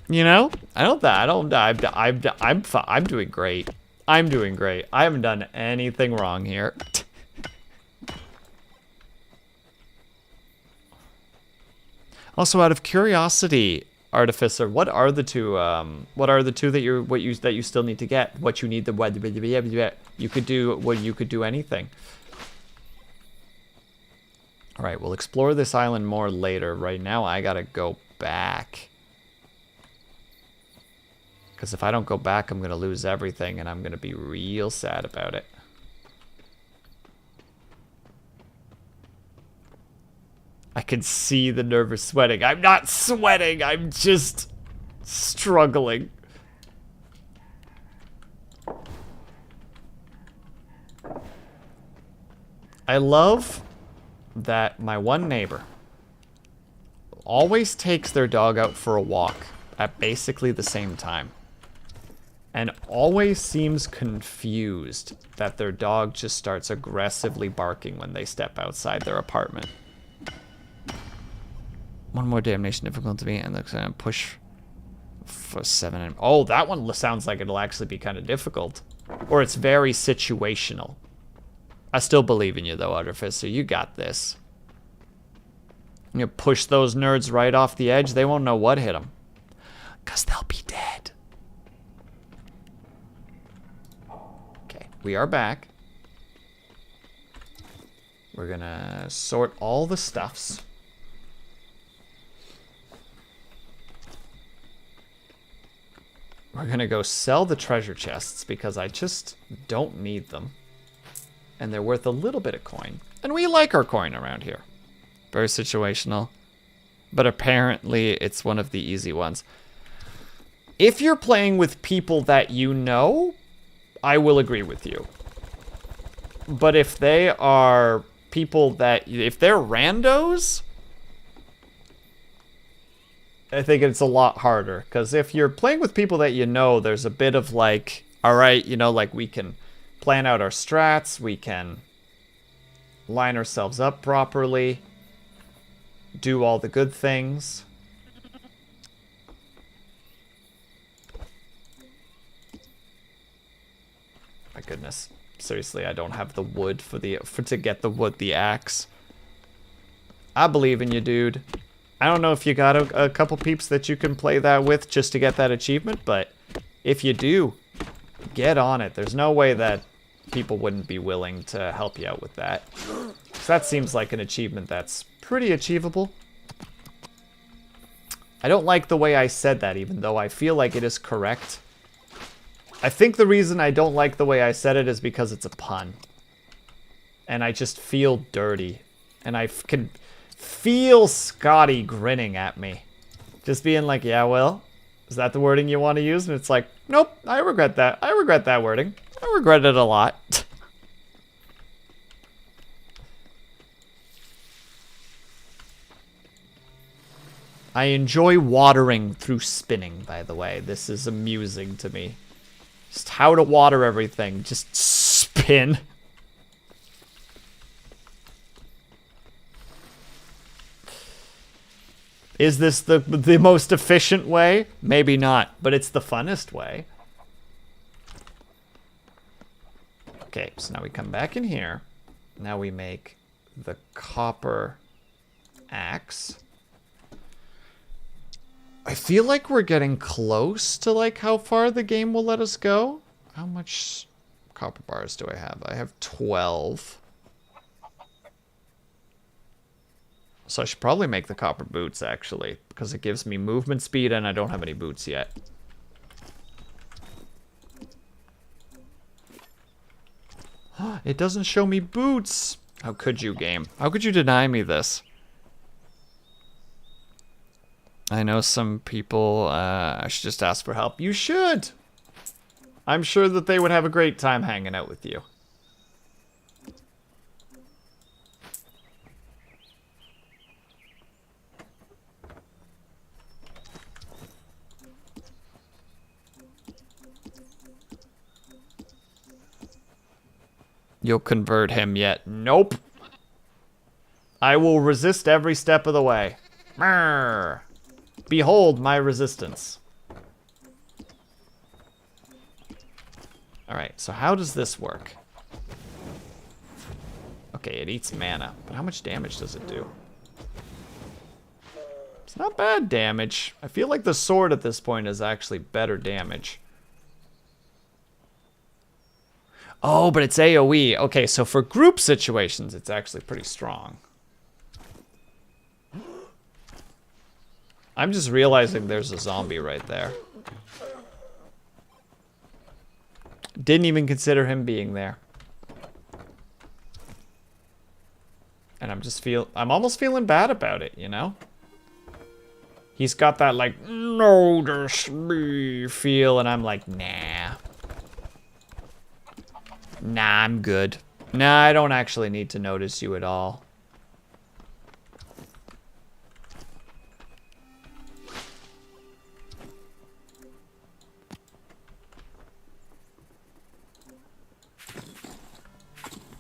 You know, I'm doing great. I'm doing great. I haven't done anything wrong here. Also, out of curiosity, Artificer, what are the two that you still need to get? What you need you could do anything. All right, we'll explore this island more later. Right now, I gotta go back. Because if I don't go back, I'm going to lose everything, and I'm going to be real sad about it. I can see the nervous sweating. I'm not sweating, I'm just struggling. I love that my one neighbor always takes their dog out for a walk at basically the same time. And always seems confused that their dog just starts aggressively barking when they step outside their apartment. One more damnation difficult to be, and they're gonna push for 7. Oh, that one sounds like it'll actually be kind of difficult. Or it's very situational. I still believe in you though, Artificer. You got this. You push those nerds right off the edge, they won't know what hit them. 'Cause they'll be dead. Okay, we are back. We're gonna sort all the stuffs. We're gonna go sell the treasure chests because I just don't need them. And they're worth a little bit of coin. And we like our coin around here. Very situational. But apparently it's one of the easy ones. If you're playing with people that you know, I will agree with you. But if they are people that, if they're randos, I think it's a lot harder. Because if you're playing with people that you know, there's a bit of like, alright, you know, like we can plan out our strats, we can line ourselves up properly, do all the good things. My goodness. Seriously, I don't have the wood to get the axe. I believe in you, dude. I don't know if you got a couple peeps that you can play that with just to get that achievement, but if you do, get on it. There's no way that people wouldn't be willing to help you out with that. So that seems like an achievement that's pretty achievable. I don't like the way I said that, even though I feel like it is correct. I think the reason I don't like the way I said it is because it's a pun. And I just feel dirty. And I can feel Scotty grinning at me. Just being like, yeah, well, is that the wording you want to use? And it's like, nope, I regret that. I regret that wording. I regret it a lot. I enjoy watering through spinning, by the way. This is amusing to me. Just how to water everything. Just spin. Is this the most efficient way? Maybe not, but it's the funnest way. Okay, so now we come back in here. Now we make the copper axe. I feel like we're getting close to like how far the game will let us go. How much copper bars do I have? I have 12. So I should probably make the copper boots actually, because it gives me movement speed and I don't have any boots yet. It doesn't show me boots. How could you, game? How could you deny me this? I know some people, I should just ask for help. You should! I'm sure that they would have a great time hanging out with you. You'll convert him yet? Nope. I will resist every step of the way. Brrr. Behold my resistance. Alright, so how does this work? Okay, it eats mana, but how much damage does it do? It's not bad damage. I feel like the sword at this point is actually better damage. Oh, but it's AoE. Okay, so for group situations, it's actually pretty strong. I'm just realizing there's a zombie right there. Didn't even consider him being there. And I'm almost feeling bad about it, you know? He's got that like, notice me feel, and I'm like, nah. Nah, I'm good. Nah, I don't actually need to notice you at all.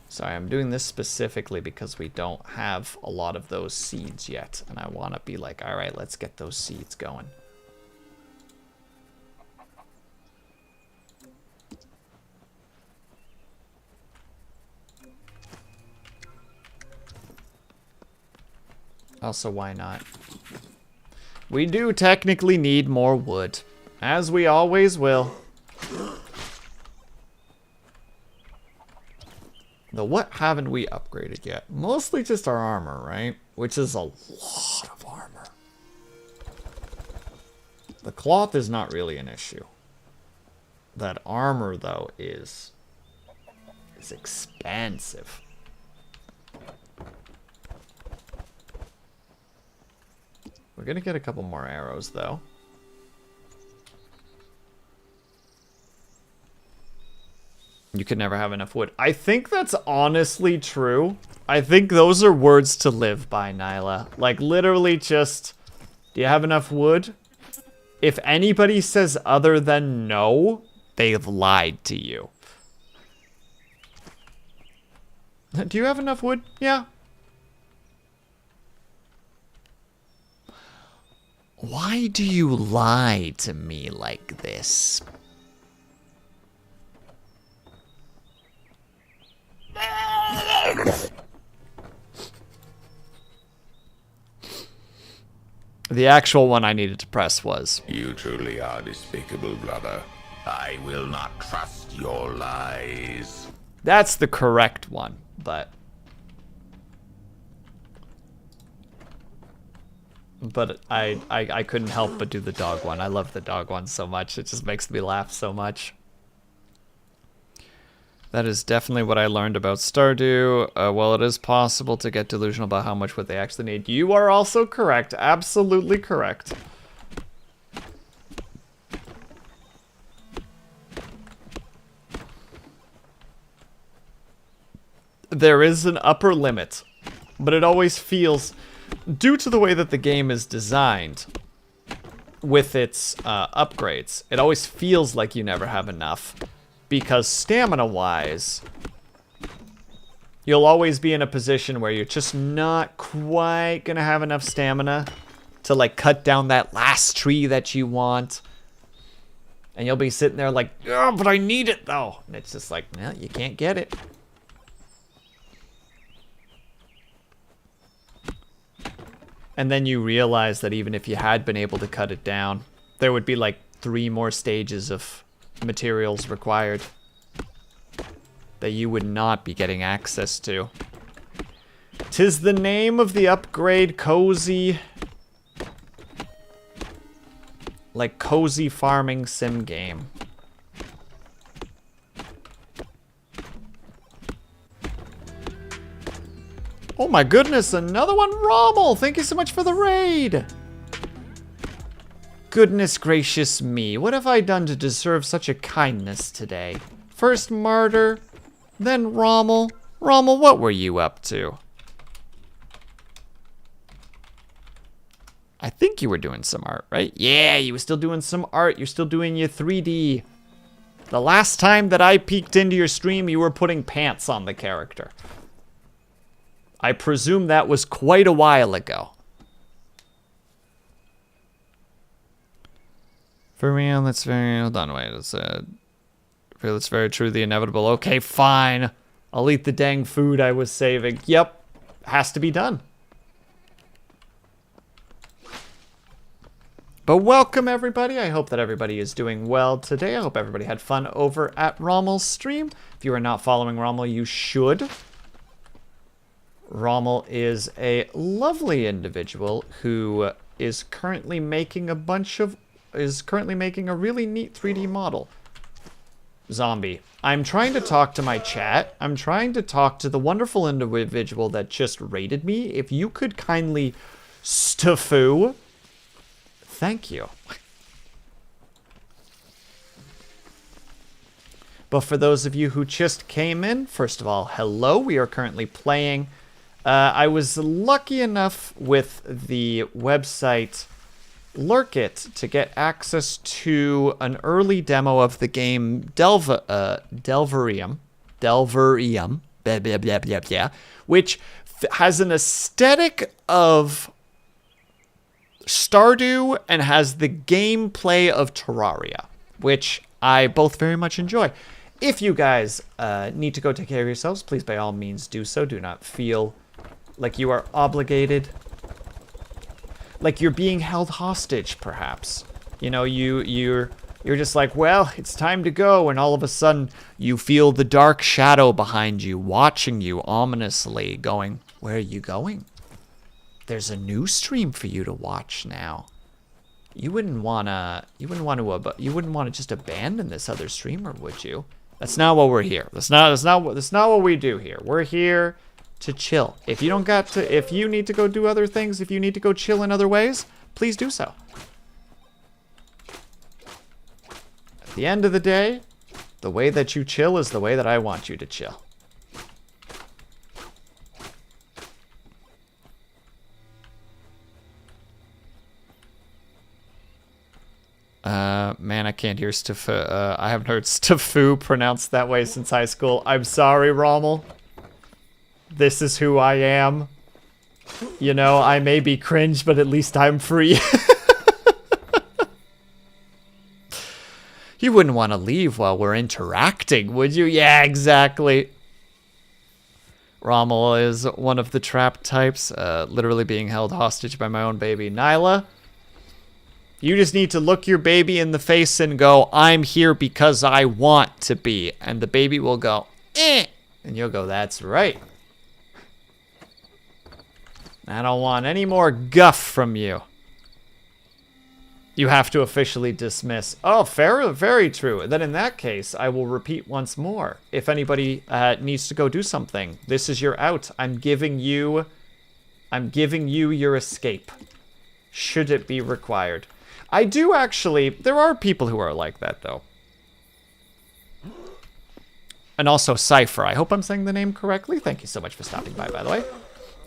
Sorry, I'm doing this specifically because we don't have a lot of those seeds yet. And I want to be like, all right, let's get those seeds going. Also, why not? We do technically need more wood, as we always will. Though what haven't we upgraded yet? Mostly just our armor, right? Which is a lot of armor. The cloth is not really an issue. That armor, though, is expensive. We're gonna get a couple more arrows, though. You could never have enough wood. I think that's honestly true. I think those are words to live by, Nyla. Like, literally just Do you have enough wood? If anybody says other than no, they've lied to you. Do you have enough wood? Yeah. Why do you lie to me like this? The actual one I needed to press was... You truly are despicable, brother. I will not trust your lies. That's the correct one, but... But I couldn't help but do the dog one. I love the dog one so much. It just makes me laugh so much. That is definitely what I learned about Stardew. Well, it is possible to get delusional about how much wood they actually need. You are also correct. Absolutely correct. There is an upper limit, but it always feels, due to the way that the game is designed with its upgrades, it always feels like you never have enough. Because stamina-wise, you'll always be in a position where you're just not quite gonna have enough stamina to like cut down that last tree that you want. And you'll be sitting there like, oh, but I need it though. And it's just like, well, you can't get it. And then you realize that even if you had been able to cut it down, there would be like 3 more stages of materials required that you would not be getting access to. 'Tis the name of the upgrade, cozy. Like cozy farming sim game. Oh my goodness, another one, Rommel! Thank you so much for the raid! Goodness gracious me, what have I done to deserve such a kindness today? First Martyr, then Rommel. Rommel, what were you up to? I think you were doing some art, right? Yeah, you were still doing some art. You're still doing your 3D. The last time that I peeked into your stream, you were putting pants on the character. I presume that was quite a while ago. For real, that's very... Hold on, wait. That's very true, the inevitable. Okay, fine. I'll eat the dang food I was saving. Yep. Has to be done. But welcome, everybody. I hope that everybody is doing well today. I hope everybody had fun over at Rommel's stream. If you are not following Rommel, you should. Rommel is a lovely individual who is currently making a really neat 3D model. Zombie. I'm trying to talk to my chat. I'm trying to talk to the wonderful individual that just raided me. If you could kindly staffu. Thank you. But for those of you who just came in, first of all, hello. We are currently playing. I was lucky enough with the website Lurkit to get access to an early demo of the game Delverium, which has an aesthetic of Stardew and has the gameplay of Terraria, which I both very much enjoy. If you guys need to go take care of yourselves, please by all means do so. Do not feel like you are obligated, like you're being held hostage, perhaps. You know, you're just like, well, it's time to go, and all of a sudden you feel the dark shadow behind you, watching you ominously, going, where are you going? There's a new stream for you to watch now. You wouldn't wanna just abandon this other streamer, would you? That's not what we're here. That's not what we do here. We're here to chill. If you need to go do other things, if you need to go chill in other ways, please do so. At the end of the day, the way that you chill is the way that I want you to chill. Man, I can't hear I haven't heard Stafu pronounced that way since high school. I'm sorry, Rommel. This is who I am. You know, I may be cringe, but at least I'm free. You wouldn't want to leave while we're interacting, would you? Yeah, exactly. Rommel is one of the trapped types, literally being held hostage by my own baby. Nyla, you just need to look your baby in the face and go, I'm here because I want to be. And the baby will go, eh. And you'll go, that's right. I don't want any more guff from you. You have to officially dismiss. Oh, fair, very true. Then in that case, I will repeat once more. If anybody needs to go do something, this is your out. I'm giving you your escape. Should it be required. I do actually, there are people who are like that though. And also Cypher. I hope I'm saying the name correctly. Thank you so much for stopping by the way.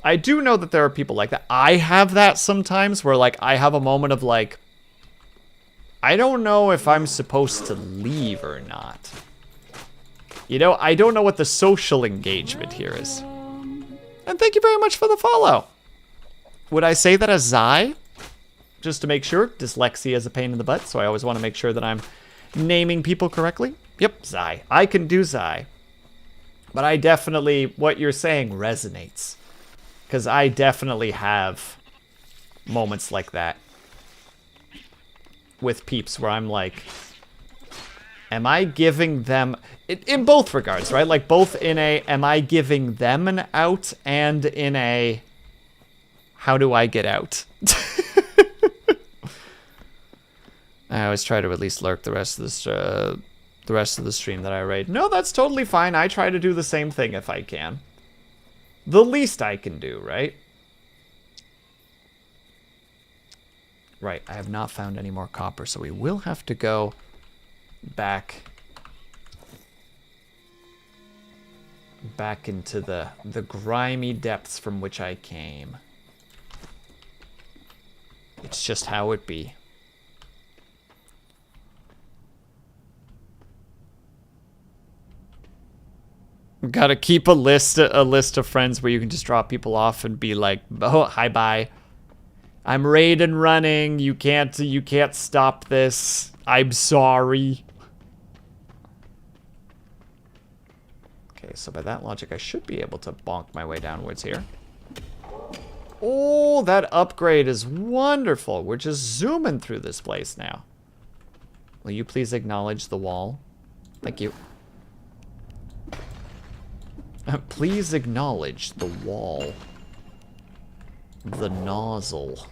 I do know that there are people like that. I have that sometimes where like I have a moment of like, I don't know if I'm supposed to leave or not. You know, I don't know what the social engagement here is. And thank you very much for the follow. Would I say that as Zai? Just to make sure, dyslexia is a pain in the butt, so I always want to make sure that I'm naming people correctly. Yep, Zai. I can do Zai. But I definitely, what you're saying resonates. Because I definitely have moments like that. With peeps where I'm like, am I giving them, in both regards, right? Like both in a, am I giving them an out, and in a, how do I get out? I always try to at least lurk the rest of the stream that I raid. No, that's totally fine. I try to do the same thing if I can. The least I can do, right? Right, I have not found any more copper, so we will have to go back into the grimy depths from which I came. It's just how it be. Gotta keep a list of friends where you can just drop people off and be like, oh, hi, bye. I'm raid and running. You can't stop this. I'm sorry. Okay, so by that logic, I should be able to bonk my way downwards here. Oh, that upgrade is wonderful. We're just zooming through this place now. Will you please acknowledge the wall? Thank you. Please acknowledge the wall. The nozzle.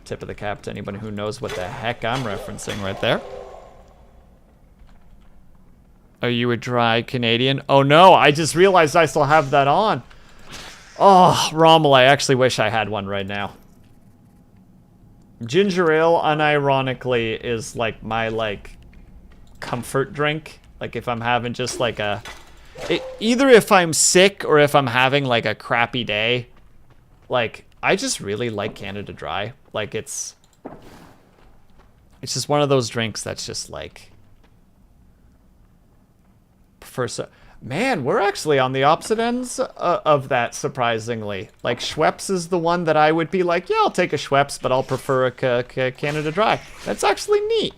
Tip of the cap to anybody who knows what the heck I'm referencing right there. Are you a dry Canadian? Oh no, I just realized I still have that on. Oh, Rommel, I actually wish I had one right now. Ginger ale, unironically, is like my like comfort drink. Like if I'm having just like a... either if I'm sick or if I'm having like a crappy day, like I just really like Canada Dry. Like it's just one of those drinks that's just like man, we're actually on the opposite ends of that, surprisingly. Like Schweppes is the one that I would be like, yeah, I'll take a Schweppes, but I'll prefer a Canada Dry. That's actually neat.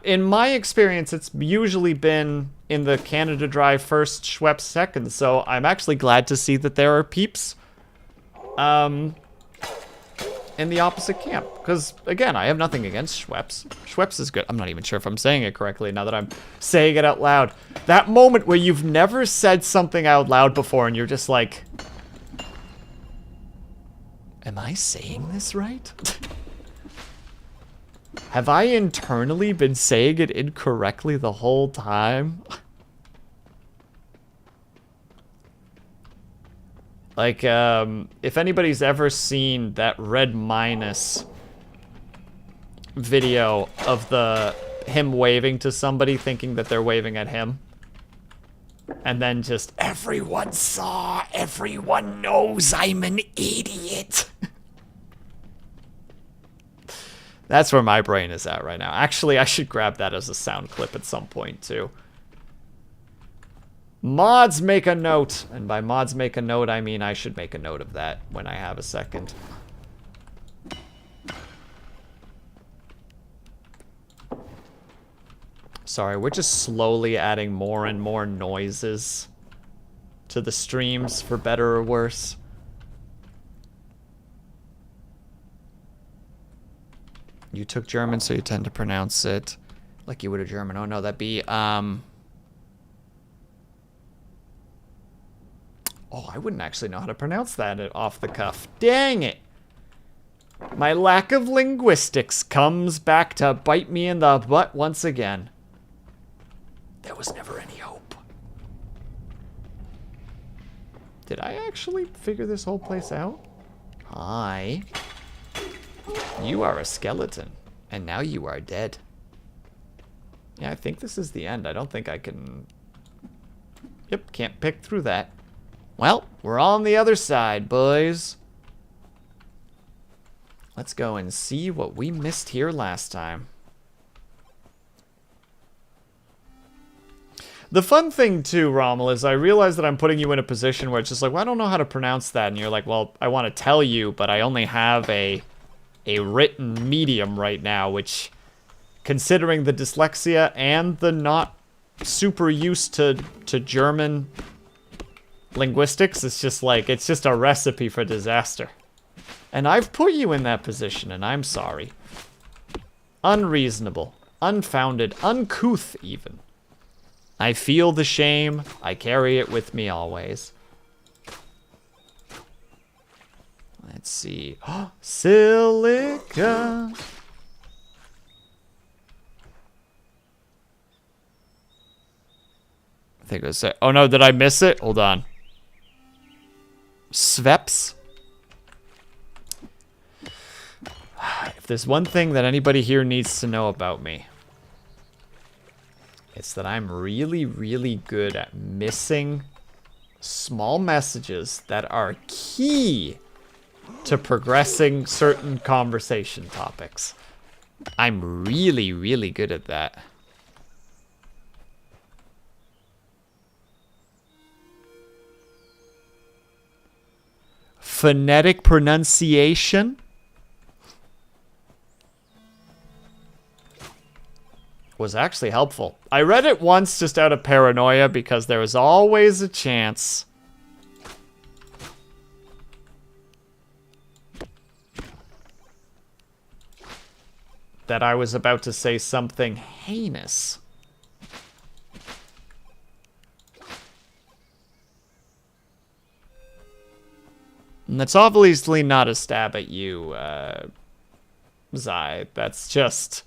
In my experience, it's usually been in the Canada Dry first, Schweppes second, so I'm actually glad to see that there are peeps in the opposite camp. Because, again, I have nothing against Schweppes. Schweppes is good. I'm not even sure if I'm saying it correctly now that I'm saying it out loud. That moment where you've never said something out loud before and you're just like, am I saying this right? Have I internally been saying it incorrectly the whole time? Like, if anybody's ever seen that Red Minus video of him waving to somebody thinking that they're waving at him. And then just, everyone saw, everyone knows I'm an idiot. That's where my brain is at right now. Actually, I should grab that as a sound clip at some point, too. Mods make a note. And by mods make a note, I mean I should make a note of that when I have a second. Sorry, we're just slowly adding more and more noises to the streams, for better or worse. You took German, so you tend to pronounce it like you would a German. Oh no, that'd be, oh, I wouldn't actually know how to pronounce that off the cuff. Dang it! My lack of linguistics comes back to bite me in the butt once again. There was never any hope. Did I actually figure this whole place out? Hi. You are a skeleton, and now you are dead. Yeah, I think this is the end. I don't think I can... Yep, can't pick through that. Well, we're on the other side, boys. Let's go and see what we missed here last time. The fun thing, too, Rommel, is I realize that I'm putting you in a position where it's just like, well, I don't know how to pronounce that. And you're like, well, I want to tell you, but I only have a written medium right now, which, considering the dyslexia and the not super used to German linguistics, it's just like, it's just a recipe for disaster. And I've put you in that position, and I'm sorry. Unreasonable, unfounded, uncouth even. I feel the shame. I carry it with me always. Let's see. Silica. I think it was... Oh no, did I miss it? Hold on. Sveps. If there's one thing that anybody here needs to know about me, it's that I'm really, really good at missing small messages that are key to progressing certain conversation topics. I'm really, really good at that. Phonetic pronunciation was actually helpful. I read it once just out of paranoia because there was always a chance that I was about to say something heinous. And that's obviously not a stab at you, Zai. That's just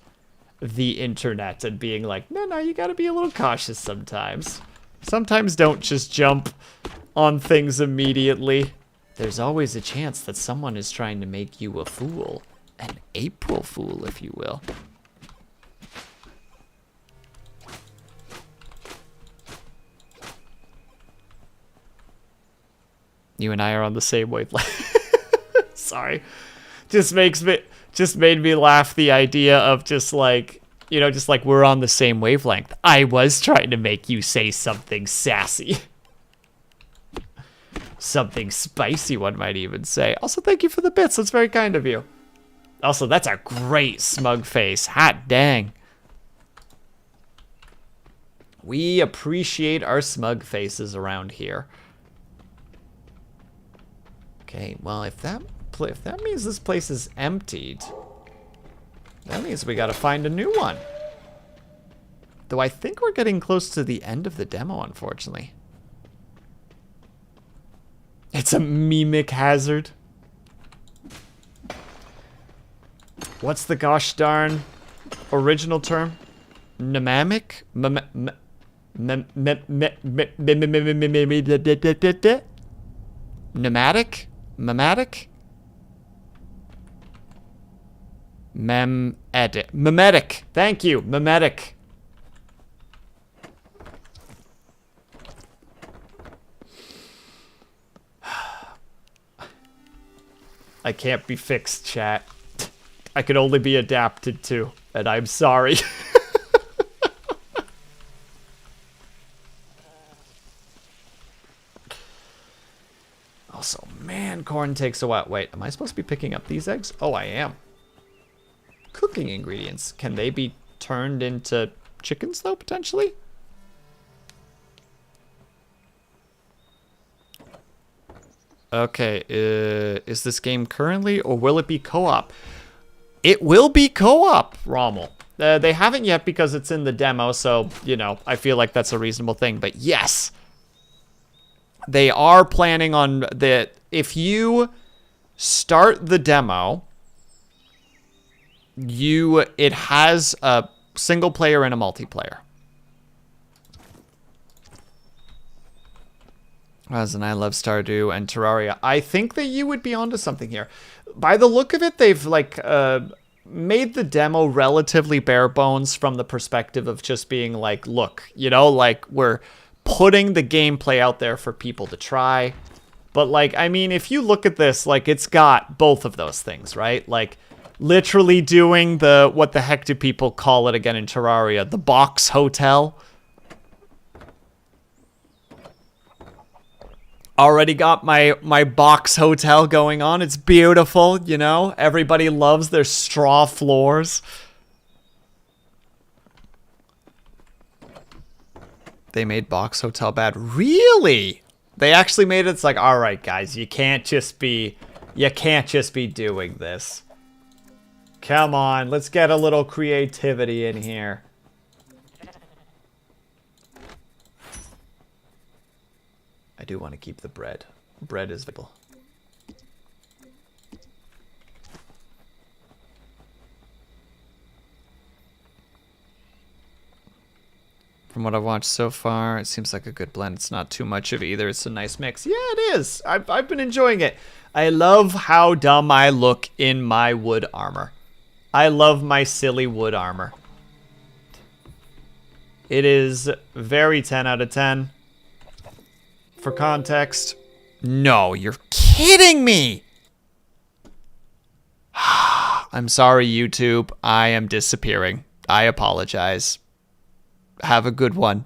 the internet and being like, no, you gotta be a little cautious sometimes. Sometimes don't just jump on things immediately. There's always a chance that someone is trying to make you a fool. An April Fool, if you will. You and I are on the same wavelength. Sorry. Just made me laugh, the idea of just like, you know, just like we're on the same wavelength. I was trying to make you say something sassy. Something spicy, one might even say. Also, thank you for the bits. That's very kind of you. Also, that's a great smug face. Hot dang. We appreciate our smug faces around here. Okay, well, if that means this place is emptied, that means we gotta find a new one. Though I think we're getting close to the end of the demo, unfortunately. It's a mimic hazard. What's the gosh darn original term? Mnemonic? Pneumatic? Memetic? Memetic. Thank you. Memetic. I can't be fixed, chat. I could only be adapted to, and I'm sorry. Also, man, corn takes a while. Wait, am I supposed to be picking up these eggs? Oh, I am. Cooking ingredients. Can they be turned into chickens, though, potentially? Okay, is this game currently, or will it be co-op? It will be co-op, Rommel. They haven't yet because it's in the demo, so, you know, I feel like that's a reasonable thing. But yes, they are planning on that. If you start the demo, it has a single player and a multiplayer. As and I love Stardew and Terraria. I think that you would be onto something here. By the look of it, they've like made the demo relatively bare bones from the perspective of just being like, look, you know, like we're putting the gameplay out there for people to try. But like, I mean, if you look at this, like it's got both of those things, right? Like literally doing the, what the heck do people call it again in Terraria? The box hotel. Already got my box hotel going on. It's beautiful, you know? Everybody loves their straw floors. They made box hotel bad. Really? They actually made it. It's like, all right, guys, you can't just be doing this. Come on, let's get a little creativity in here. I do want to keep the bread. Bread is vital. From what I've watched so far, it seems like a good blend. It's not too much of either. It's a nice mix. Yeah, it is. I've been enjoying it. I love how dumb I look in my wood armor. I love my silly wood armor. It is very 10 out of 10. For context, no, you're kidding me. I'm sorry, YouTube. I am disappearing. I apologize. Have a good one.